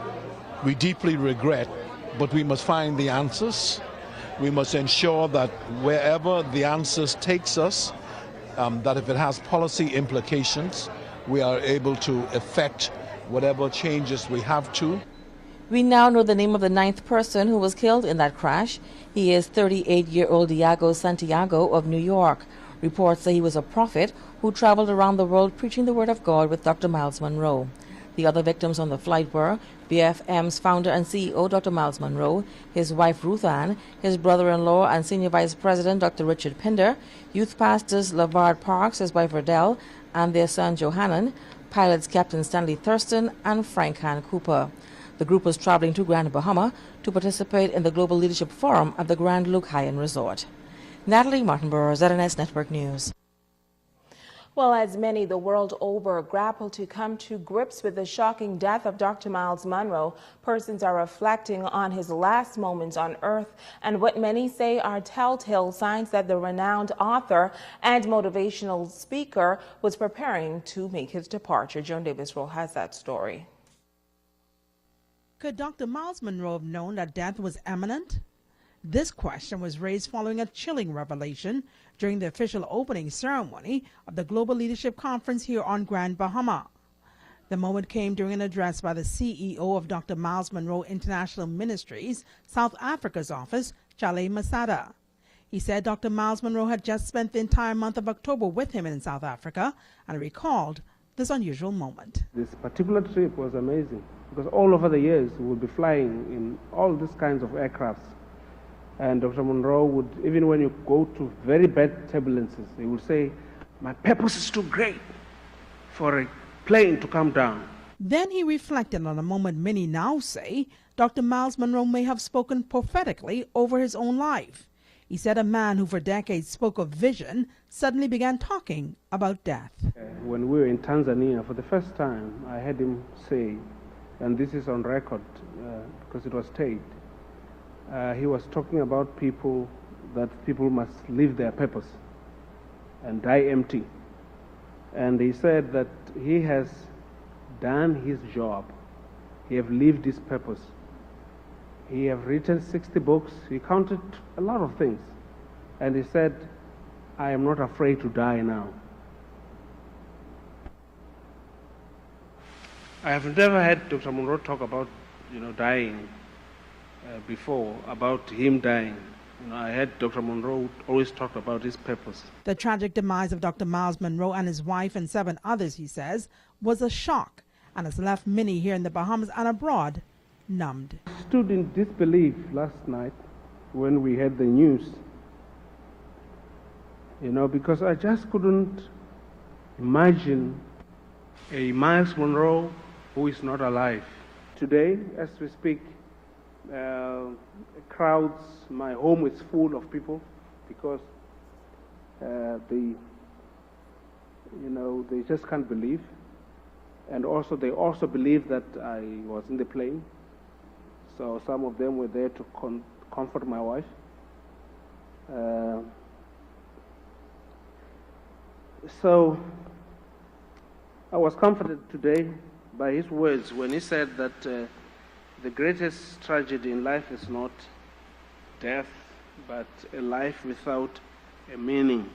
We deeply regret, but we must find the answers. We must ensure that wherever the answers takes us, that if it has policy implications, we are able to effect whatever changes we have to. We now know the name of the 9th person who was killed in that crash. He is 38-year-old Diego Santiago of New York. Reports say he was a prophet who traveled around the world preaching the word of God with Dr. Miles Monroe. The other victims on the flight were BFM's founder and CEO, Dr. Miles Monroe, his wife Ruth Ann, his brother-in-law and senior vice president, Dr. Richard Pinder, youth pastors LaVard Parks, his wife Riddell, and their son Johannan, pilots Captain Stanley Thurston and Frank Han Cooper. The group was traveling to Grand Bahama to participate in the Global Leadership Forum at the Grand Luke High-End Resort. Natalie Martinborough, ZNS Network News. Well, as many the world over grapple to come to grips with the shocking death of Dr. Miles Monroe, persons are reflecting on his last moments on Earth and what many say are telltale signs that the renowned author and motivational speaker was preparing to make his departure. Joan Davis-Roll has that story. Could Dr. Miles Monroe have known that death was imminent? This question was raised following a chilling revelation during the official opening ceremony of the Global Leadership Conference here on Grand Bahama. The moment came during an address by the CEO of Dr. Miles Monroe International Ministries, South Africa's office, Chale Masada. He said Dr. Miles Monroe had just spent the entire month of October with him in South Africa and recalled this unusual moment. This particular trip was amazing because all over the years we would be flying in all these kinds of aircrafts. And Dr. Monroe would, even when you go to very bad turbulences, he would say, "My purpose is too great for a plane to come down." Then he reflected on a moment many now say Dr. Miles Monroe may have spoken prophetically over his own life. He said a man who for decades spoke of vision suddenly began talking about death. When we were in Tanzania for the first time, I heard him say, and this is on record because it was taped, he was talking about that people must live their purpose and die empty. And he said that he has done his job. He have lived his purpose. He have written 60 books. He counted a lot of things. And he said, I am not afraid to die now. I have never heard Dr. Monroe talk about, dying before, about him dying. I heard Dr. Monroe always talk about his purpose. The tragic demise of Dr. Miles Monroe and his wife and 7 others, he says, was a shock and has left many here in the Bahamas and abroad numbed. I stood in disbelief last night when we heard the news, because I just couldn't imagine a Miles Monroe who is not alive. Today, as we speak, crowds, my home is full of people because they just can't believe. And also, they also believe that I was in the plane. So some of them were there to comfort my wife. So I was comforted today by his words when he said that the greatest tragedy in life is not death, but a life without a meaning.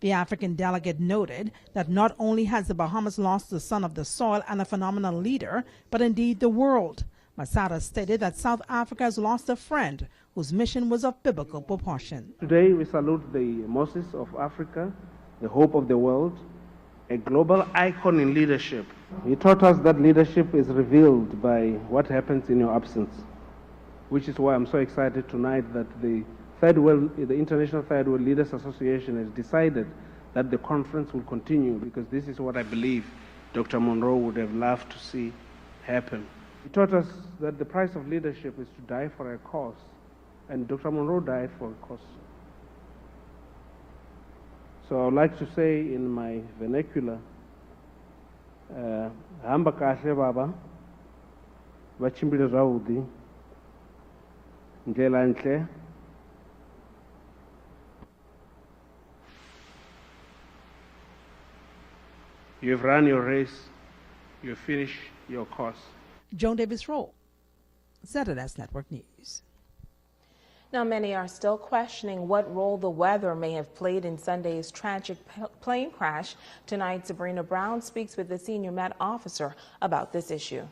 The African delegate noted that not only has the Bahamas lost the son of the soil and a phenomenal leader, but indeed the world. Masada stated that South Africa has lost a friend whose mission was of biblical proportion. Today we salute the Moses of Africa, the hope of the world, a global icon in leadership. He taught us that leadership is revealed by what happens in your absence, which is why I'm so excited tonight that the International Third World Leaders Association has decided that the conference will continue, because this is what I believe Dr. Monroe would have loved to see happen. He taught us that the price of leadership is to die for a cause, and Dr. Monroe died for a cause. So I would like to say in my vernacular, hamba kahle baba, bachimbile zawudi, ndlela ntle. You have run your race, you have finished your course. Joan Davis Roll, ZNS Network News. Now, many are still questioning what role the weather may have played in Sunday's tragic plane crash. Tonight, Sabrina Brown speaks with the senior Met officer about this issue.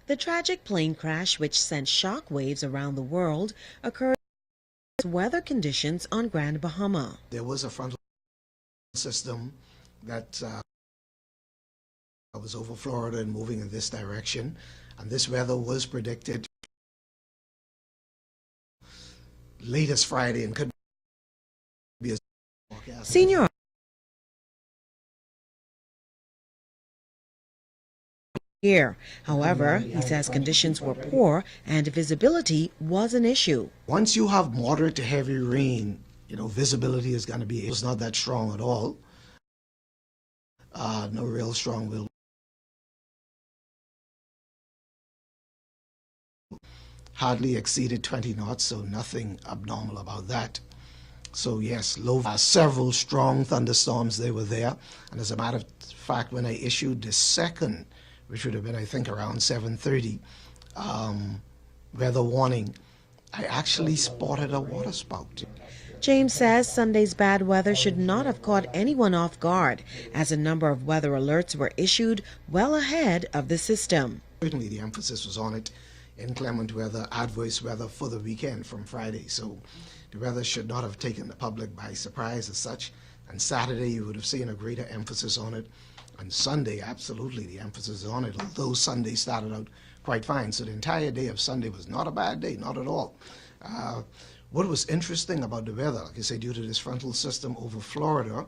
The tragic plane crash, which sent shockwaves around the world, occurred in weather conditions on Grand Bahama. There was a frontal system that was over Florida and moving in this direction, and this weather was predicted latest Friday and could be a forecast. Senior here. However, he says conditions were poor and visibility was an issue. Once you have moderate to heavy rain, visibility is going to be, it's not that strong at all. No real strong wind. Hardly exceeded 20 knots, so nothing abnormal about that. So yes, several strong thunderstorms, they were there. And as a matter of fact, when I issued the second, which would have been, I think, around 7:30, weather warning, I actually spotted a water spout. James says Sunday's bad weather should not have caught anyone off guard, as a number of weather alerts were issued well ahead of the system. Certainly the emphasis was on it. Inclement weather, adverse weather for the weekend from Friday. So the weather should not have taken the public by surprise as such. And Saturday you would have seen a greater emphasis on it. On Sunday, absolutely the emphasis is on it, although Sunday started out quite fine. So the entire day of Sunday was not a bad day, not at all. What was interesting about the weather, like I say, due to this frontal system over Florida,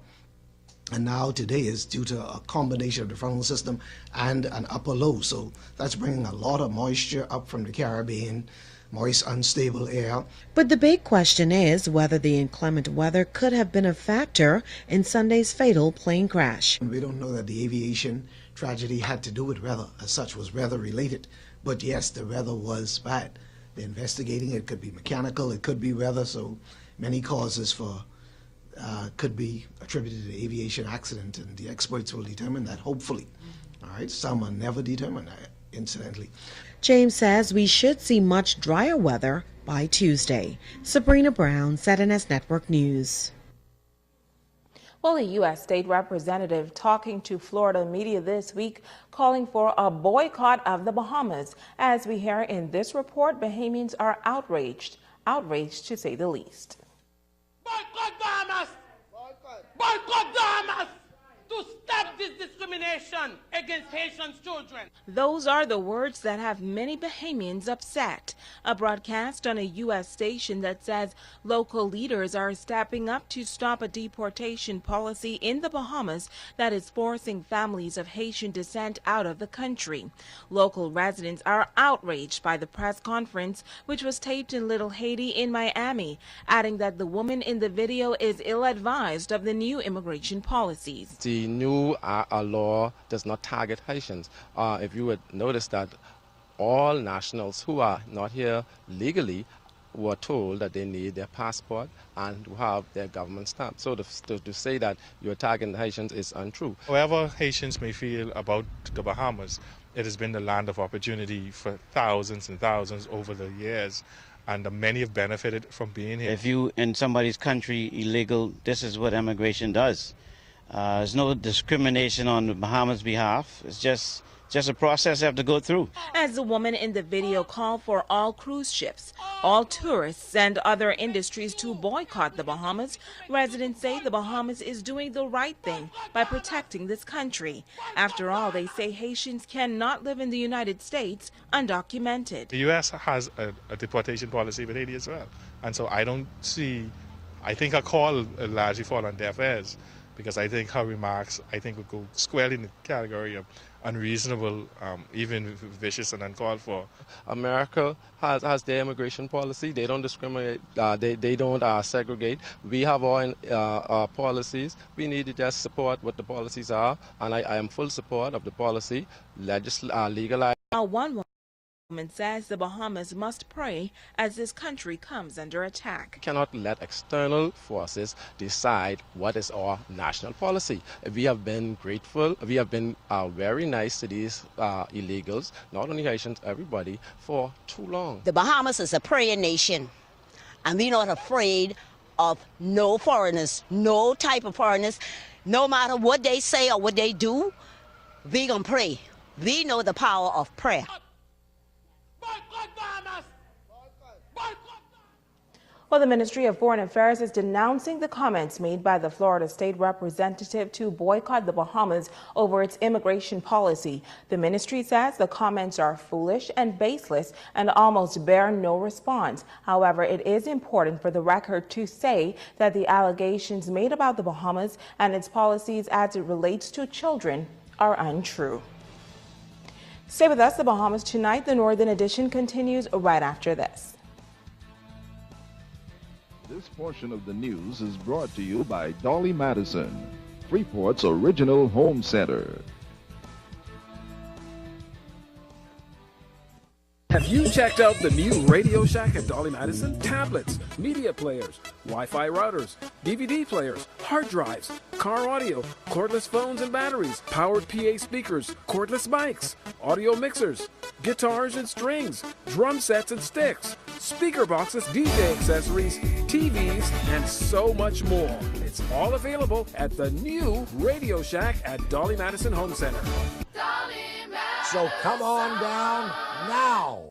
and now today is due to a combination of the frontal system and an upper low. So that's bringing a lot of moisture up from the Caribbean, moist, unstable air. But the big question is whether the inclement weather could have been a factor in Sunday's fatal plane crash. We don't know that the aviation tragedy had to do with weather. As such, was weather related. But yes, the weather was bad. They're investigating. It could be mechanical, it could be weather, so many causes for could be attributed to the aviation accident, and the experts will determine that, hopefully. All right, some are never determined, incidentally. James says we should see much drier weather by Tuesday. Sabrina Brown, ZNS Network News. Well, a U.S. state representative talking to Florida media this week calling for a boycott of the Bahamas. As we hear in this report, Bahamians are outraged to say the least. Boycott Bahamas! Boycott Bahamas! To stop this discrimination against Haitian children. Those are the words that have many Bahamians upset. A broadcast on a U.S. station that says local leaders are stepping up to stop a deportation policy in the Bahamas that is forcing families of Haitian descent out of the country. Local residents are outraged by the press conference, which was taped in Little Haiti in Miami, adding that the woman in the video is ill-advised of the new immigration policies. The new law does not target Haitians. If you would notice that all nationals who are not here legally were told that they need their passport and to have their government stamp. So to say that you're targeting the Haitians is untrue. However Haitians may feel about the Bahamas, it has been the land of opportunity for thousands and thousands over the years, and many have benefited from being here. If you in somebody's country illegal, this is what immigration does. There's no discrimination on the Bahamas' behalf. It's just a process you have to go through. As the woman in the video called for all cruise ships, all tourists and other industries to boycott the Bahamas, residents say the Bahamas is doing the right thing by protecting this country. After all, they say Haitians cannot live in the United States undocumented. The U.S. has a deportation policy with Haiti as well. And so I think her call largely fall on deaf ears, because I think her remarks, would go squarely in the category of unreasonable, even vicious and uncalled for. America has their immigration policy. They don't discriminate. They don't segregate. We have our policies. We need to just support what the policies are, and I am full support of the policy. Legalize. One woman says the Bahamas must pray as this country comes under attack. We cannot let external forces decide what is our national policy. We have been grateful, we have been very nice to these illegals, not only Haitians, everybody, for too long. The Bahamas is a praying nation, and we're not afraid of no foreigners, no type of foreigners. No matter what they say or what they do, we gonna pray. We know the power of prayer. Well, the Ministry of Foreign Affairs is denouncing the comments made by the Florida state representative to boycott the Bahamas over its immigration policy. The ministry says the comments are foolish and baseless and almost bear no response. However, it is important for the record to say that the allegations made about the Bahamas and its policies as it relates to children are untrue. Stay with us. The Bahamas Tonight, the Northern Edition, continues right after this. This portion of the news is brought to you by Dolly Madison, Freeport's original home center. Have you checked out the new Radio Shack at Dolly Madison? Tablets, media players, Wi-Fi routers, DVD players, hard drives, car audio, cordless phones and batteries, powered PA speakers, cordless mics, audio mixers, guitars and strings, drum sets and sticks, speaker boxes, DJ accessories, TVs, and so much more. It's all available at the new Radio Shack at Dolly Madison Home Center. So come on down now.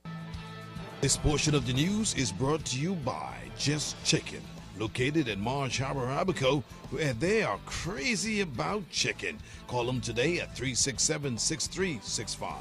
This portion of the news is brought to you by Just Chicken, located at Marsh Harbor, Abaco, where they are crazy about chicken. Call them today at 367-6365.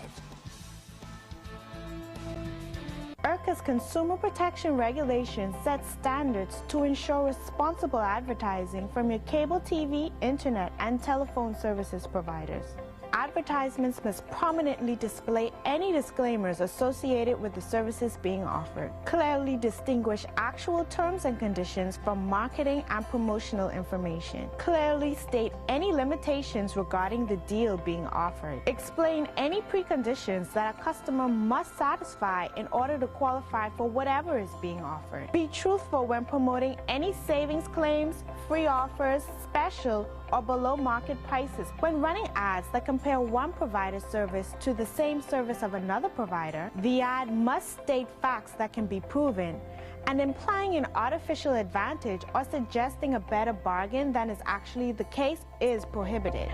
America's consumer protection regulations set standards to ensure responsible advertising from your cable TV, internet, and telephone services providers. advertisements must prominently display any disclaimers associated with the services being offered. Clearly distinguish actual terms and conditions from marketing and promotional information. Clearly state any limitations regarding the deal being offered. Explain any preconditions that a customer must satisfy in order to qualify for whatever is being offered. Be truthful when promoting any savings claims, free offers, special, or below market prices. When running ads that compare one provider's service to the same service of another provider, the ad must state facts that can be proven, and implying an artificial advantage or suggesting a better bargain than is actually the case is prohibited.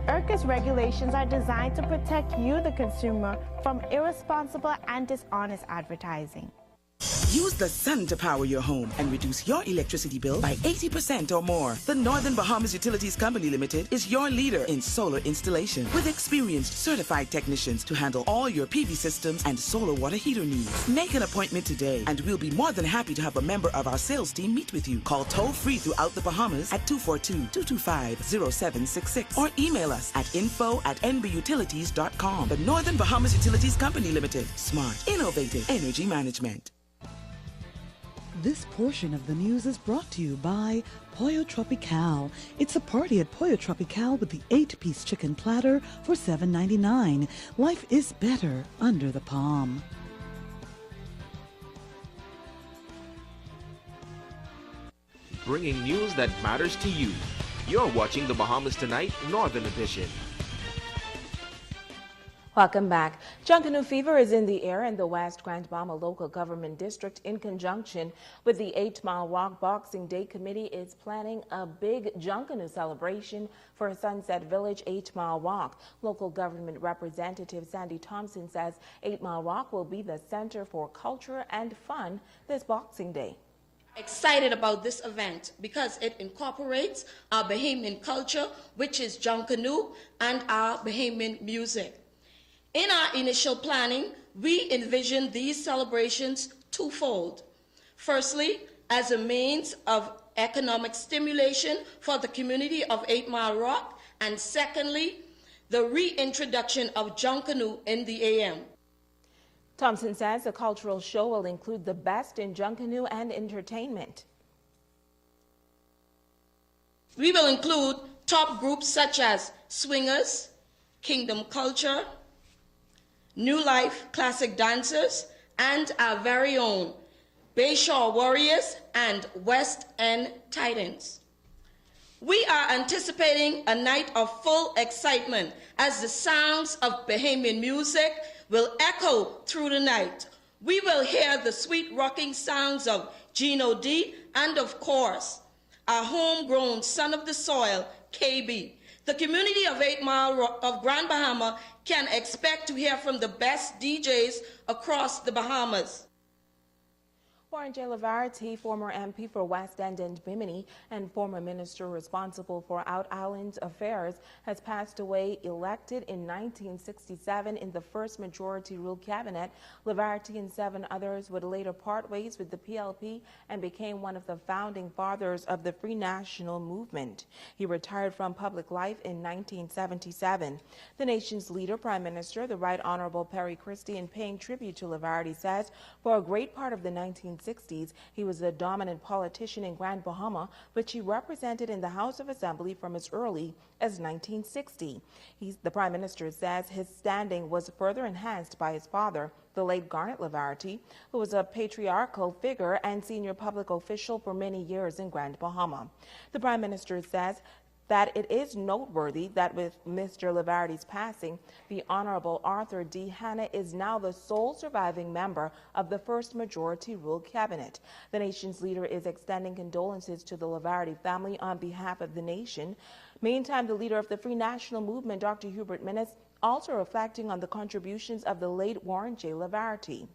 IRCA's regulations are designed to protect you, the consumer, from irresponsible and dishonest advertising. Use the sun to power your home and reduce your electricity bill by 80% or more. The Northern Bahamas Utilities Company Limited is your leader in solar installation with experienced certified technicians to handle all your PV systems and solar water heater needs. Make an appointment today and we'll be more than happy to have a member of our sales team meet with you. Call toll-free throughout the Bahamas at 242-225-0766 or email us at info@nbutilities.com. The Northern Bahamas Utilities Company Limited. Smart, innovative energy management. This portion of the news is brought to you by Pollo Tropical. It's a party at Pollo Tropical with the 8-piece chicken platter for $7.99. Life is better under the palm. Bringing news that matters to you. You're watching the Bahamas Tonight Northern Edition. Welcome back. Junkanoo fever is in the air in the West Grand Bahama Local Government District. In conjunction with the 8 Mile Walk Boxing Day Committee is planning a big Junkanoo celebration for Sunset Village 8 Mile Walk. Local government representative Sandy Thompson says 8 Mile Walk will be the center for culture and fun this Boxing Day. Excited about this event because it incorporates our Bahamian culture, which is Junkanoo, and our Bahamian music. In our initial planning, we envisioned these celebrations twofold. Firstly, as a means of economic stimulation for the community of 8 Mile Rock, and secondly, the reintroduction of Junkanoo in the AM. Thompson says the cultural show will include the best in Junkanoo and entertainment. We will include top groups such as Swingers, Kingdom Culture, New Life Classic Dancers, and our very own Bayshore Warriors and West End Titans. We are anticipating a night of full excitement as the sounds of Bahamian music will echo through the night. We will hear the sweet rocking sounds of Gino D and, of course, our homegrown son of the soil, KB. The community of 8 Mile of Grand Bahama can expect to hear from the best DJs across the Bahamas. Warren J. Lavarity, former MP for West End and Bimini and former minister responsible for Out Island affairs, has passed away, elected in 1967 in the first majority rule cabinet. Lavarity and 7 others would later part ways with the PLP and became one of the founding fathers of the Free National Movement. He retired from public life in 1977. The nation's leader, Prime Minister, the Right Honorable Perry Christie, in paying tribute to Lavarity, says for a great part of the 1960s, he was a dominant politician in Grand Bahama, which he represented in the House of Assembly from as early as 1960. The Prime Minister says his standing was further enhanced by his father, the late Garnet Lavarity, who was a patriarchal figure and senior public official for many years in Grand Bahama. The Prime Minister says that it is noteworthy that with Mr. Lavarity's passing, the Honorable Arthur D. Hanna is now the sole surviving member of the first majority rule cabinet. The nation's leader is extending condolences to the Lavarity family on behalf of the nation. Meantime, the leader of the Free National Movement, Dr. Hubert Minnis, also reflecting on the contributions of the late Warren J. Lavarity.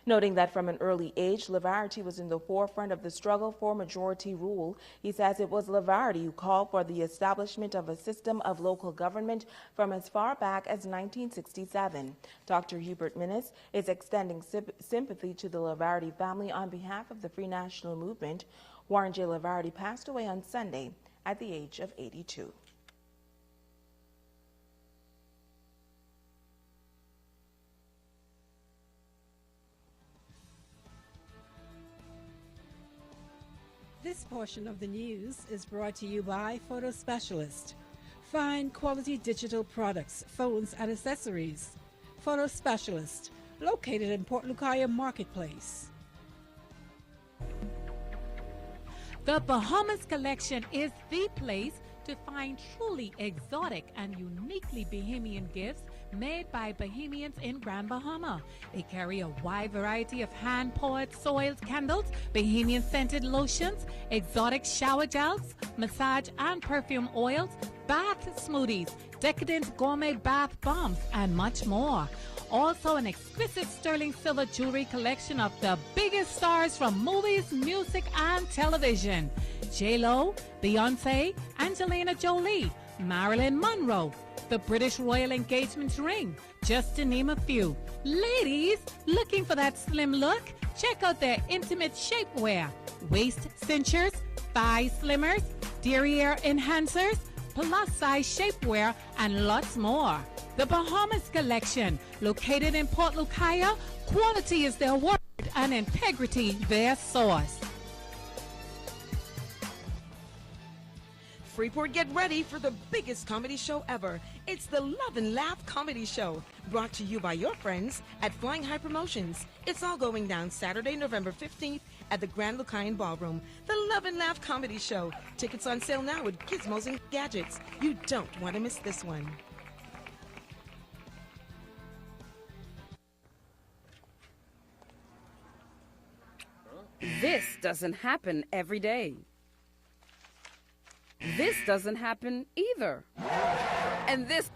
Noting that from an early age, Lavarity was in the forefront of the struggle for majority rule, he says it was Lavarity who called for the establishment of a system of local government from as far back as 1967. Dr. Hubert Minnis is extending sympathy to the Lavarity family on behalf of the Free National Movement. Warren J. Lavarity passed away on Sunday at the age of 82. This portion of the news is brought to you by Photo Specialist. Find quality digital products, phones, and accessories. Photo Specialist, located in Port Lucaya Marketplace. The Bahamas Collection is the place to find truly exotic and uniquely Bahamian gifts made by Bahamians in Grand Bahama. They carry a wide variety of hand-poured soiled candles, Bahamian scented lotions, exotic shower gels, massage and perfume oils, bath smoothies, decadent gourmet bath bombs, and much more. Also an exquisite sterling silver jewelry collection of the biggest stars from movies, music, and television. J-Lo, Beyonce, Angelina Jolie, Marilyn Monroe, the British Royal Engagement ring, just to name a few. Ladies, looking for that slim look? Check out their intimate shapewear, waist cinchers, thigh slimmers, derriere enhancers, plus size shapewear, and lots more. The Bahamas Collection, located in Port Lucaya, quality is their word and integrity their source. Freeport, get ready for the biggest comedy show ever. It's the Love and Laugh Comedy Show, brought to you by your friends at Flying High Promotions. It's all going down Saturday, November 15th at the Grand Lucayan Ballroom. The Love and Laugh Comedy Show. Tickets on sale now with Gizmos and Gadgets. You don't want to miss this one. This doesn't happen every day. This doesn't happen either. And this,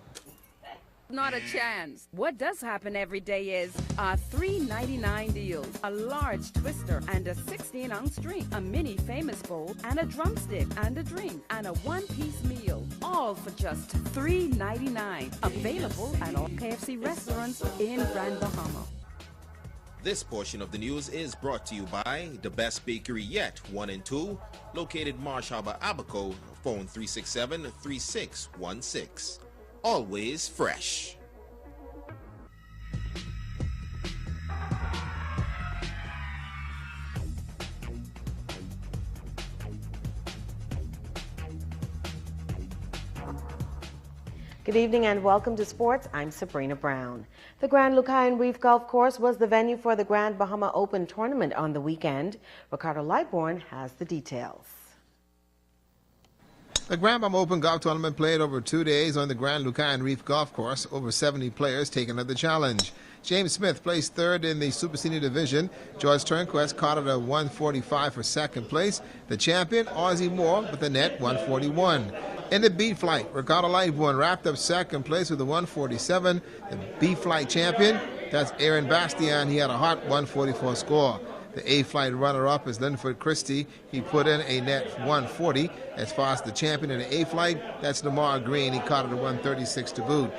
not a chance. What does happen every day is a $3.99 deal, a large twister and a 16-ounce drink, a mini famous bowl and a drumstick and a drink and a one-piece meal, all for just $3.99. Available at all KFC restaurants in Grand Bahama. This portion of the news is brought to you by the best bakery yet, 1 and 2, located Marsh Harbor, Abaco, phone 367-3616. Always fresh. Good evening and welcome to sports. I'm Sabrina Brown. The Grand Lucayan Reef Golf Course was the venue for the Grand Bahama Open tournament on the weekend. Ricardo Lightbourne has the details. The Grand Bahama Open Golf Tournament played over 2 days on the Grand Lucayan Reef Golf Course. Over 70 players taking up the challenge. James Smith placed third in the Super Senior Division. George Turnquest caught it at 145 for second place. The champion, Ozzie Moore, with the net 141. In the B flight, Ricardo Lightbourne wrapped up second place with a 147. The B flight champion, that's Aaron Bastian. He had a hot 144 score. The A flight runner-up is Linford Christie. He put in a net 140. As far as the champion in the A flight, that's Lamar Green. He caught it at 136 to boot.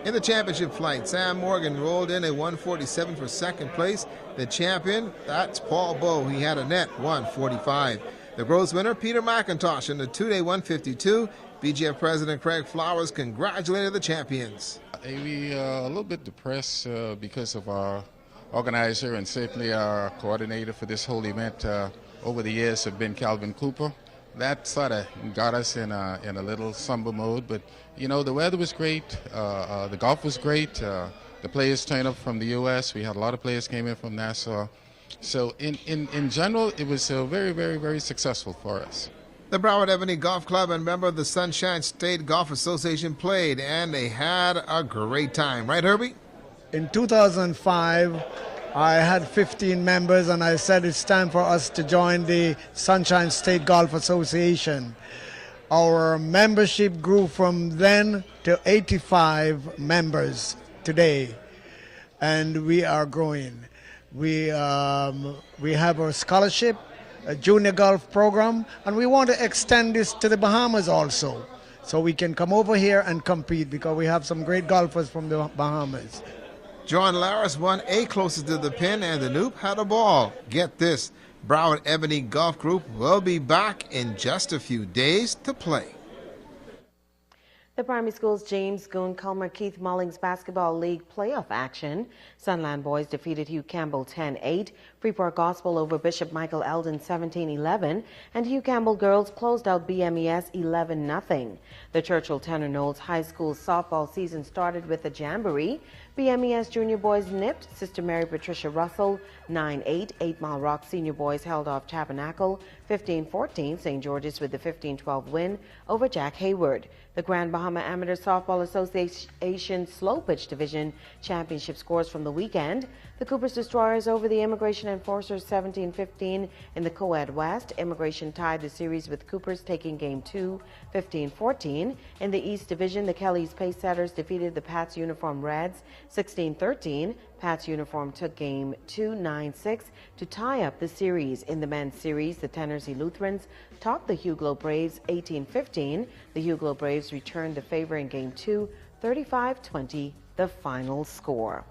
In the championship flight, Sam Morgan rolled in a 147 for second place. The champion, that's Paul Bowe. He had a net 145. The bronze winner, Peter McIntosh, in the two-day 152. BGF President Craig Flowers congratulated the champions. We are a little bit depressed because of our organizer and certainly our coordinator for this whole event over the years have been Calvin Cooper. That sort of got us in a little somber mode, but you know, the weather was great, the golf was great, the players turned up from the U.S. We had a lot of players came in from Nassau. So in general, it was very, very, very successful for us. The Broward Ebony Golf Club and member of the Sunshine State Golf Association played, and they had a great time. Right, Herbie? In 2005, I had 15 members, and I said it's time for us to join the Sunshine State Golf Association. Our membership grew from then to 85 members today, and we are growing. We have a scholarship, a junior golf program, and we want to extend this to the Bahamas also, so we can come over here and compete because we have some great golfers from the Bahamas. John Laris won A closest to the pin, and the Noop had a ball. Get this, Broward Ebony Golf Group will be back in just a few days to play. The primary school's James Goon Culmer Keith Mullings Basketball League playoff action. Sunland Boys defeated Hugh Campbell 10-8. Freeport Gospel over Bishop Michael Eldon 17-11, and Hugh Campbell girls closed out BMES 11-0. The Churchill Tanner Knowles High School softball season started with a jamboree. BMES junior boys nipped Sister Mary Patricia Russell 9-8. 8 Mile Rock senior boys held off Tabernacle 15-14. St. George's with the 15-12 win over Jack Hayward. The Grand Bahama Amateur Softball Association Slow Pitch Division Championship scores from the weekend. The Coopers Destroyers over the Immigration Enforcers 17-15 in the Co-Ed West. Immigration tied the series with Coopers taking Game 2 15-14. In the East Division, the Kellys Pace Setters defeated the Pats Uniform Reds 16-13. Pats Uniform took Game 2 9-6 to tie up the series. In the men's series, the Tennessee Lutherans topped the Huglo Braves 18-15. The Huglo Braves returned the favor in Game 2 35-20, the final score.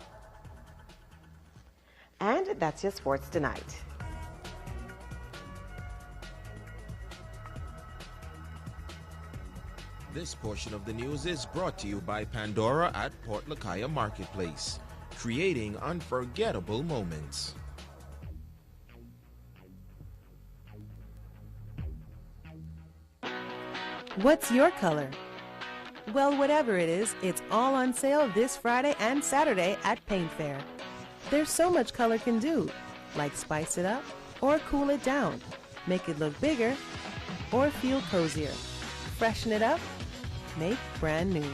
And that's your sports tonight. This portion of the news is brought to you by Pandora at Port Lakaya Marketplace, creating unforgettable moments. What's your color? Well, whatever it is, it's all on sale this Friday and Saturday at Paint Fair. There's so much color can do, like spice it up or cool it down, make it look bigger or feel cozier, freshen it up, make brand new.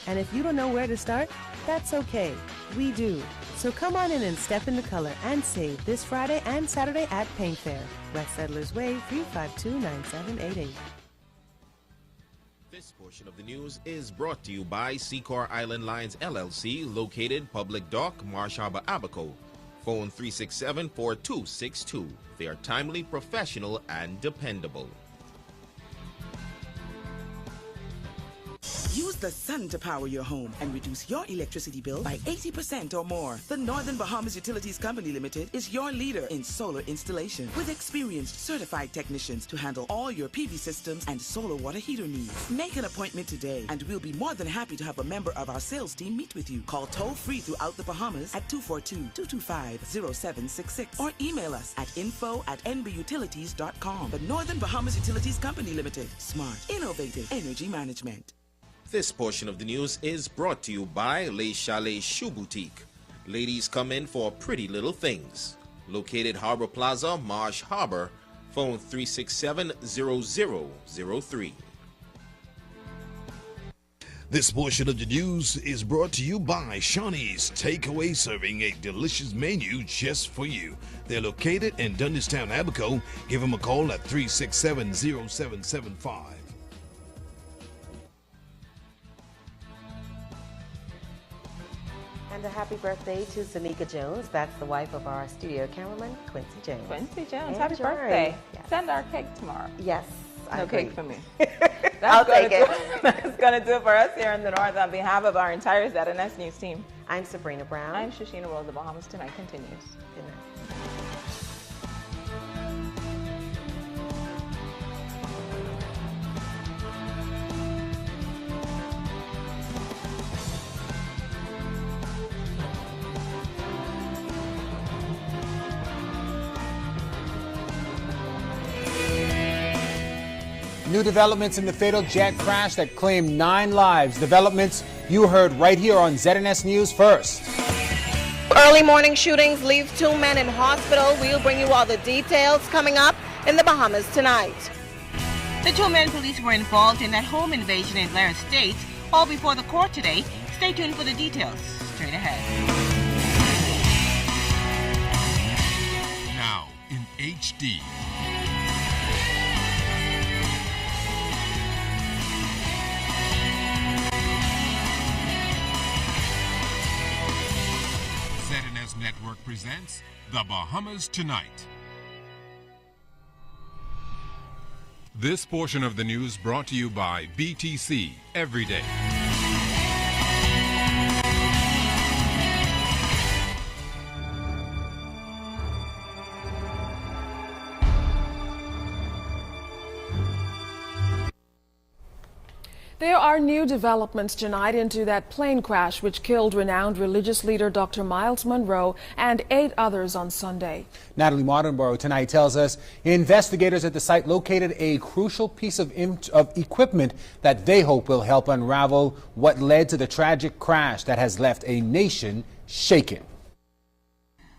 And if you don't know where to start, that's okay. We do. So come on in and step into color and save this Friday and Saturday at Paint Fair, West Settlers Way, 352-9788. This portion of the news is brought to you by Secor Island Lines LLC, located Public Dock, Marsh Harbor, Abaco. Phone 367-4262. They are timely, professional, and dependable. Use the sun to power your home and reduce your electricity bill by 80% or more. The Northern Bahamas Utilities Company Limited is your leader in solar installation with experienced certified technicians to handle all your PV systems and solar water heater needs. Make an appointment today and we'll be more than happy to have a member of our sales team meet with you. Call toll-free throughout the Bahamas at 242-225-0766 or email us at info@nbutilities.com. The Northern Bahamas Utilities Company Limited. Smart, innovative energy management. This portion of the news is brought to you by Les Chalets Shoe Boutique. Ladies come in for pretty little things. Located Harbor Plaza, Marsh Harbor. Phone 367-0003. This portion of the news is brought to you by Shawnee's Takeaway, serving a delicious menu just for you. They're located in Dundestown, Abaco. Give them a call at 367-0775. And a happy birthday to Sanika Jones. That's the wife of our studio cameraman, Quincy Jones. Quincy Jones, happy Enjoy. birthday. Yes. Send our cake tomorrow. Yes, I No agree. cake for me. I'll take it. That's going to do it for us here in the North. On behalf of our entire ZNS News team, I'm Sabrina Brown. I'm Shoshina Rose. The Bahamas Tonight continues. Good night. New developments in the fatal jet crash that claimed 9 lives. Developments you heard right here on ZNS News First. Early morning shootings leave 2 men in hospital. We'll bring you all the details coming up in the Bahamas tonight. The 2 men police were involved in that home invasion in Blair Estates, all before the court today. Stay tuned for the details. Straight ahead. Now in HD. ZNS Network presents The Bahamas Tonight. This portion of the news brought to you by BTC Every Day. There are new developments tonight into that plane crash which killed renowned religious leader Dr. Miles Monroe and 8 others on Sunday. Natalie Martinborough tonight tells us investigators at the site located a crucial piece of equipment that they hope will help unravel what led to the tragic crash that has left a nation shaken.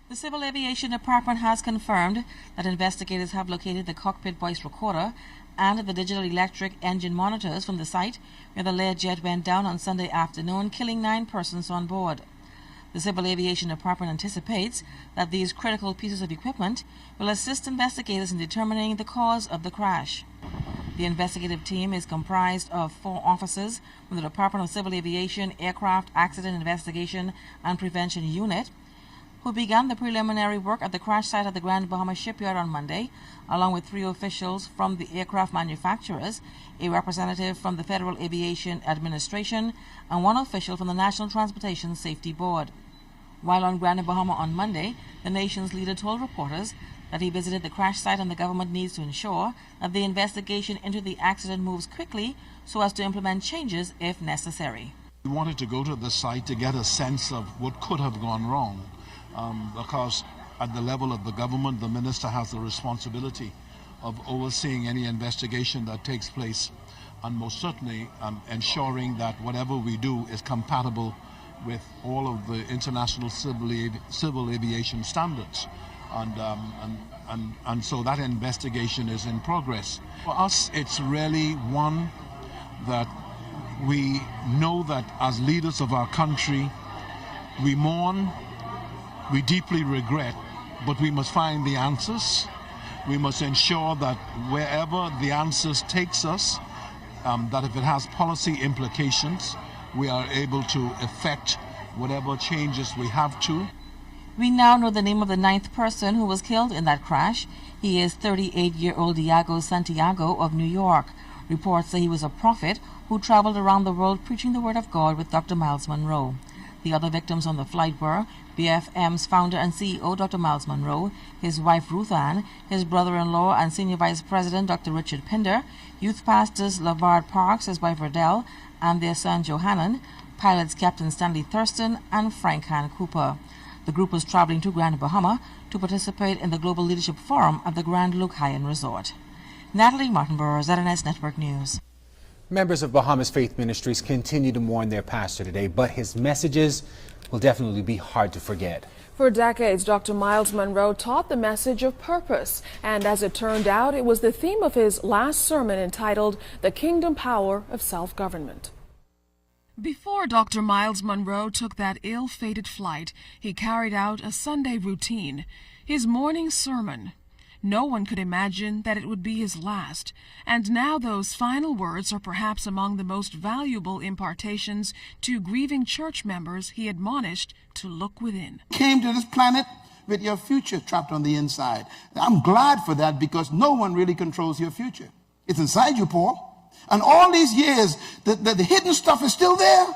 The Civil Aviation Department has confirmed that investigators have located the cockpit voice recorder and the digital electric engine monitors from the site where the Learjet went down on Sunday afternoon, killing 9 persons on board. The Civil Aviation Department anticipates that these critical pieces of equipment will assist investigators in determining the cause of the crash. The investigative team is comprised of 4 officers from the Department of Civil Aviation Aircraft Accident Investigation and Prevention Unit, who began the preliminary work at the crash site at the Grand Bahama Shipyard on Monday, along with 3 officials from the aircraft manufacturers, a representative from the Federal Aviation Administration, and 1 official from the National Transportation Safety Board. While on Grand Bahama on Monday, the nation's leader told reporters that he visited the crash site and the government needs to ensure that the investigation into the accident moves quickly so as to implement changes if necessary. We wanted to go to the site to get a sense of what could have gone wrong. Because at the level of the government, the minister has the responsibility of overseeing any investigation that takes place, and most certainly ensuring that whatever we do is compatible with all of the international civil aviation standards. And so that investigation is in progress. For us, it's really one that we know that as leaders of our country, we mourn, we deeply regret, but we must find the answers. We must ensure that wherever the answers takes us, that if it has policy implications, we are able to effect whatever changes we have to. We now know the name of the 9th person who was killed in that crash. He is 38-year-old Diego Santiago of New York. Reports say he was a prophet who traveled around the world preaching the word of God with Dr. Miles Monroe. The other victims on the flight were BFM's founder and CEO, Dr. Miles Monroe, his wife Ruth Ann, his brother-in-law and senior vice president, Dr. Richard Pinder, youth pastors LaVard Parks, his wife Riddell, and their son Johannan, pilots Captain Stanley Thurston and Frank Han Cooper. The group was traveling to Grand Bahama to participate in the Global Leadership Forum at the Grand Lucayan Resort. Natalie Martinborough, ZNS Network News. Members of Bahamas Faith Ministries continue to mourn their pastor today, but his messages will definitely be hard to forget. For decades, Dr. Miles Monroe taught the message of purpose, and as it turned out, it was the theme of his last sermon entitled The Kingdom Power of Self-Government. Before Dr. Miles Monroe took that ill-fated flight, he carried out a Sunday routine, his morning sermon. No one could imagine that it would be his last, and now those final words are perhaps among the most valuable impartations to grieving church members he admonished to look within. Came to this planet with your future trapped on the inside. I'm glad for that because no one really controls your future. It's inside you, Paul. And all these years, the hidden stuff is still there.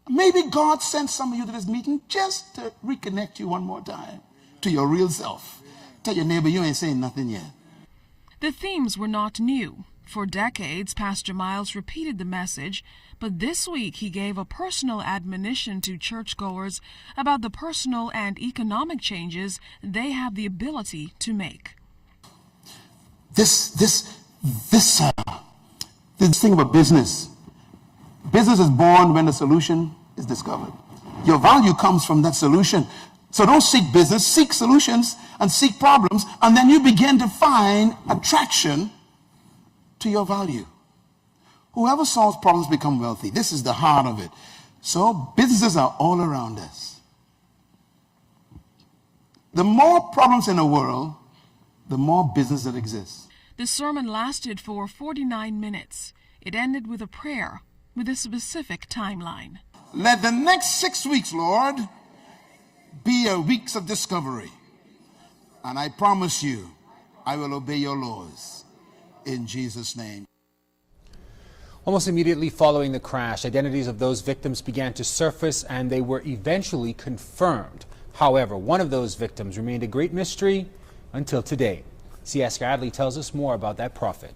Maybe God sent some of you to this meeting just to reconnect you one more time to your real self. Tell your neighbor you ain't saying nothing yet. The themes were not new. For decades, Pastor Miles repeated the message, but this week he gave a personal admonition to churchgoers about the personal and economic changes they have the ability to make. This thing about business. Business is born when the solution is discovered. Your value comes from that solution. So don't seek business, seek solutions and seek problems, and then you begin to find attraction to your value. Whoever solves problems become wealthy. This is the heart of it. So businesses are all around us. The more problems in the world, the more business that exists. The sermon lasted for 49 minutes. It ended with a prayer with a specific timeline. Let the next 6 weeks, Lord, be a weeks of discovery. And I promise you, I will obey your laws. In Jesus' name. Almost immediately following the crash, identities of those victims began to surface and they were eventually confirmed. However, one of those victims remained a great mystery until today. C.S. Adley tells us more about that prophet.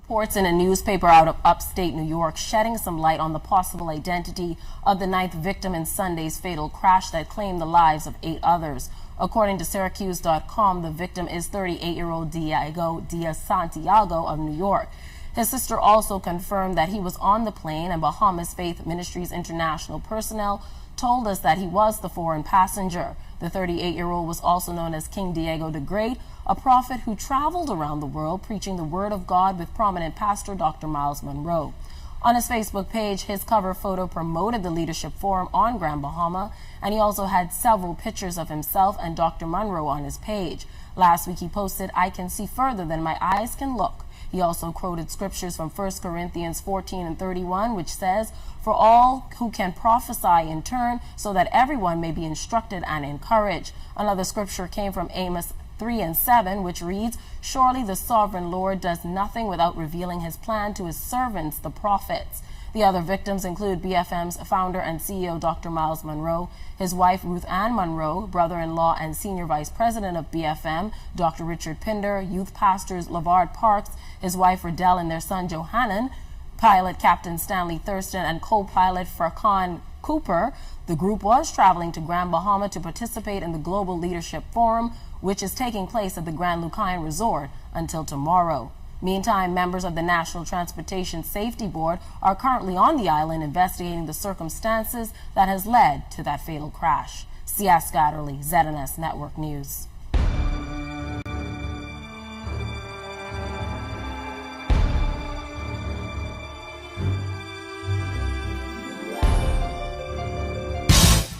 Reports in a newspaper out of upstate New York shedding some light on the possible identity of the 9th victim in Sunday's fatal crash that claimed the lives of 8 others. According to Syracuse.com, the victim is 38-year-old Diego Diaz Santiago of New York. His sister also confirmed that he was on the plane, and Bahamas Faith Ministries International personnel told us that he was the foreign passenger. The 38-year-old was also known as King Diego the Great, a prophet who traveled around the world preaching the word of God with prominent pastor Dr. Miles Monroe. On his Facebook page, his cover photo promoted the Leadership Forum on Grand Bahama, and he also had several pictures of himself and Dr. Monroe on his page. Last week he posted, "I can see further than my eyes can look." He also quoted scriptures from 1 Corinthians 14 and 31, which says, "For all who can prophesy in turn, so that everyone may be instructed and encouraged." Another scripture came from Amos 3 and 7, which reads, "Surely the sovereign Lord does nothing without revealing his plan to his servants, the prophets." The other victims include BFM's founder and CEO, Dr. Miles Monroe, his wife, Ruth Ann Monroe, brother-in-law and senior vice president of BFM, Dr. Richard Pinder, youth pastors LeVard Parks, his wife, Riddell, and their son, Johannan, pilot Captain Stanley Thurston, and co-pilot Farkan Cooper. The group was traveling to Grand Bahama to participate in the Global Leadership Forum, which is taking place at the Grand Lucayan Resort until tomorrow. Meantime, members of the National Transportation Safety Board are currently on the island investigating the circumstances that has led to that fatal crash. Sia Scatterly, ZNS Network News.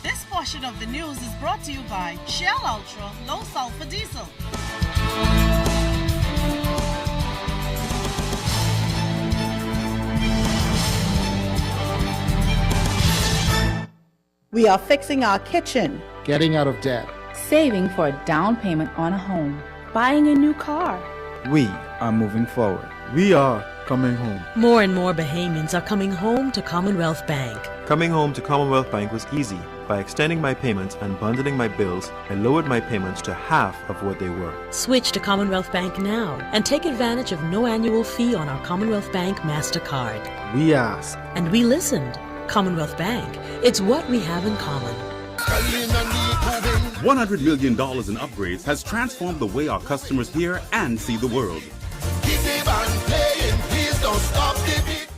This portion of the news is brought to you by Shell Ultra Low Sulfur Diesel. We are fixing our kitchen, getting out of debt, saving for a down payment on a home, buying a new car. We are moving forward. We are coming home. More and more Bahamians are coming home to Commonwealth Bank. Coming home to Commonwealth Bank was easy. By extending my payments and bundling my bills, I lowered my payments to half of what they were. Switch to Commonwealth Bank now and take advantage of no annual fee on our Commonwealth Bank MasterCard. We asked. And we listened. Commonwealth Bank. It's what we have in common. $100 million in upgrades has transformed the way our customers hear and see the world.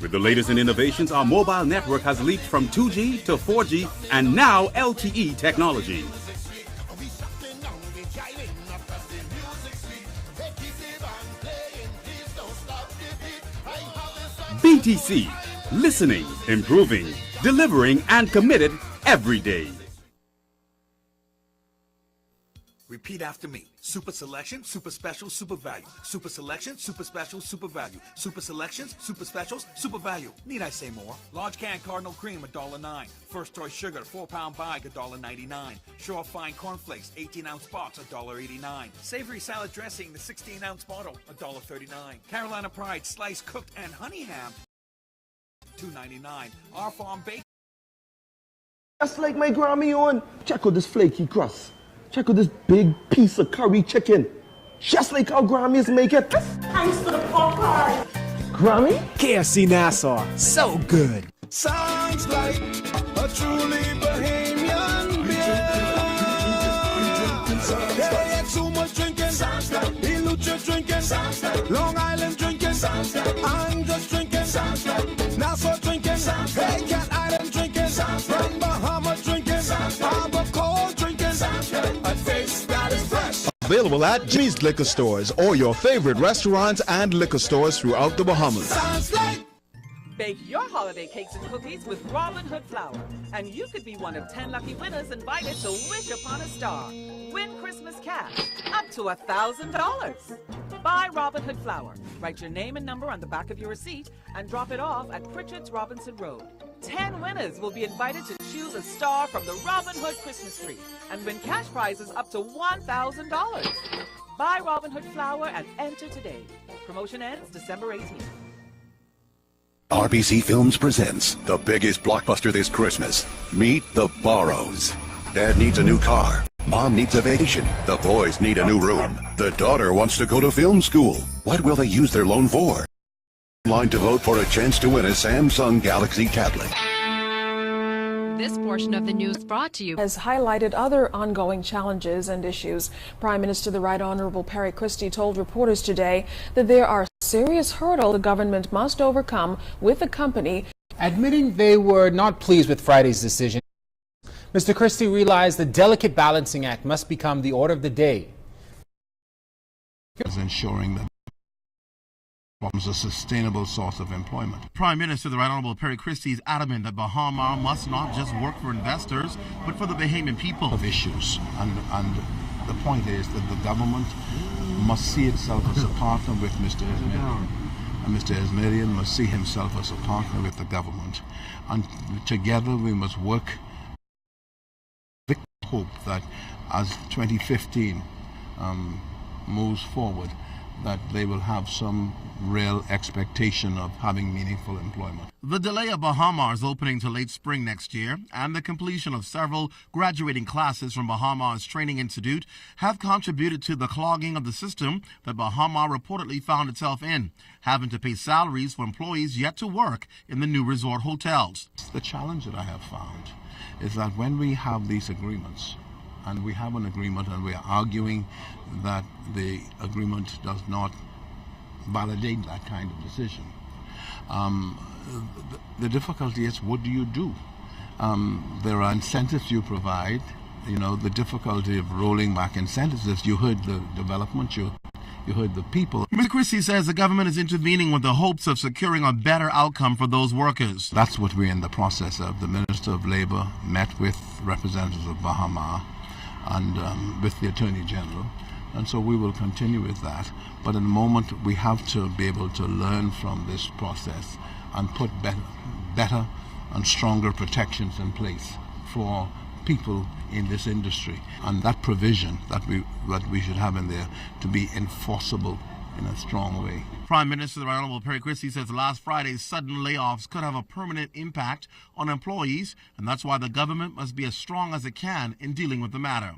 With the latest in innovations, our mobile network has leaped from 2G to 4G and now LTE technology. BTC, listening, improving, delivering, and committed every day. Repeat after me. Super selection, super special, super value. Super selection, super special, super value. Super selections, super specials, super value. Need I say more? Large can Cardinal Cream, $1.09. First choice sugar, 4-pound bag, $1.99. Sure fine cornflakes, 18-ounce box, $1.89. Savory salad dressing, the 16-ounce bottle, $1.39. Carolina Pride, sliced, cooked, and honey ham, $2.99. Our Farm Bacon. Just like my Grammy on. Check out this flaky crust. Check out this big piece of curry chicken. Just like how Grammys make it. Thanks for the Popeye. Grammy? KFC Nassau. So good. Sounds like a truly Bahamian beer. They had too much drinking. Sounds like Ilucha drinking. Sounds like Long Island drinking. Sounds like I'm just drinking. Sounds like Nassau drinking. Sounds like Hey Cat Island drinking. Sounds like Bahama drinking. Sounds like Harbor Cold drinking. Sounds like a taste that is fresh. Available at Jimmy's Liquor Stores or your favorite restaurants and liquor stores throughout the Bahamas. Sounds like Bake your holiday cakes and cookies with Robin Hood flour, and you could be one of 10 lucky winners invited to Wish Upon a Star. Win Christmas cash, up to $1,000. Buy Robin Hood flour. Write your name and number on the back of your receipt and drop it off at Pritchard's Robinson Road. 10 winners will be invited to choose a star from the Robin Hood Christmas tree and win cash prizes up to $1,000. Buy Robin Hood flour and enter today. Promotion ends December 18th. RBC Films presents the biggest blockbuster this Christmas. Meet the Borrows. Dad needs a new car. Mom needs a vacation. The boys need a new room. The daughter wants to go to film school. What will they use their loan for? Line to vote for a chance to win a Samsung Galaxy tablet. This portion of the news brought to you has highlighted other ongoing challenges and issues. Prime Minister the Right Honorable Perry Christie told reporters today that there are serious hurdles the government must overcome with the company. Admitting they were not pleased with Friday's decision, Mr. Christie realized the delicate balancing act must become the order of the day. Is ensuring that becomes a sustainable source of employment. Prime Minister the Right Honorable Perry Christie is adamant that Bahama must not just work for investors, but for the Bahamian people. Of issues, and the point is that the government must see itself as a partner with Mr. Esmerian, and Mr. Esmerian must see himself as a partner with the government, and together we must work with hope that as 2015 moves forward, that they will have some real expectation of having meaningful employment. The delay of Bahamar's opening to late spring next year and the completion of several graduating classes from Bahamar's Training Institute have contributed to the clogging of the system that Bahama reportedly found itself in, having to pay salaries for employees yet to work in the new resort hotels. The challenge that I have found is that when we have these agreements, and we have an agreement and we are arguing that the agreement does not validate that kind of decision. The difficulty is, what do you do? There are incentives you provide. You know, the difficulty of rolling back incentives is you heard the development, you heard the people. Mr. Christie says the government is intervening with the hopes of securing a better outcome for those workers. That's what we're in the process of. The Minister of Labour met with representatives of Bahama and with the Attorney General, and so we will continue with that. But in the moment, we have to be able to learn from this process and put better and stronger protections in place for people in this industry, and that provision that we should have in there to be enforceable in a strong way. Prime Minister the Right Honorable Perry Christie says last Friday's sudden layoffs could have a permanent impact on employees, and that's why the government must be as strong as it can in dealing with the matter.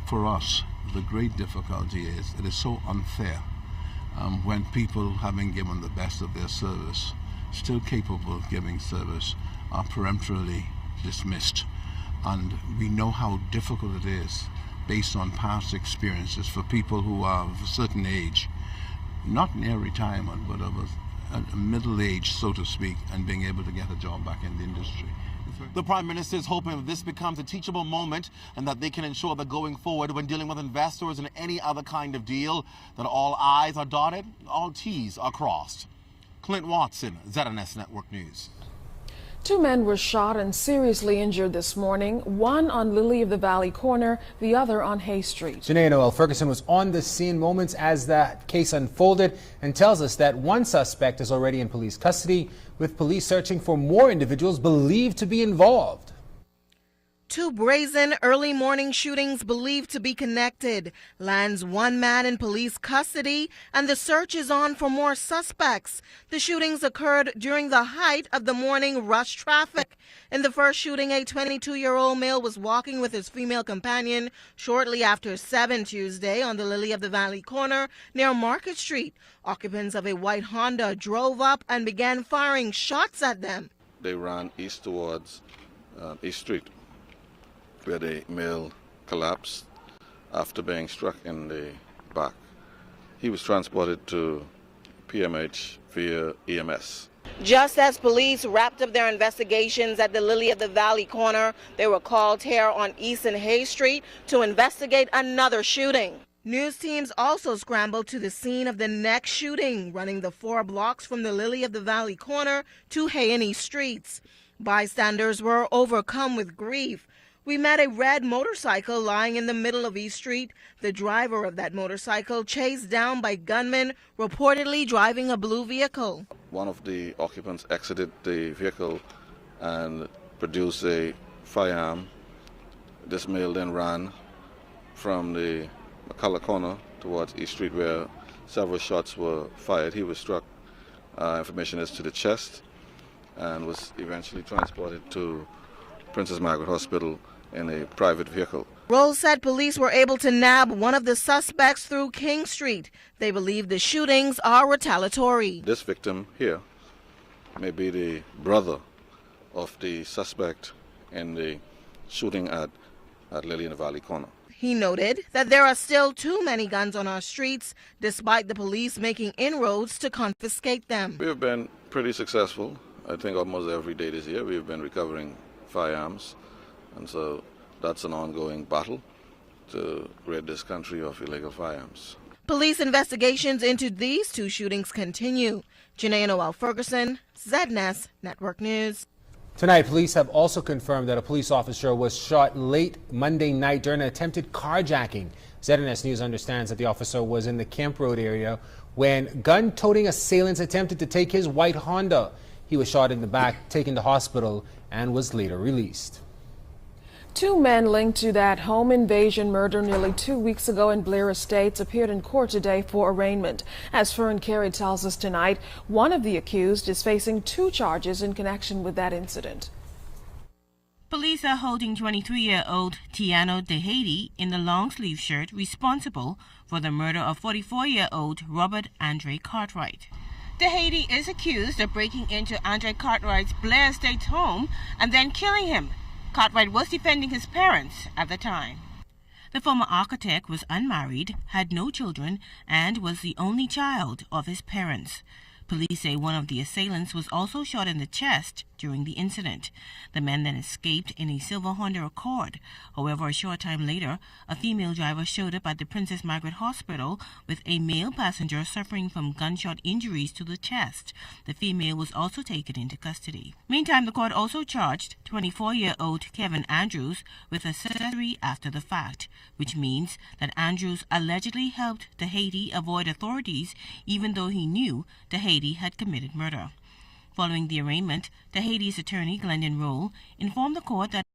For us, the great difficulty is it is so unfair when people, having given the best of their service, still capable of giving service, are peremptorily dismissed. And we know how difficult it is, based on past experiences, for people who are of a certain age, not near retirement, but of a middle age, so to speak, and being able to get a job back in the industry. The Prime Minister is hoping that this becomes a teachable moment and that they can ensure that going forward when dealing with investors and any other kind of deal, that all I's are dotted, all T's are crossed. Clint Watson, ZNS Network News. 2 men were shot and seriously injured this morning, one on Lily of the Valley corner, the other on Hay Street. Janae Noel Ferguson was on the scene moments as that case unfolded and tells us that one suspect is already in police custody, with police searching for more individuals believed to be involved. 2 brazen early morning shootings believed to be connected lands 1 man in police custody, and the search is on for more suspects. The shootings occurred during the height of the morning rush traffic. In the first shooting, a 22-year-old male was walking with his female companion shortly after 7 Tuesday on the Lily of the Valley corner near Market Street. Occupants of a white Honda drove up and began firing shots at them. They ran east towards East Street, where the male collapsed after being struck in the back. He was transported to PMH via EMS. Just as police wrapped up their investigations at the Lily of the Valley corner, they were called here on East and Hay Street to investigate another shooting. News teams also scrambled to the scene of the next shooting, running the 4 blocks from the Lily of the Valley corner to Hay and East Streets. Bystanders were overcome with grief. We met a red motorcycle lying in the middle of East Street. The driver of that motorcycle chased down by gunmen, reportedly driving a blue vehicle. One of the occupants exited the vehicle and produced a firearm. This male then ran from the McCullough corner towards East Street, where several shots were fired. He was struck, information is, to the chest, and was eventually transported to Princess Margaret Hospital in a private vehicle. Roll said police were able to nab one of the suspects through King Street. They believe the shootings are retaliatory. This victim here may be the brother of the suspect in the shooting at Lily in the Valley corner. He noted that there are still too many guns on our streets, despite the police making inroads to confiscate them. We have been pretty successful. I think almost every day this year we have been recovering firearms, and so that's an ongoing battle to rid this country of illegal firearms. Police investigations into these two shootings continue. Janae Noel Ferguson, ZNS Network News. Tonight, police have also confirmed that a police officer was shot late Monday night during an attempted carjacking. ZNS News understands that the officer was in the Kemp Road area when gun-toting assailants attempted to take his white Honda. He was shot in the back, taken to hospital, and was later released. Two men linked to that home invasion murder nearly 2 weeks ago in Blair Estates appeared in court today for arraignment. As Fern Carey tells us tonight, one of the accused is facing 2 charges in connection with that incident. Police are holding 23-year-old Tiano DeHaty in the long-sleeve shirt responsible for the murder of 44-year-old Robert Andre Cartwright. DeHaty is accused of breaking into Andre Cartwright's Blair Estates home and then killing him. Cartwright was defending his parents at the time. The former architect was unmarried, had no children, and was the only child of his parents. Police say one of the assailants was also shot in the chest during the incident. The man then escaped in a silver Honda Accord. However, a short time later, a female driver showed up at the Princess Margaret Hospital with a male passenger suffering from gunshot injuries to the chest. The female was also taken into custody. Meantime, the court also charged 24-year-old Kevin Andrews with accessory after the fact, which means that Andrews allegedly helped DeHaty avoid authorities even though he knew DeHaty had committed murder. Following the arraignment, DeHaty's attorney, Glendon Roll, informed the court that